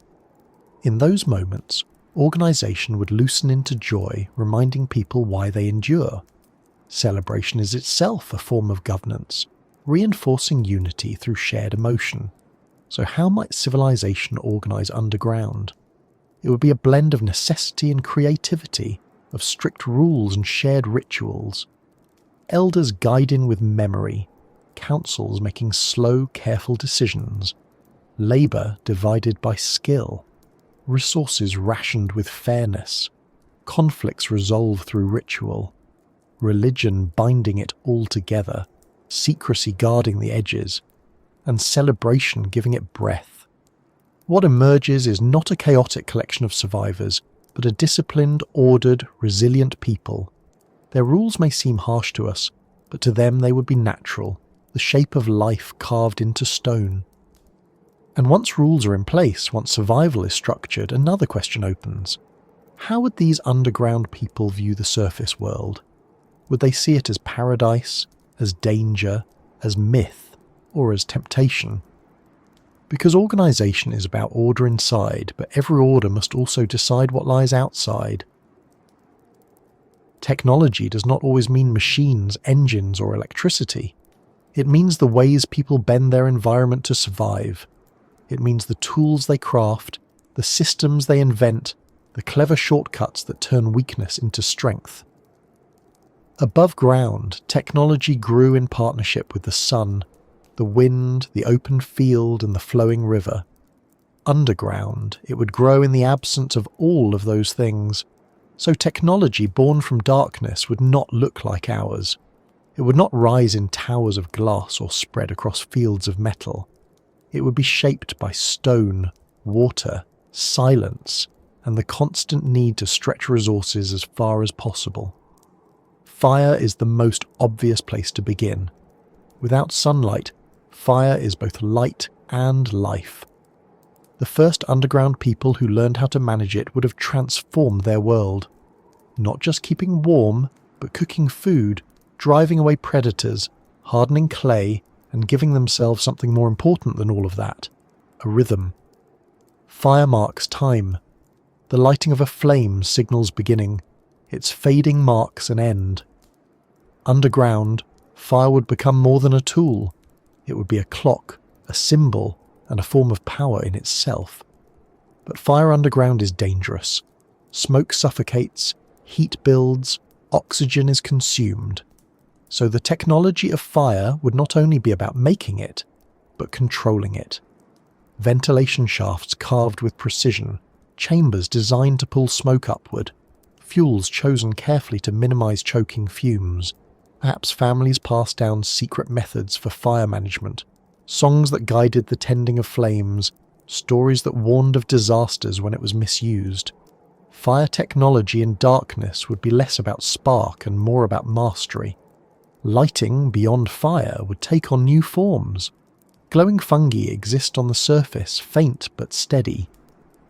In those moments, organisation would loosen into joy, reminding people why they endure. Celebration is itself a form of governance, reinforcing unity through shared emotion. So how might civilization organise underground? It would be a blend of necessity and creativity, of strict rules and shared rituals. Elders guiding with memory, councils making slow, careful decisions, labour divided by skill, resources rationed with fairness, conflicts resolved through ritual, religion binding it all together, secrecy guarding the edges, and celebration giving it breath. What emerges is not a chaotic collection of survivors, but a disciplined, ordered, resilient people. Their rules may seem harsh to us, but to them they would be natural, the shape of life carved into stone. And once rules are in place, once survival is structured, another question opens. How would these underground people view the surface world? Would they see it as paradise, as danger, as myth, or as temptation? Because organisation is about order inside, but every order must also decide what lies outside. Technology does not always mean machines, engines, or electricity. It means the ways people bend their environment to survive. It means the tools they craft, the systems they invent, the clever shortcuts that turn weakness into strength. Above ground, technology grew in partnership with the sun, the wind, the open field, and the flowing river. Underground, it would grow in the absence of all of those things. So technology born from darkness would not look like ours. It would not rise in towers of glass or spread across fields of metal. It would be shaped by stone, water, silence, and the constant need to stretch resources as far as possible. Fire is the most obvious place to begin. Without sunlight, fire is both light and life. The first underground people who learned how to manage it would have transformed their world. Not just keeping warm, but cooking food, driving away predators, hardening clay, and giving themselves something more important than all of that, a rhythm. Fire marks time. The lighting of a flame signals beginning. Its fading marks an end. Underground, fire would become more than a tool. It would be a clock, a symbol, and a form of power in itself. But fire underground is dangerous. Smoke suffocates, heat builds, oxygen is consumed. So the technology of fire would not only be about making it, but controlling it. Ventilation shafts carved with precision, chambers designed to pull smoke upward, fuels chosen carefully to minimize choking fumes. Perhaps families passed down secret methods for fire management, songs that guided the tending of flames, stories that warned of disasters when it was misused. Fire technology in darkness would be less about spark and more about mastery. Lighting beyond fire would take on new forms. Glowing fungi exist on the surface, faint but steady.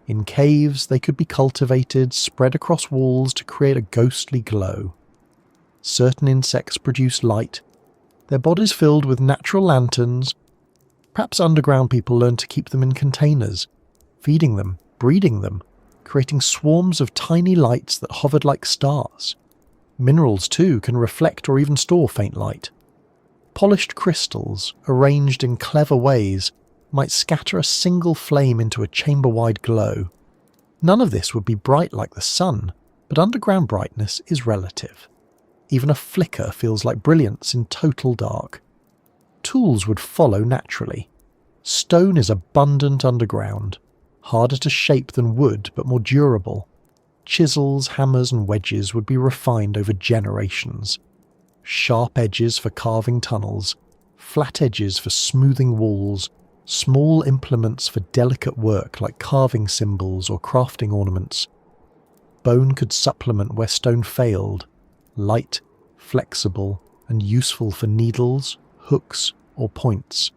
In caves, they could be cultivated, spread across walls to create a ghostly glow. Certain insects produce light, their bodies filled with natural lanterns. Perhaps underground people learned to keep them in containers, feeding them, breeding them, creating swarms of tiny lights that hovered like stars. Minerals, too, can reflect or even store faint light. Polished crystals, arranged in clever ways, might scatter a single flame into a chamber-wide glow. None of this would be bright like the sun, but underground brightness is relative. Even a flicker feels like brilliance in total dark. Tools would follow naturally. Stone is abundant underground, harder to shape than wood but more durable. Chisels, hammers and wedges would be refined over generations. Sharp edges for carving tunnels, flat edges for smoothing walls, small implements for delicate work like carving symbols or crafting ornaments. Bone could supplement where stone failed, light, flexible, and useful for needles, hooks, or points.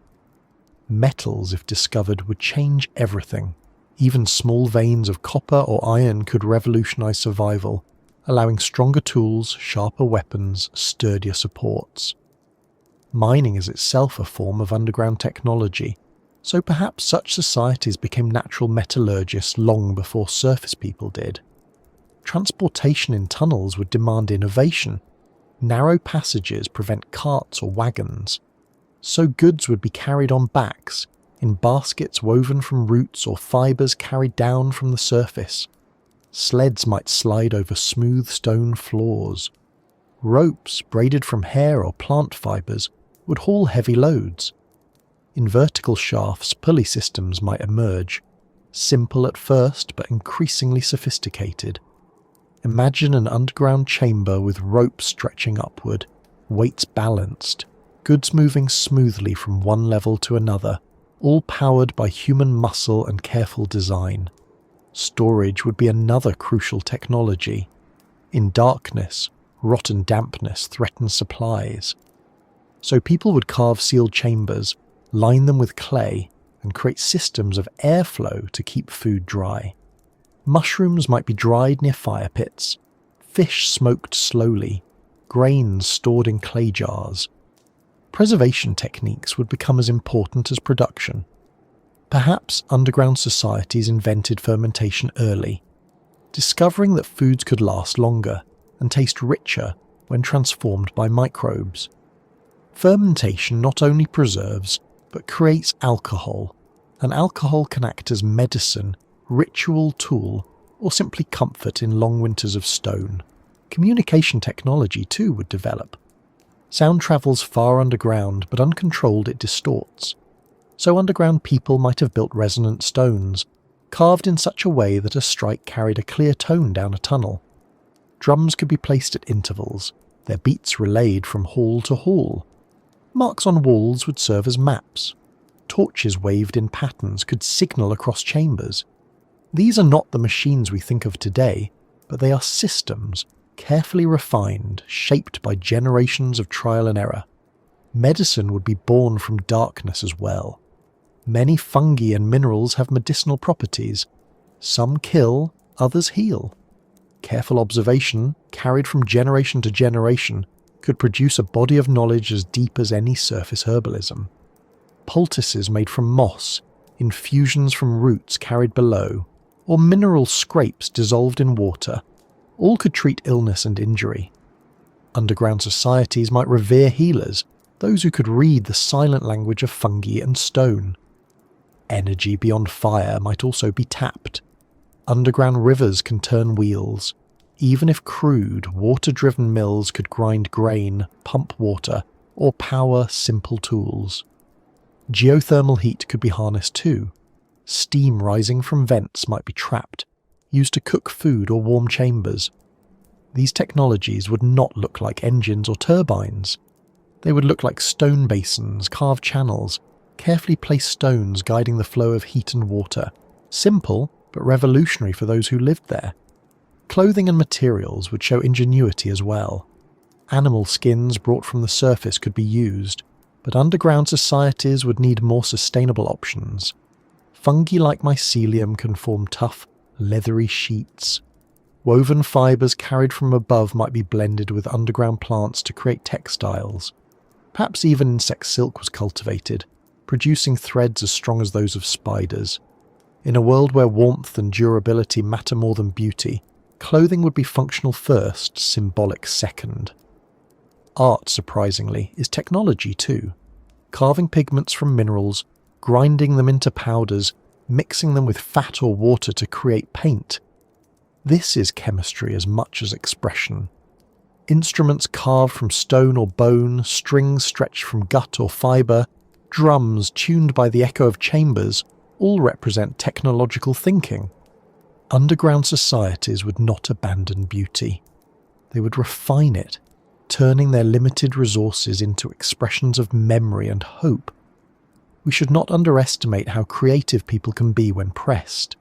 Metals, if discovered, would change everything. Even small veins of copper or iron could revolutionize survival, allowing stronger tools, sharper weapons, sturdier supports. Mining is itself a form of underground technology, so perhaps such societies became natural metallurgists long before surface people did. Transportation in tunnels would demand innovation. Narrow passages prevent carts or wagons. So goods would be carried on backs, in baskets woven from roots or fibres carried down from the surface. Sleds might slide over smooth stone floors. Ropes, braided from hair or plant fibres, would haul heavy loads. In vertical shafts, pulley systems might emerge, simple at first but increasingly sophisticated. Imagine an underground chamber with ropes stretching upward, weights balanced, goods moving smoothly from one level to another, all powered by human muscle and careful design. Storage would be another crucial technology. In darkness, rot and dampness threaten supplies. So people would carve sealed chambers, line them with clay, and create systems of airflow to keep food dry. Mushrooms might be dried near fire pits, fish smoked slowly, grains stored in clay jars. Preservation techniques would become as important as production. Perhaps underground societies invented fermentation early, discovering that foods could last longer and taste richer when transformed by microbes. Fermentation not only preserves, but creates alcohol, and alcohol can act as medicine, ritual tool, or simply comfort in long winters of stone. Communication technology too would develop. Sound travels far underground, but uncontrolled it distorts. So underground people might have built resonant stones, carved in such a way that a strike carried a clear tone down a tunnel. Drums could be placed at intervals, their beats relayed from hall to hall. Marks on walls would serve as maps. Torches waved in patterns could signal across chambers. These are not the machines we think of today, but they are systems, carefully refined, shaped by generations of trial and error. Medicine would be born from darkness as well. Many fungi and minerals have medicinal properties. Some kill, others heal. Careful observation, carried from generation to generation, could produce a body of knowledge as deep as any surface herbalism. Poultices made from moss, infusions from roots carried below, or mineral scrapes dissolved in water, all could treat illness and injury. Underground societies might revere healers, those who could read the silent language of fungi and stone. Energy beyond fire might also be tapped. Underground rivers can turn wheels. Even if crude, water-driven mills could grind grain, pump water, or power simple tools. Geothermal heat could be harnessed too. Steam rising from vents might be trapped, used to cook food or warm chambers. These technologies would not look like engines or turbines. They would look like stone basins, carved channels, carefully placed stones guiding the flow of heat and water. Simple, but revolutionary for those who lived there. Clothing and materials would show ingenuity as well. Animal skins brought from the surface could be used, but underground societies would need more sustainable options. Fungi like mycelium can form tough, leathery sheets. Woven fibres carried from above might be blended with underground plants to create textiles. Perhaps even insect silk was cultivated, producing threads as strong as those of spiders. In a world where warmth and durability matter more than beauty, clothing would be functional first, symbolic second. Art, surprisingly, is technology too. Carving pigments from minerals, grinding them into powders, mixing them with fat or water to create paint. This is chemistry as much as expression. Instruments carved from stone or bone, strings stretched from gut or fibre, drums tuned by the echo of chambers, all represent technological thinking. Underground societies would not abandon beauty. They would refine it, turning their limited resources into expressions of memory and hope. We should not underestimate how creative people can be when pressed.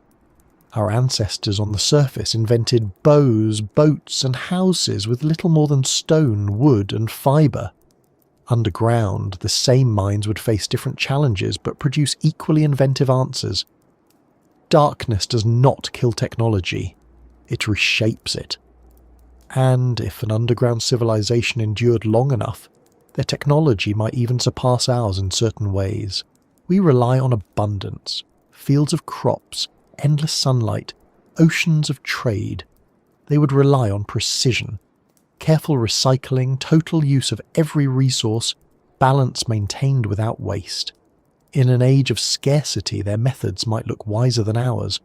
Our ancestors on the surface invented bows, boats, and houses with little more than stone, wood, and fibre. Underground, the same minds would face different challenges but produce equally inventive answers. Darkness does not kill technology, it reshapes it. And if an underground civilization endured long enough, their technology might even surpass ours in certain ways. We rely on abundance, fields of crops, endless sunlight, oceans of trade. They would rely on precision, careful recycling, total use of every resource, balance maintained without waste. In an age of scarcity, their methods might look wiser than ours.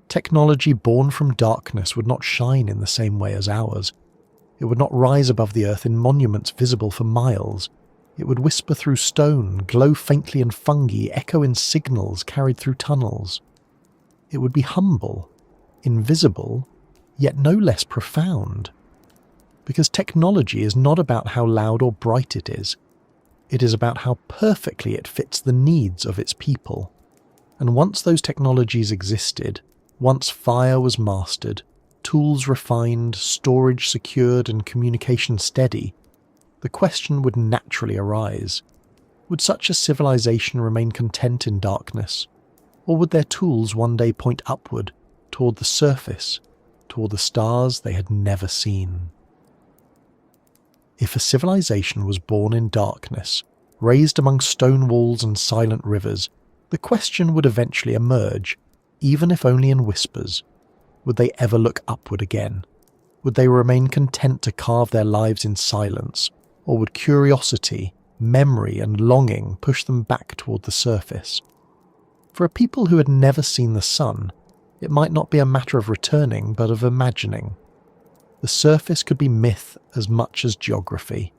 Technology born from darkness would not shine in the same way as ours. It would not rise above the earth in monuments visible for miles. It would whisper through stone, glow faintly in fungi, echo in signals carried through tunnels. It would be humble, invisible, yet no less profound. Because technology is not about how loud or bright it is. It is about how perfectly it fits the needs of its people. And once those technologies existed, once fire was mastered, tools refined, storage secured, and communication steady, the question would naturally arise. Would such a civilization remain content in darkness, or would their tools one day point upward, toward the surface, toward the stars they had never seen? If a civilization was born in darkness, raised among stone walls and silent rivers, the question would eventually emerge, even if only in whispers. Would they ever look upward again? Would they remain content to carve their lives in silence, or would curiosity, memory and longing push them back toward the surface? For a people who had never seen the sun, it might not be a matter of returning, but of imagining. The surface could be myth as much as geography,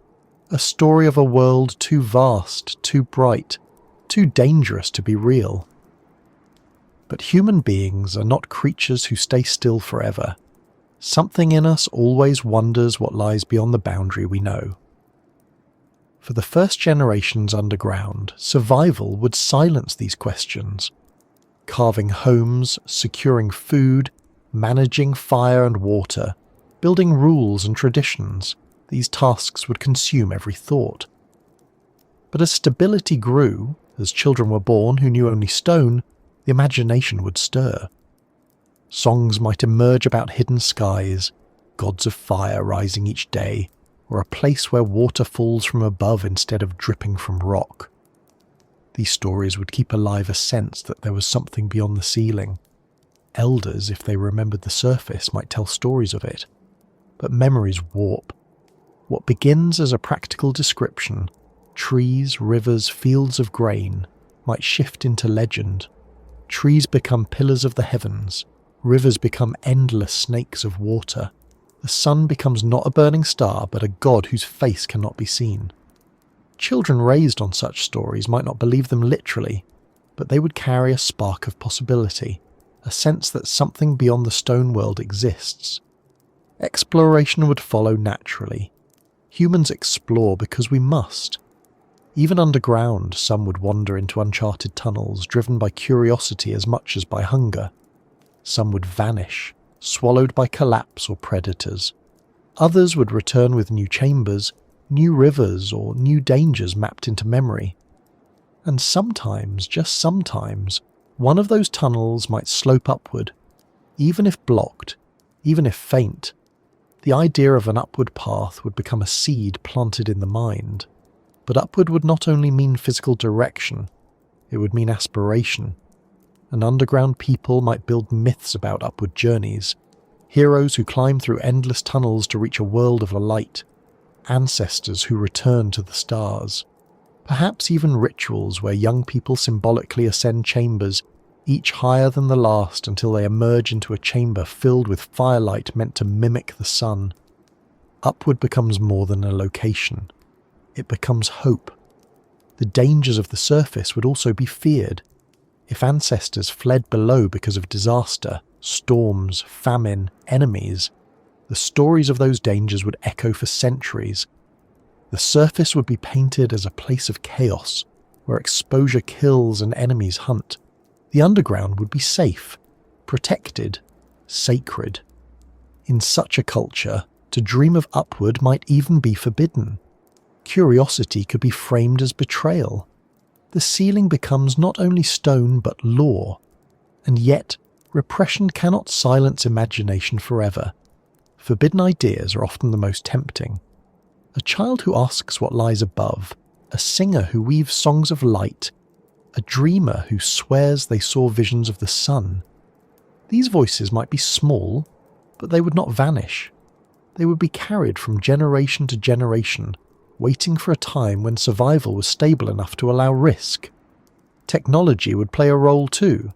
a story of a world too vast, too bright, too dangerous to be real. But human beings are not creatures who stay still forever. Something in us always wonders what lies beyond the boundary we know. For the first generations underground, survival would silence these questions. Carving homes, securing food, managing fire and water, building rules and traditions, these tasks would consume every thought. But as stability grew, as children were born who knew only stone, the imagination would stir. Songs might emerge about hidden skies, gods of fire rising each day, or a place where water falls from above instead of dripping from rock. These stories would keep alive a sense that there was something beyond the ceiling. Elders, if they remembered the surface, might tell stories of it. But memories warp. What begins as a practical description, trees, rivers, fields of grain, might shift into legend. Trees become pillars of the heavens, rivers become endless snakes of water. The sun becomes not a burning star, but a god whose face cannot be seen. Children raised on such stories might not believe them literally, but they would carry a spark of possibility, a sense that something beyond the stone world exists. Exploration would follow naturally. Humans explore because we must. Even underground, some would wander into uncharted tunnels, driven by curiosity as much as by hunger. Some would vanish, swallowed by collapse or predators. Others would return with new chambers, new rivers, or new dangers mapped into memory. And sometimes, just sometimes, one of those tunnels might slope upward, even if blocked, even if faint. The idea of an upward path would become a seed planted in the mind. But upward would not only mean physical direction, it would mean aspiration. An underground people might build myths about upward journeys, heroes who climb through endless tunnels to reach a world of light, ancestors who return to the stars. Perhaps even rituals where young people symbolically ascend chambers, each higher than the last until they emerge into a chamber filled with firelight meant to mimic the sun. Upward becomes more than a location. It becomes hope. The dangers of the surface would also be feared. If ancestors fled below because of disaster, storms, famine, enemies, the stories of those dangers would echo for centuries. The surface would be painted as a place of chaos, where exposure kills and enemies hunt. The underground would be safe, protected, sacred. In such a culture, to dream of upward might even be forbidden. Curiosity could be framed as betrayal. The ceiling becomes not only stone but law. And yet, repression cannot silence imagination forever. Forbidden ideas are often the most tempting. A child who asks what lies above, a singer who weaves songs of light, a dreamer who swears they saw visions of the sun. These voices might be small, but they would not vanish. They would be carried from generation to generation, waiting for a time when survival was stable enough to allow risk. Technology would play a role too.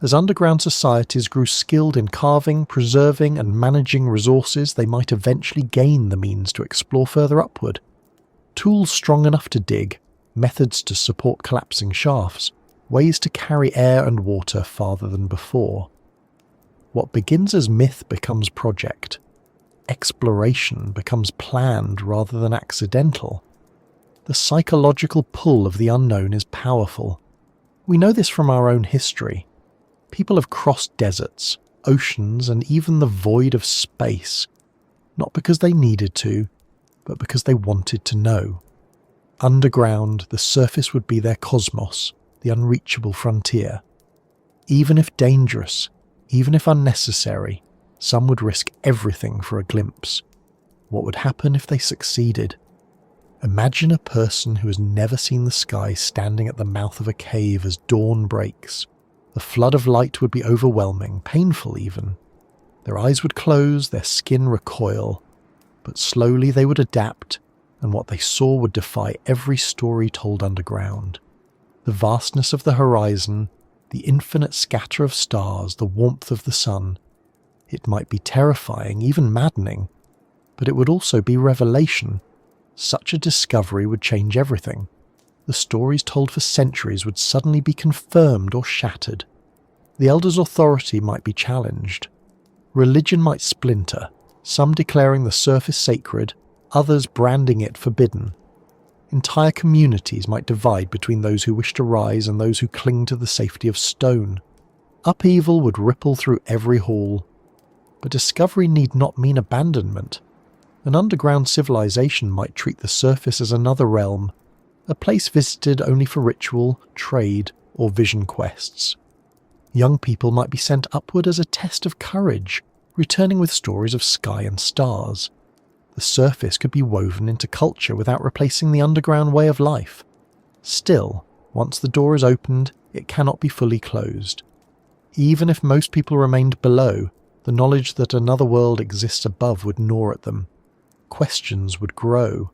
As underground societies grew skilled in carving, preserving and managing resources, they might eventually gain the means to explore further upward. Tools strong enough to dig, methods to support collapsing shafts, ways to carry air and water farther than before. What begins as myth becomes project. Exploration becomes planned rather than accidental. The psychological pull of the unknown is powerful. We know this from our own history. People have crossed deserts, oceans, and even the void of space, not because they needed to, but because they wanted to know. Underground, the surface would be their cosmos, the unreachable frontier. Even if dangerous, even if unnecessary, some would risk everything for a glimpse. What would happen if they succeeded? Imagine a person who has never seen the sky standing at the mouth of a cave as dawn breaks. The flood of light would be overwhelming, painful even. Their eyes would close, their skin recoil, but slowly they would adapt, and what they saw would defy every story told underground. The vastness of the horizon, the infinite scatter of stars, the warmth of the sun. It might be terrifying, even maddening, but it would also be revelation. Such a discovery would change everything. The stories told for centuries would suddenly be confirmed or shattered. The elders' authority might be challenged. Religion might splinter, some declaring the surface sacred, others branding it forbidden. Entire communities might divide between those who wish to rise and those who cling to the safety of stone. Upheaval would ripple through every hall. But discovery need not mean abandonment. An underground civilization might treat the surface as another realm, a place visited only for ritual, trade, or vision quests. Young people might be sent upward as a test of courage, returning with stories of sky and stars. The surface could be woven into culture without replacing the underground way of life. Still, once the door is opened, it cannot be fully closed. Even if most people remained below, the knowledge that another world exists above would gnaw at them. Questions would grow.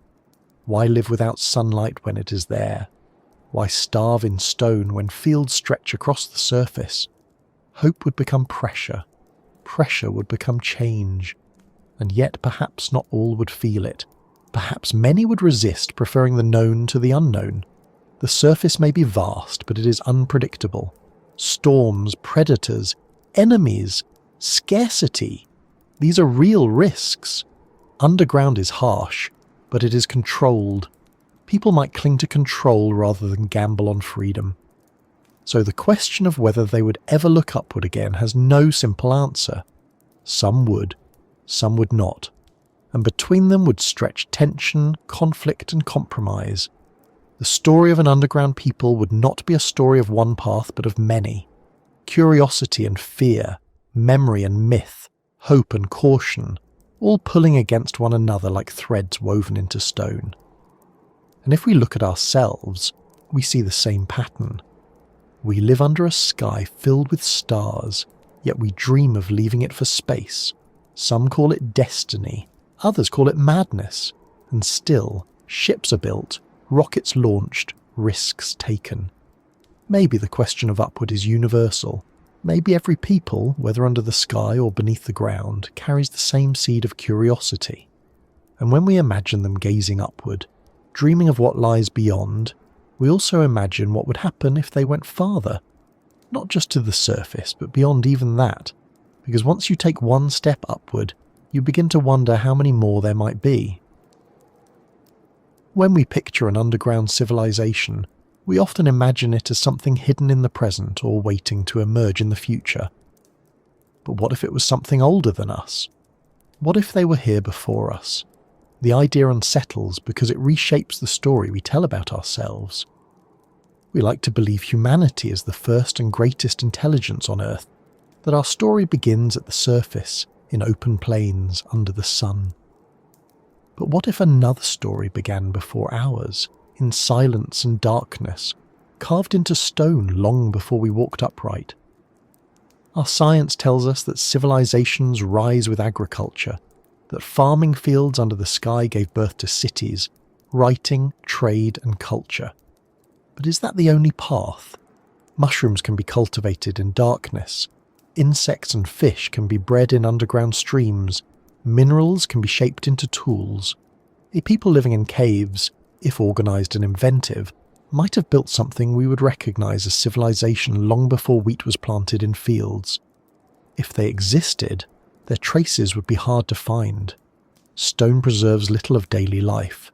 Why live without sunlight when it is there? Why starve in stone when fields stretch across the surface? Hope would become pressure. Pressure would become change. And yet perhaps not all would feel it. Perhaps many would resist, preferring the known to the unknown. The surface may be vast, but it is unpredictable. Storms, predators, enemies, scarcity. These are real risks. Underground is harsh, but it is controlled. People might cling to control rather than gamble on freedom. So the question of whether they would ever look upward again has no simple answer. Some would not. And between them would stretch tension, conflict, and compromise. The story of an underground people would not be a story of one path, but of many. Curiosity and fear, memory and myth, hope and caution, all pulling against one another like threads woven into stone. And if we look at ourselves, we see the same pattern. We live under a sky filled with stars, yet we dream of leaving it for space. Some call it destiny, others call it madness, and still, ships are built, rockets launched, risks taken. Maybe the question of upward is universal. Maybe every people, whether under the sky or beneath the ground, carries the same seed of curiosity. And when we imagine them gazing upward, dreaming of what lies beyond, we also imagine what would happen if they went farther. Not just to the surface, but beyond even that. Because once you take one step upward, you begin to wonder how many more there might be. When we picture an underground civilization, we often imagine it as something hidden in the present or waiting to emerge in the future. But what if it was something older than us? What if they were here before us? The idea unsettles because it reshapes the story we tell about ourselves. We like to believe humanity is the first and greatest intelligence on Earth, that our story begins at the surface, in open plains, under the sun. But what if another story began before ours, in silence and darkness, carved into stone long before we walked upright? Our science tells us that civilizations rise with agriculture, that farming fields under the sky gave birth to cities, writing, trade, and culture. But is that the only path? Mushrooms can be cultivated in darkness. Insects and fish can be bred in underground streams. Minerals can be shaped into tools. A people living in caves, if organised and inventive, might have built something we would recognise as civilization long before wheat was planted in fields. If they existed, their traces would be hard to find. Stone preserves little of daily life.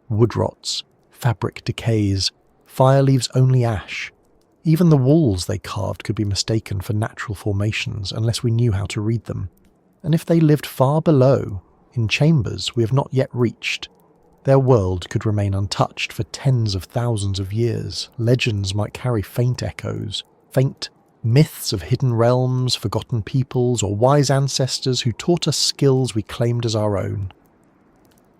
Wood rots, fabric decays, fire leaves only ash. Even the walls they carved could be mistaken for natural formations unless we knew how to read them. And if they lived far below, in chambers we have not yet reached, Their world could remain untouched for tens of thousands of years. Legends might carry faint echoes, faint myths of hidden realms, forgotten peoples, or wise ancestors who taught us skills we claimed as our own.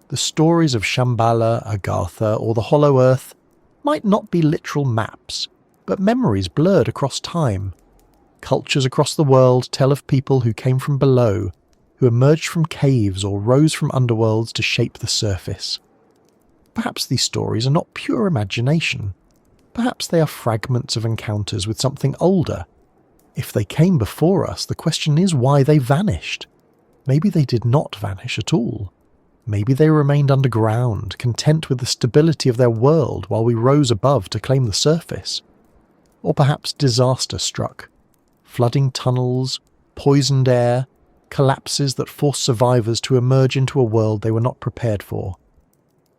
The stories of Shambhala, Agartha, or the Hollow Earth might not be literal maps, but memories blurred across time. Cultures across the world tell of people who came from below, who emerged from caves or rose from underworlds to shape the surface. Perhaps these stories are not pure imagination. Perhaps they are fragments of encounters with something older. If they came before us, the question is why they vanished. Maybe they did not vanish at all. Maybe they remained underground, content with the stability of their world while we rose above to claim the surface. Or perhaps disaster struck. Flooding tunnels, poisoned air, collapses that forced survivors to emerge into a world they were not prepared for.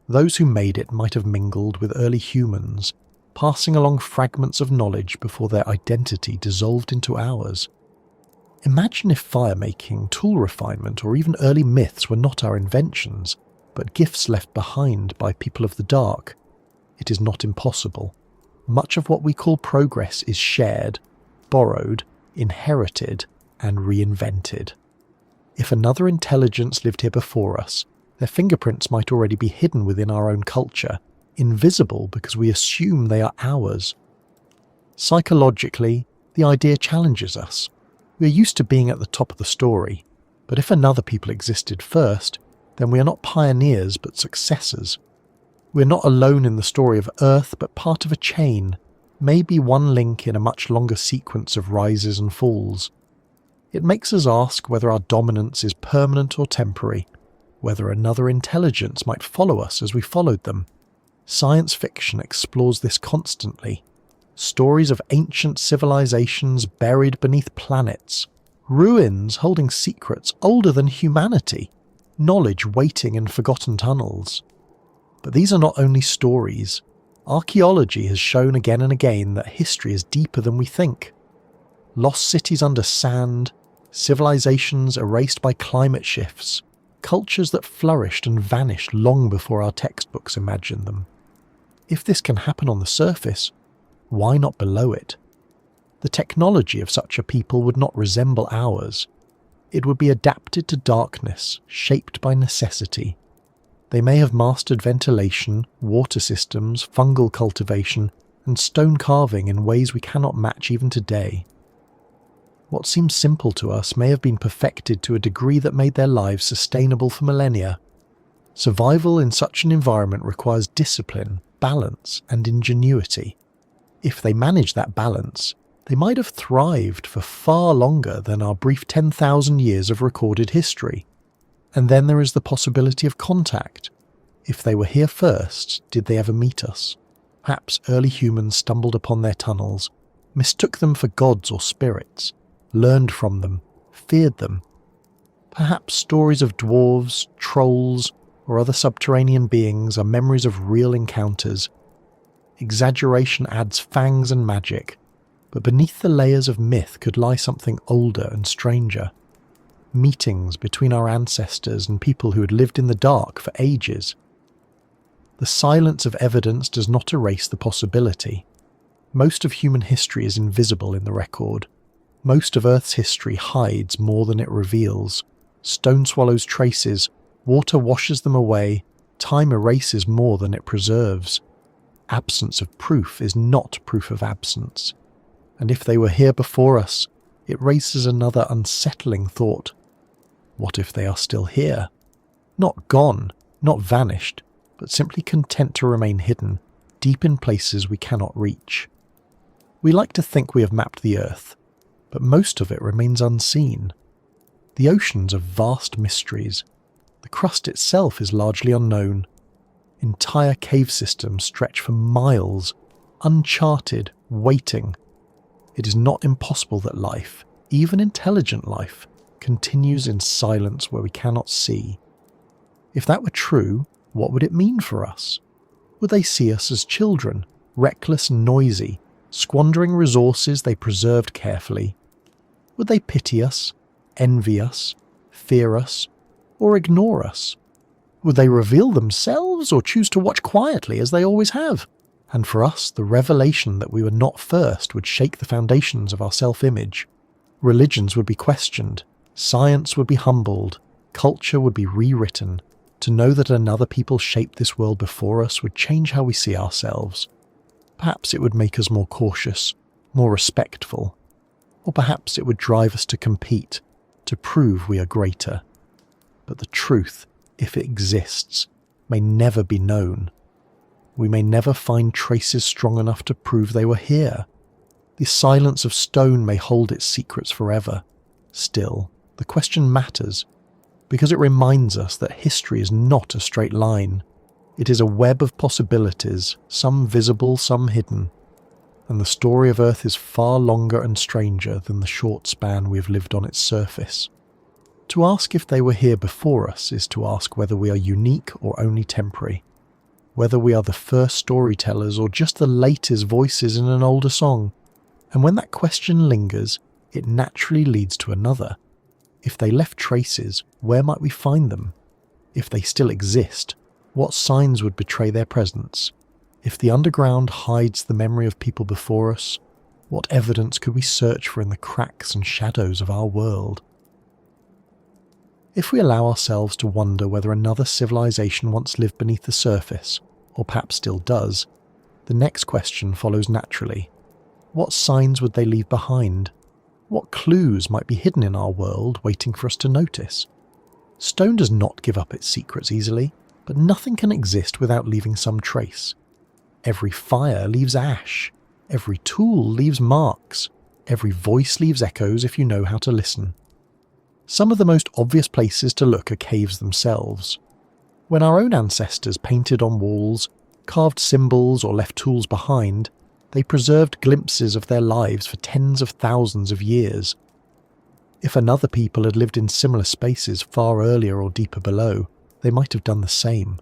Those who made it might have mingled with early humans, passing along fragments of knowledge before their identity dissolved into ours. Imagine if fire-making, tool refinement, or even early myths were not our inventions, but gifts left behind by people of the dark. It is not impossible. Much of what we call progress is shared, borrowed, inherited, and reinvented. If another intelligence lived here before us, their fingerprints might already be hidden within our own culture, invisible because we assume they are ours. Psychologically, the idea challenges us. We are used to being at the top of the story, but if another people existed first, then we are not pioneers but successors. We are not alone in the story of Earth, but part of a chain, maybe one link in a much longer sequence of rises and falls. It makes us ask whether our dominance is permanent or temporary, whether another intelligence might follow us as we followed them. Science fiction explores this constantly. Stories of ancient civilizations buried beneath planets, ruins holding secrets older than humanity, knowledge waiting in forgotten tunnels. But these are not only stories. Archaeology has shown again and again that history is deeper than we think. Lost cities under sand, civilizations erased by climate shifts, cultures that flourished and vanished long before our textbooks imagined them. If this can happen on the surface, why not below it? The technology of such a people would not resemble ours. It would be adapted to darkness, shaped by necessity. They may have mastered ventilation, water systems, fungal cultivation, and stone carving in ways we cannot match even today. What seems simple to us may have been perfected to a degree that made their lives sustainable for millennia. Survival in such an environment requires discipline, balance, and ingenuity. If they managed that balance, they might have thrived for far longer than our brief 10,000 years of recorded history. And then there is the possibility of contact. If they were here first, did they ever meet us? Perhaps early humans stumbled upon their tunnels, mistook them for gods or spirits, learned from them, feared them. Perhaps stories of dwarves, trolls, or other subterranean beings are memories of real encounters. Exaggeration adds fangs and magic, but beneath the layers of myth could lie something older and stranger. Meetings between our ancestors and people who had lived in the dark for ages. The silence of evidence does not erase the possibility. Most of human history is invisible in the record. Most of Earth's history hides more than it reveals. Stone swallows traces, water washes them away, time erases more than it preserves. Absence of proof is not proof of absence. And if they were here before us, it raises another unsettling thought. What if they are still here? Not gone, not vanished, but simply content to remain hidden, deep in places we cannot reach. We like to think we have mapped the Earth, but most of it remains unseen. The oceans are vast mysteries. The crust itself is largely unknown. Entire cave systems stretch for miles, uncharted, waiting. It is not impossible that life, even intelligent life, continues in silence where we cannot see. If that were true, what would it mean for us? Would they see us as children, reckless and noisy, squandering resources they preserved carefully? Would they pity us, envy us, fear us, or ignore us? Would they reveal themselves or choose to watch quietly as they always have? And for us, the revelation that we were not first would shake the foundations of our self-image. Religions would be questioned, science would be humbled, culture would be rewritten. To know that another people shaped this world before us would change how we see ourselves. Perhaps it would make us more cautious, more respectful. Or perhaps it would drive us to compete, to prove we are greater. But the truth, if it exists, may never be known. We may never find traces strong enough to prove they were here. The silence of stone may hold its secrets forever. Still, the question matters, because it reminds us that history is not a straight line. It is a web of possibilities, some visible, some hidden. And the story of Earth is far longer and stranger than the short span we have lived on its surface. To ask if they were here before us is to ask whether we are unique or only temporary, whether we are the first storytellers or just the latest voices in an older song. And when that question lingers, it naturally leads to another. If they left traces, where might we find them? If they still exist, what signs would betray their presence? If the underground hides the memory of people before us, what evidence could we search for in the cracks and shadows of our world? If we allow ourselves to wonder whether another civilization once lived beneath the surface, or perhaps still does, the next question follows naturally. What signs would they leave behind? What clues might be hidden in our world waiting for us to notice? Stone does not give up its secrets easily, but nothing can exist without leaving some trace. Every fire leaves ash. Every tool leaves marks. Every voice leaves echoes if you know how to listen. Some of the most obvious places to look are caves themselves. When our own ancestors painted on walls, carved symbols or left tools behind, they preserved glimpses of their lives for tens of thousands of years. If another people had lived in similar spaces far earlier or deeper below, they might have done the same.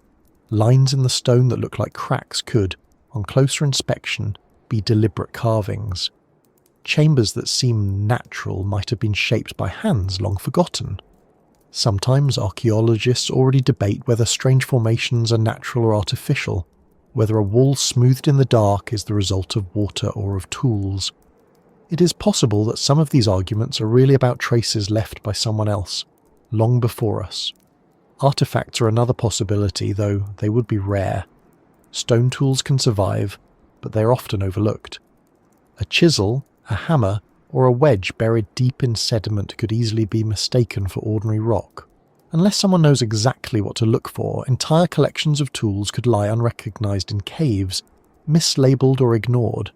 Lines in the stone that look like cracks could, on closer inspection, be deliberate carvings. Chambers that seem natural might have been shaped by hands long forgotten. Sometimes archaeologists already debate whether strange formations are natural or artificial, whether a wall smoothed in the dark is the result of water or of tools. It is possible that some of these arguments are really about traces left by someone else, long before us. Artifacts are another possibility, though they would be rare. Stone tools can survive, but they are often overlooked. A chisel, a hammer, or a wedge buried deep in sediment could easily be mistaken for ordinary rock. Unless someone knows exactly what to look for, entire collections of tools could lie unrecognized in caves, mislabeled or ignored.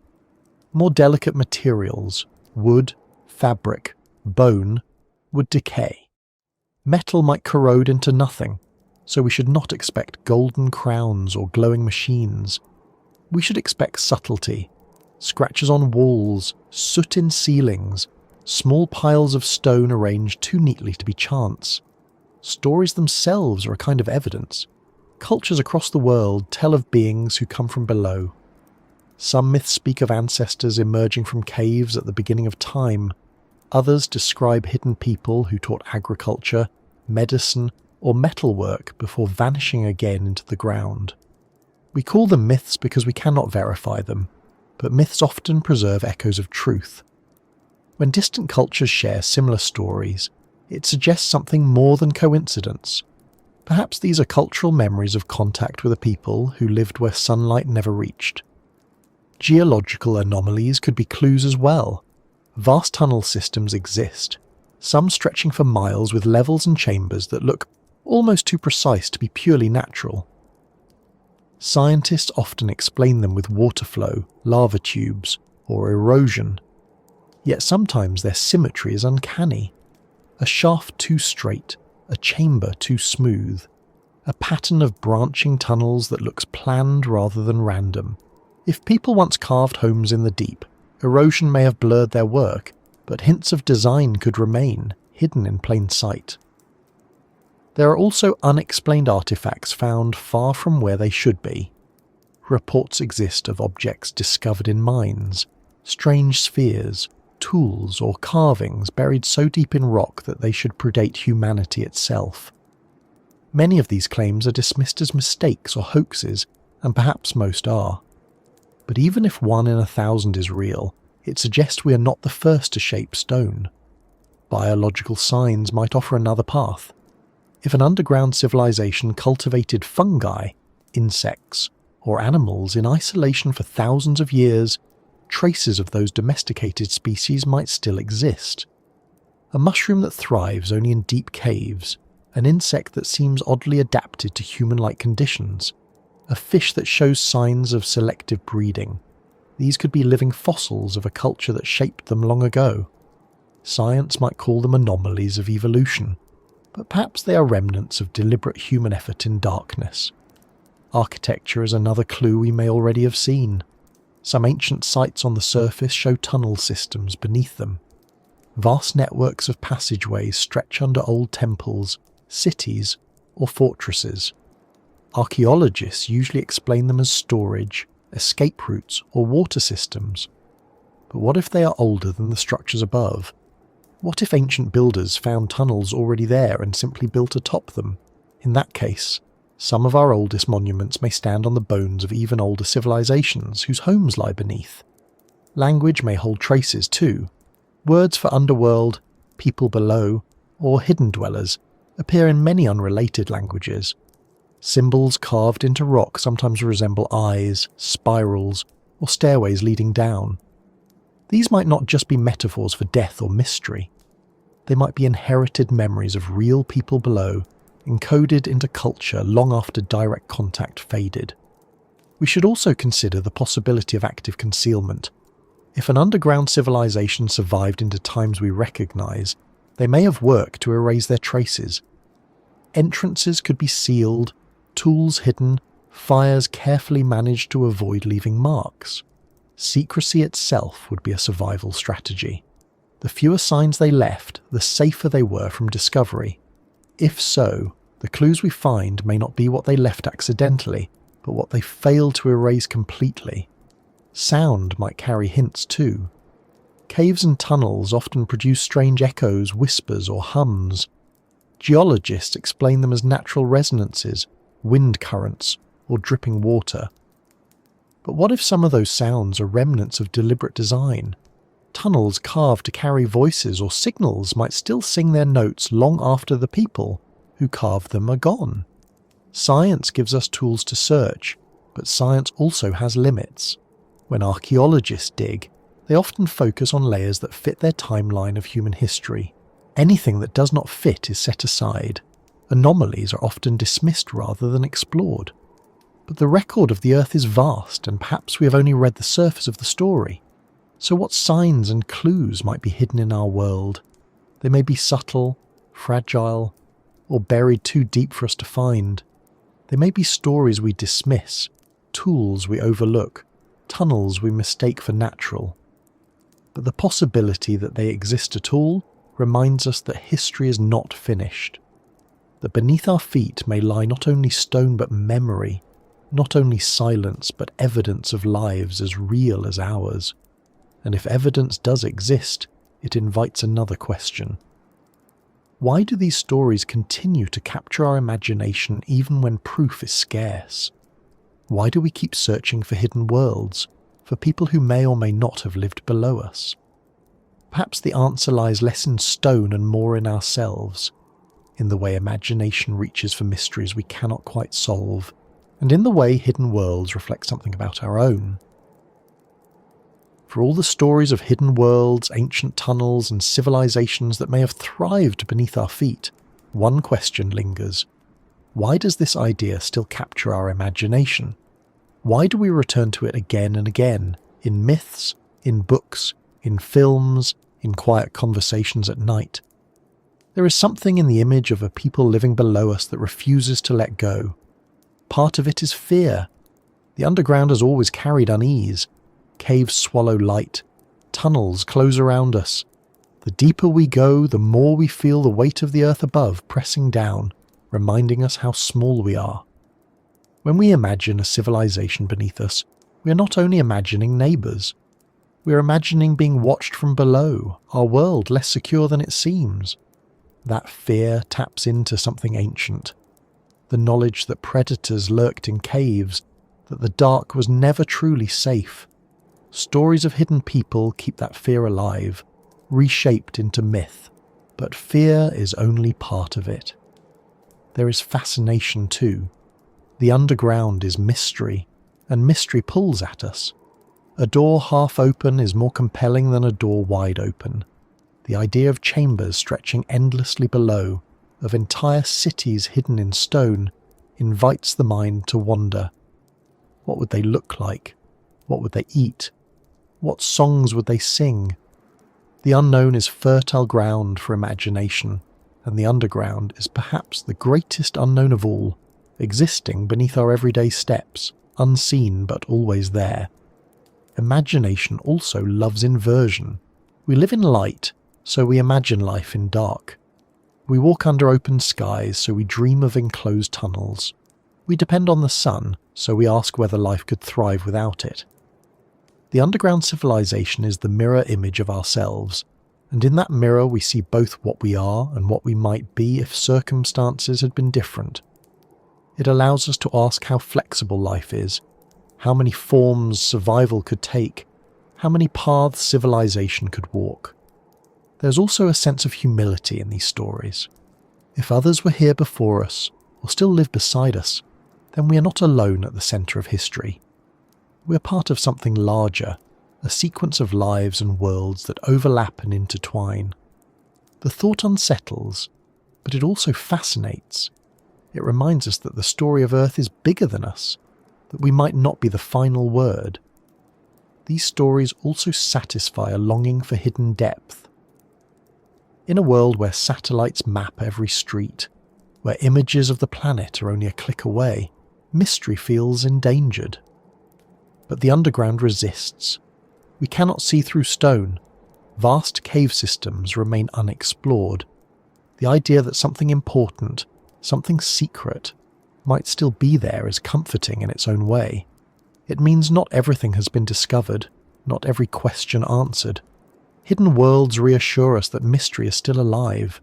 More delicate materials, wood, fabric, bone, would decay. Metal might corrode into nothing, so we should not expect golden crowns or glowing machines. We should expect subtlety, scratches on walls, soot in ceilings, small piles of stone arranged too neatly to be chance. Stories themselves are a kind of evidence. Cultures across the world tell of beings who come from below. Some myths speak of ancestors emerging from caves at the beginning of time. Others describe hidden people who taught agriculture, medicine, or metalwork before vanishing again into the ground. We call them myths because we cannot verify them, but myths often preserve echoes of truth. When distant cultures share similar stories, it suggests something more than coincidence. Perhaps these are cultural memories of contact with a people who lived where sunlight never reached. Geological anomalies could be clues as well. Vast tunnel systems exist, some stretching for miles with levels and chambers that look almost too precise to be purely natural. Scientists often explain them with water flow, lava tubes, or erosion. Yet sometimes their symmetry is uncanny. A shaft too straight, a chamber too smooth, a pattern of branching tunnels that looks planned rather than random. If people once carved homes in the deep, erosion may have blurred their work, but hints of design could remain, hidden in plain sight. There are also unexplained artifacts found far from where they should be. Reports exist of objects discovered in mines, strange spheres, tools or carvings buried so deep in rock that they should predate humanity itself. Many of these claims are dismissed as mistakes or hoaxes, and perhaps most are. But even if 1 in 1,000 is real, it suggests we are not the first to shape stone. Biological signs might offer another path. If an underground civilization cultivated fungi, insects, or animals in isolation for thousands of years, traces of those domesticated species might still exist. A mushroom that thrives only in deep caves, an insect that seems oddly adapted to human-like conditions, a fish that shows signs of selective breeding. These could be living fossils of a culture that shaped them long ago. Science might call them anomalies of evolution, but perhaps they are remnants of deliberate human effort in darkness. Architecture is another clue we may already have seen. Some ancient sites on the surface show tunnel systems beneath them. Vast networks of passageways stretch under old temples, cities, or fortresses. Archaeologists usually explain them as storage, escape routes, or water systems. But what if they are older than the structures above? What if ancient builders found tunnels already there and simply built atop them? In that case, some of our oldest monuments may stand on the bones of even older civilizations whose homes lie beneath. Language may hold traces too. Words for underworld, people below, or hidden dwellers appear in many unrelated languages. Symbols carved into rock sometimes resemble eyes, spirals, or stairways leading down. These might not just be metaphors for death or mystery. They might be inherited memories of real people below, encoded into culture long after direct contact faded. We should also consider the possibility of active concealment. If an underground civilization survived into times we recognize, they may have worked to erase their traces. Entrances could be sealed, tools hidden, fires carefully managed to avoid leaving marks. Secrecy itself would be a survival strategy. The fewer signs they left, the safer they were from discovery. If so, the clues we find may not be what they left accidentally, but what they failed to erase completely. Sound might carry hints too. Caves and tunnels often produce strange echoes, whispers, or hums. Geologists explain them as natural resonances, wind currents, or dripping water. But what if some of those sounds are remnants of deliberate design? Tunnels carved to carry voices or signals might still sing their notes long after the people who carved them are gone. Science gives us tools to search, but science also has limits. When archaeologists dig, they often focus on layers that fit their timeline of human history. Anything that does not fit is set aside. Anomalies are often dismissed rather than explored. But the record of the Earth is vast, and perhaps we have only read the surface of the story. So what signs and clues might be hidden in our world? They may be subtle, fragile, or buried too deep for us to find. They may be stories we dismiss, tools we overlook, tunnels we mistake for natural. But the possibility that they exist at all reminds us that history is not finished. That beneath our feet may lie not only stone but memory, not only silence but evidence of lives as real as ours. And if evidence does exist, it invites another question. Why do these stories continue to capture our imagination even when proof is scarce? Why do we keep searching for hidden worlds, for people who may or may not have lived below us? Perhaps the answer lies less in stone and more in ourselves, in the way imagination reaches for mysteries we cannot quite solve, and in the way hidden worlds reflect something about our own. For all the stories of hidden worlds, ancient tunnels, and civilizations that may have thrived beneath our feet, one question lingers. Why does this idea still capture our imagination? Why do we return to it again and again, in myths, in books, in films, in quiet conversations at night? There is something in the image of a people living below us that refuses to let go. Part of it is fear. The underground has always carried unease. Caves swallow light. Tunnels close around us. The deeper we go, the more we feel the weight of the earth above pressing down, reminding us how small we are. When we imagine a civilization beneath us, we are not only imagining neighbours. We are imagining being watched from below, our world less secure than it seems. That fear taps into something ancient. the knowledge that predators lurked in caves, that the dark was never truly safe. Stories of hidden people keep that fear alive, reshaped into myth, but fear is only part of it. There is fascination too. The underground is mystery, and mystery pulls at us. A door half open is more compelling than a door wide open. The idea of chambers stretching endlessly below, of entire cities hidden in stone, invites the mind to wander. What would they look like? What would they eat? What songs would they sing? The unknown is fertile ground for imagination, and the underground is perhaps the greatest unknown of all, existing beneath our everyday steps, unseen but always there. Imagination also loves inversion. We live in light, so we imagine life in dark. We walk under open skies, so we dream of enclosed tunnels. We depend on the sun, so we ask whether life could thrive without it. The underground civilization is the mirror image of ourselves, and in that mirror we see both what we are and what we might be if circumstances had been different. It allows us to ask how flexible life is, how many forms survival could take, how many paths civilization could walk. There's also a sense of humility in these stories. If others were here before us, or still live beside us, then we are not alone at the centre of history. We're part of something larger, a sequence of lives and worlds that overlap and intertwine. The thought unsettles, but it also fascinates. It reminds us that the story of Earth is bigger than us, that we might not be the final word. These stories also satisfy a longing for hidden depth. In a world where satellites map every street, where images of the planet are only a click away, mystery feels endangered. But the underground resists. We cannot see through stone. Vast cave systems remain unexplored. The idea that something important, something secret, might still be there is comforting in its own way. It means not everything has been discovered, not every question answered. Hidden worlds reassure us that mystery is still alive.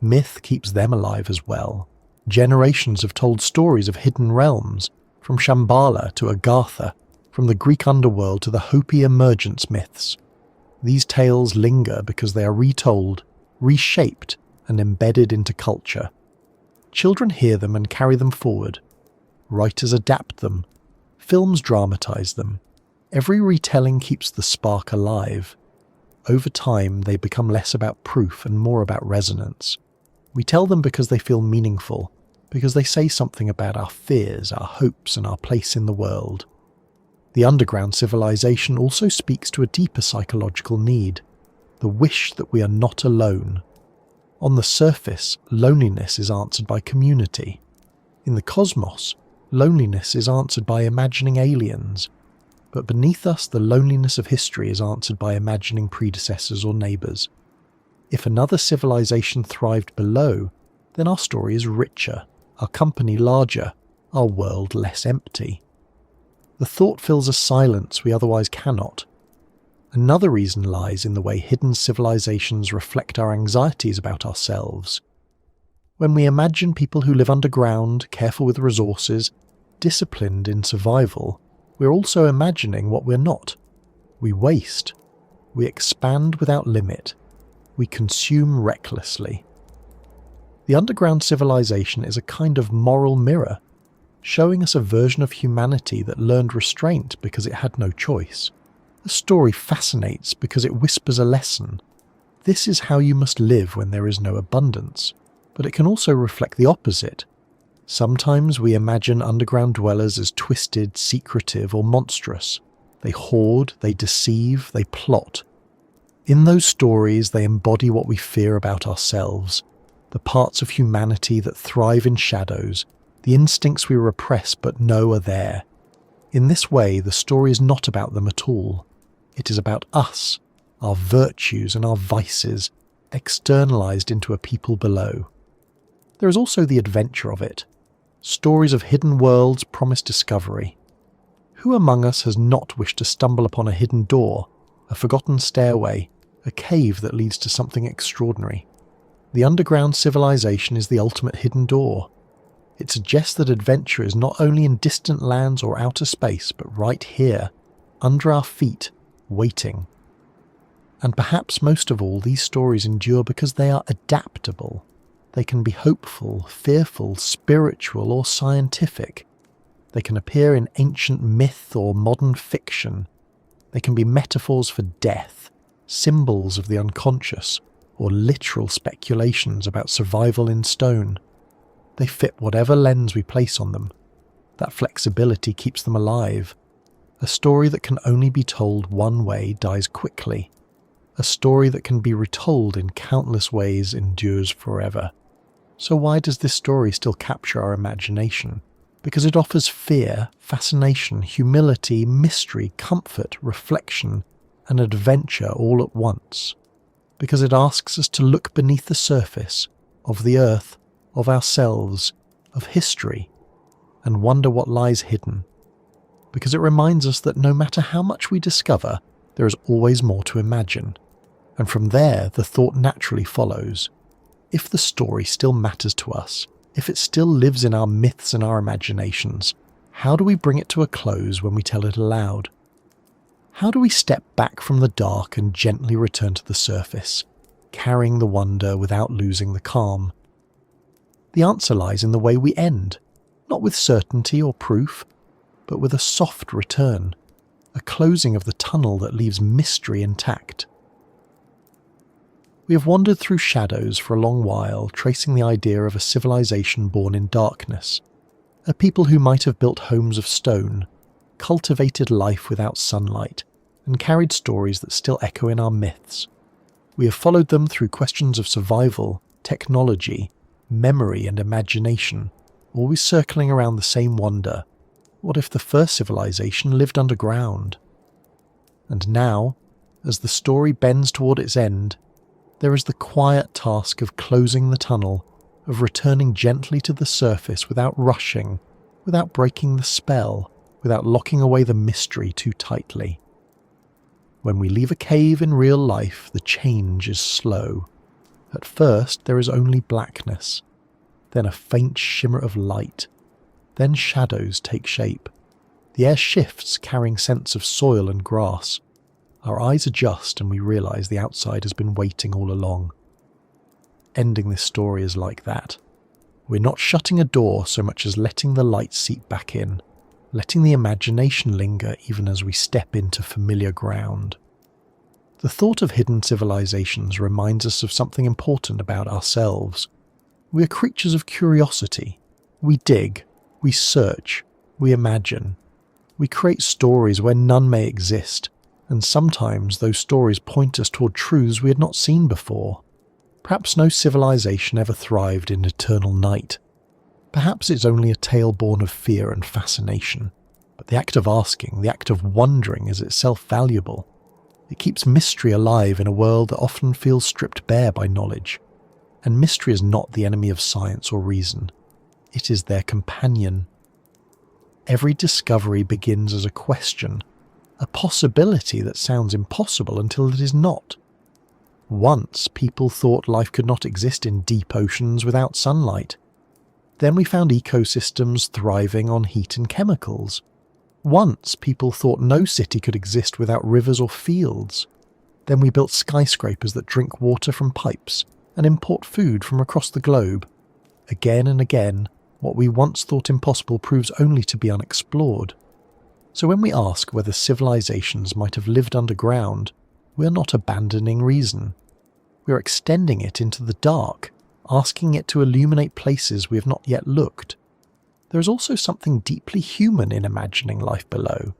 Myth keeps them alive as well. Generations have told stories of hidden realms, from Shambhala to Agartha, from the Greek underworld to the Hopi emergence myths. These tales linger because they are retold, reshaped, and embedded into culture. Children hear them and carry them forward. Writers adapt them. Films dramatize them. Every retelling keeps the spark alive. Over time, they become less about proof and more about resonance. We tell them because they feel meaningful, because they say something about our fears, our hopes, and our place in the world. The underground civilization also speaks to a deeper psychological need, the wish that we are not alone. On the surface, loneliness is answered by community. In the cosmos, loneliness is answered by imagining aliens. But beneath us, the loneliness of history is answered by imagining predecessors or neighbours. If another civilization thrived below, then our story is richer, our company larger, our world less empty. The thought fills a silence we otherwise cannot. Another reason lies in the way hidden civilizations reflect our anxieties about ourselves. When we imagine people who live underground, careful with resources, disciplined in survival, we're also imagining what we're not. We waste. We expand without limit. We consume recklessly. The underground civilization is a kind of moral mirror, showing us a version of humanity that learned restraint because it had no choice. The story fascinates because it whispers a lesson. This is how you must live when there is no abundance. But it can also reflect the opposite. Sometimes we imagine underground dwellers as twisted, secretive, or monstrous. They hoard, they deceive, they plot. In those stories, they embody what we fear about ourselves, the parts of humanity that thrive in shadows, the instincts we repress but know are there. In this way, the story is not about them at all. It is about us, our virtues and our vices, externalized into a people below. There is also the adventure of it. Stories of hidden worlds promise discovery. Who among us has not wished to stumble upon a hidden door, a forgotten stairway, a cave that leads to something extraordinary? The underground civilization is the ultimate hidden door. It suggests that adventure is not only in distant lands or outer space, but right here, under our feet, waiting. And perhaps most of all, these stories endure because they are adaptable. They can be hopeful, fearful, spiritual, or scientific. They can appear in ancient myth or modern fiction. They can be metaphors for death, symbols of the unconscious, or literal speculations about survival in stone. They fit whatever lens we place on them. That flexibility keeps them alive. A story that can only be told one way dies quickly. A story that can be retold in countless ways endures forever. So why does this story still capture our imagination? Because it offers fear, fascination, humility, mystery, comfort, reflection, and adventure all at once. Because it asks us to look beneath the surface of the earth, of ourselves, of history, and wonder what lies hidden. Because it reminds us that no matter how much we discover, there is always more to imagine. And from there, the thought naturally follows. If the story still matters to us, if it still lives in our myths and our imaginations, how do we bring it to a close when we tell it aloud? How do we step back from the dark and gently return to the surface, carrying the wonder without losing the calm? The answer lies in the way we end, not with certainty or proof, but with a soft return, a closing of the tunnel that leaves mystery intact. We have wandered through shadows for a long while, tracing the idea of a civilization born in darkness, a people who might have built homes of stone, cultivated life without sunlight, and carried stories that still echo in our myths. We have followed them through questions of survival, technology, memory and imagination, always circling around the same wonder. What if the first civilization lived underground? And now, as the story bends toward its end, there is the quiet task of closing the tunnel, of returning gently to the surface without rushing, without breaking the spell, without locking away the mystery too tightly. When we leave a cave in real life, the change is slow. At first, there is only blackness, then a faint shimmer of light, then shadows take shape. The air shifts, carrying scents of soil and grass. Our eyes adjust and we realize the outside has been waiting all along. Ending this story is like that. We're not shutting a door so much as letting the light seep back in, letting the imagination linger even as we step into familiar ground. The thought of hidden civilizations reminds us of something important about ourselves. We are creatures of curiosity. We dig, we search, we imagine. We create stories where none may exist, and sometimes those stories point us toward truths we had not seen before. Perhaps no civilization ever thrived in eternal night. Perhaps it's only a tale born of fear and fascination. But the act of asking, the act of wondering is itself valuable. It keeps mystery alive in a world that often feels stripped bare by knowledge. And mystery is not the enemy of science or reason. It is their companion. Every discovery begins as a question, a possibility that sounds impossible until it is not. Once people thought life could not exist in deep oceans without sunlight. Then we found ecosystems thriving on heat and chemicals. Once people thought no city could exist without rivers or fields. Then we built skyscrapers that drink water from pipes and import food from across the globe. Again and again, what we once thought impossible proves only to be unexplored. So when we ask whether civilizations might have lived underground, we are not abandoning reason. We are extending it into the dark, asking it to illuminate places we have not yet looked. There is also something deeply human in imagining life below.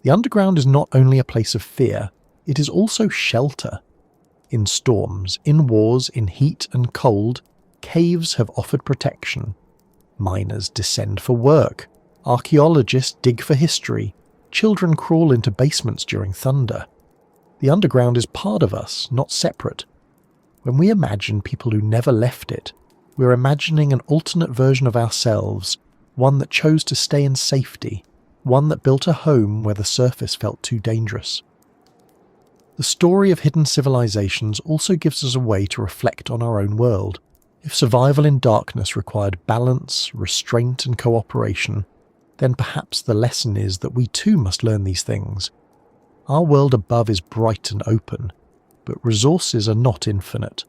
The underground is not only a place of fear, it is also shelter. In storms, in wars, in heat and cold, caves have offered protection. Miners descend for work. Archaeologists dig for history. Children crawl into basements during thunder. The underground is part of us, not separate. When we imagine people who never left it, we're imagining an alternate version of ourselves, one that chose to stay in safety, one that built a home where the surface felt too dangerous. The story of hidden civilizations also gives us a way to reflect on our own world. If survival in darkness required balance, restraint, and cooperation, then perhaps the lesson is that we too must learn these things. Our world above is bright and open, but resources are not infinite.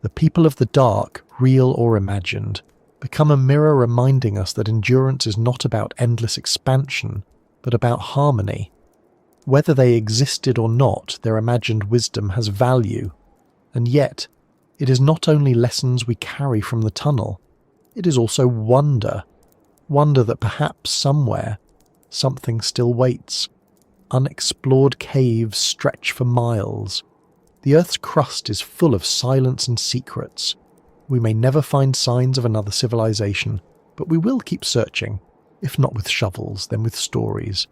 The people of the dark, real or imagined, become a mirror reminding us that endurance is not about endless expansion, but about harmony. Whether they existed or not, their imagined wisdom has value, and yet, it is not only lessons we carry from the tunnel, it is also wonder. Wonder that perhaps somewhere, something still waits. Unexplored caves stretch for miles. The Earth's crust is full of silence and secrets. We may never find signs of another civilization, but we will keep searching, if not with shovels, then with stories.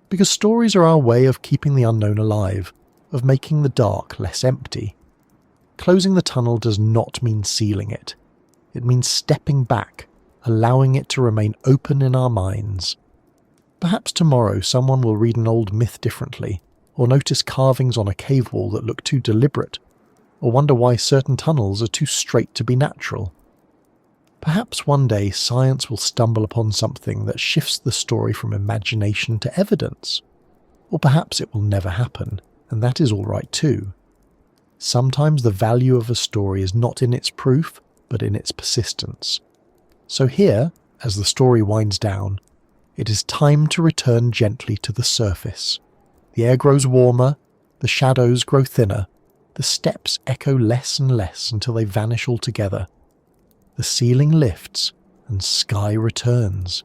Because stories are our way of keeping the unknown alive, of making the dark less empty. Closing the tunnel does not mean sealing it. It means stepping back, allowing it to remain open in our minds. Perhaps tomorrow someone will read an old myth differently, or notice carvings on a cave wall that look too deliberate, or wonder why certain tunnels are too straight to be natural. Perhaps one day science will stumble upon something that shifts the story from imagination to evidence. Or perhaps it will never happen, and that is all right too. Sometimes the value of a story is not in its proof, but in its persistence. So here, as the story winds down, it is time to return gently to the surface. The air grows warmer, the shadows grow thinner, the steps echo less and less until they vanish altogether. The ceiling lifts, and sky returns.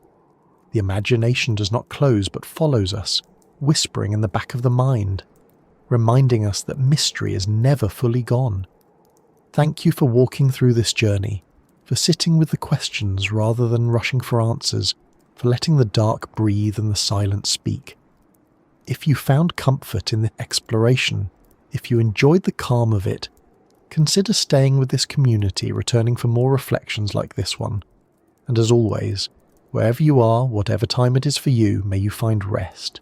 The imagination does not close but follows us, whispering in the back of the mind, reminding us that mystery is never fully gone. Thank you for walking through this journey, for sitting with the questions rather than rushing for answers, for letting the dark breathe and the silence speak. If you found comfort in the exploration, if you enjoyed the calm of it, consider staying with this community, returning for more reflections like this one. And as always, wherever you are, whatever time it is for you, may you find rest.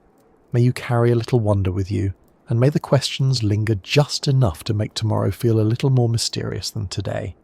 May you carry a little wonder with you, and may the questions linger just enough to make tomorrow feel a little more mysterious than today.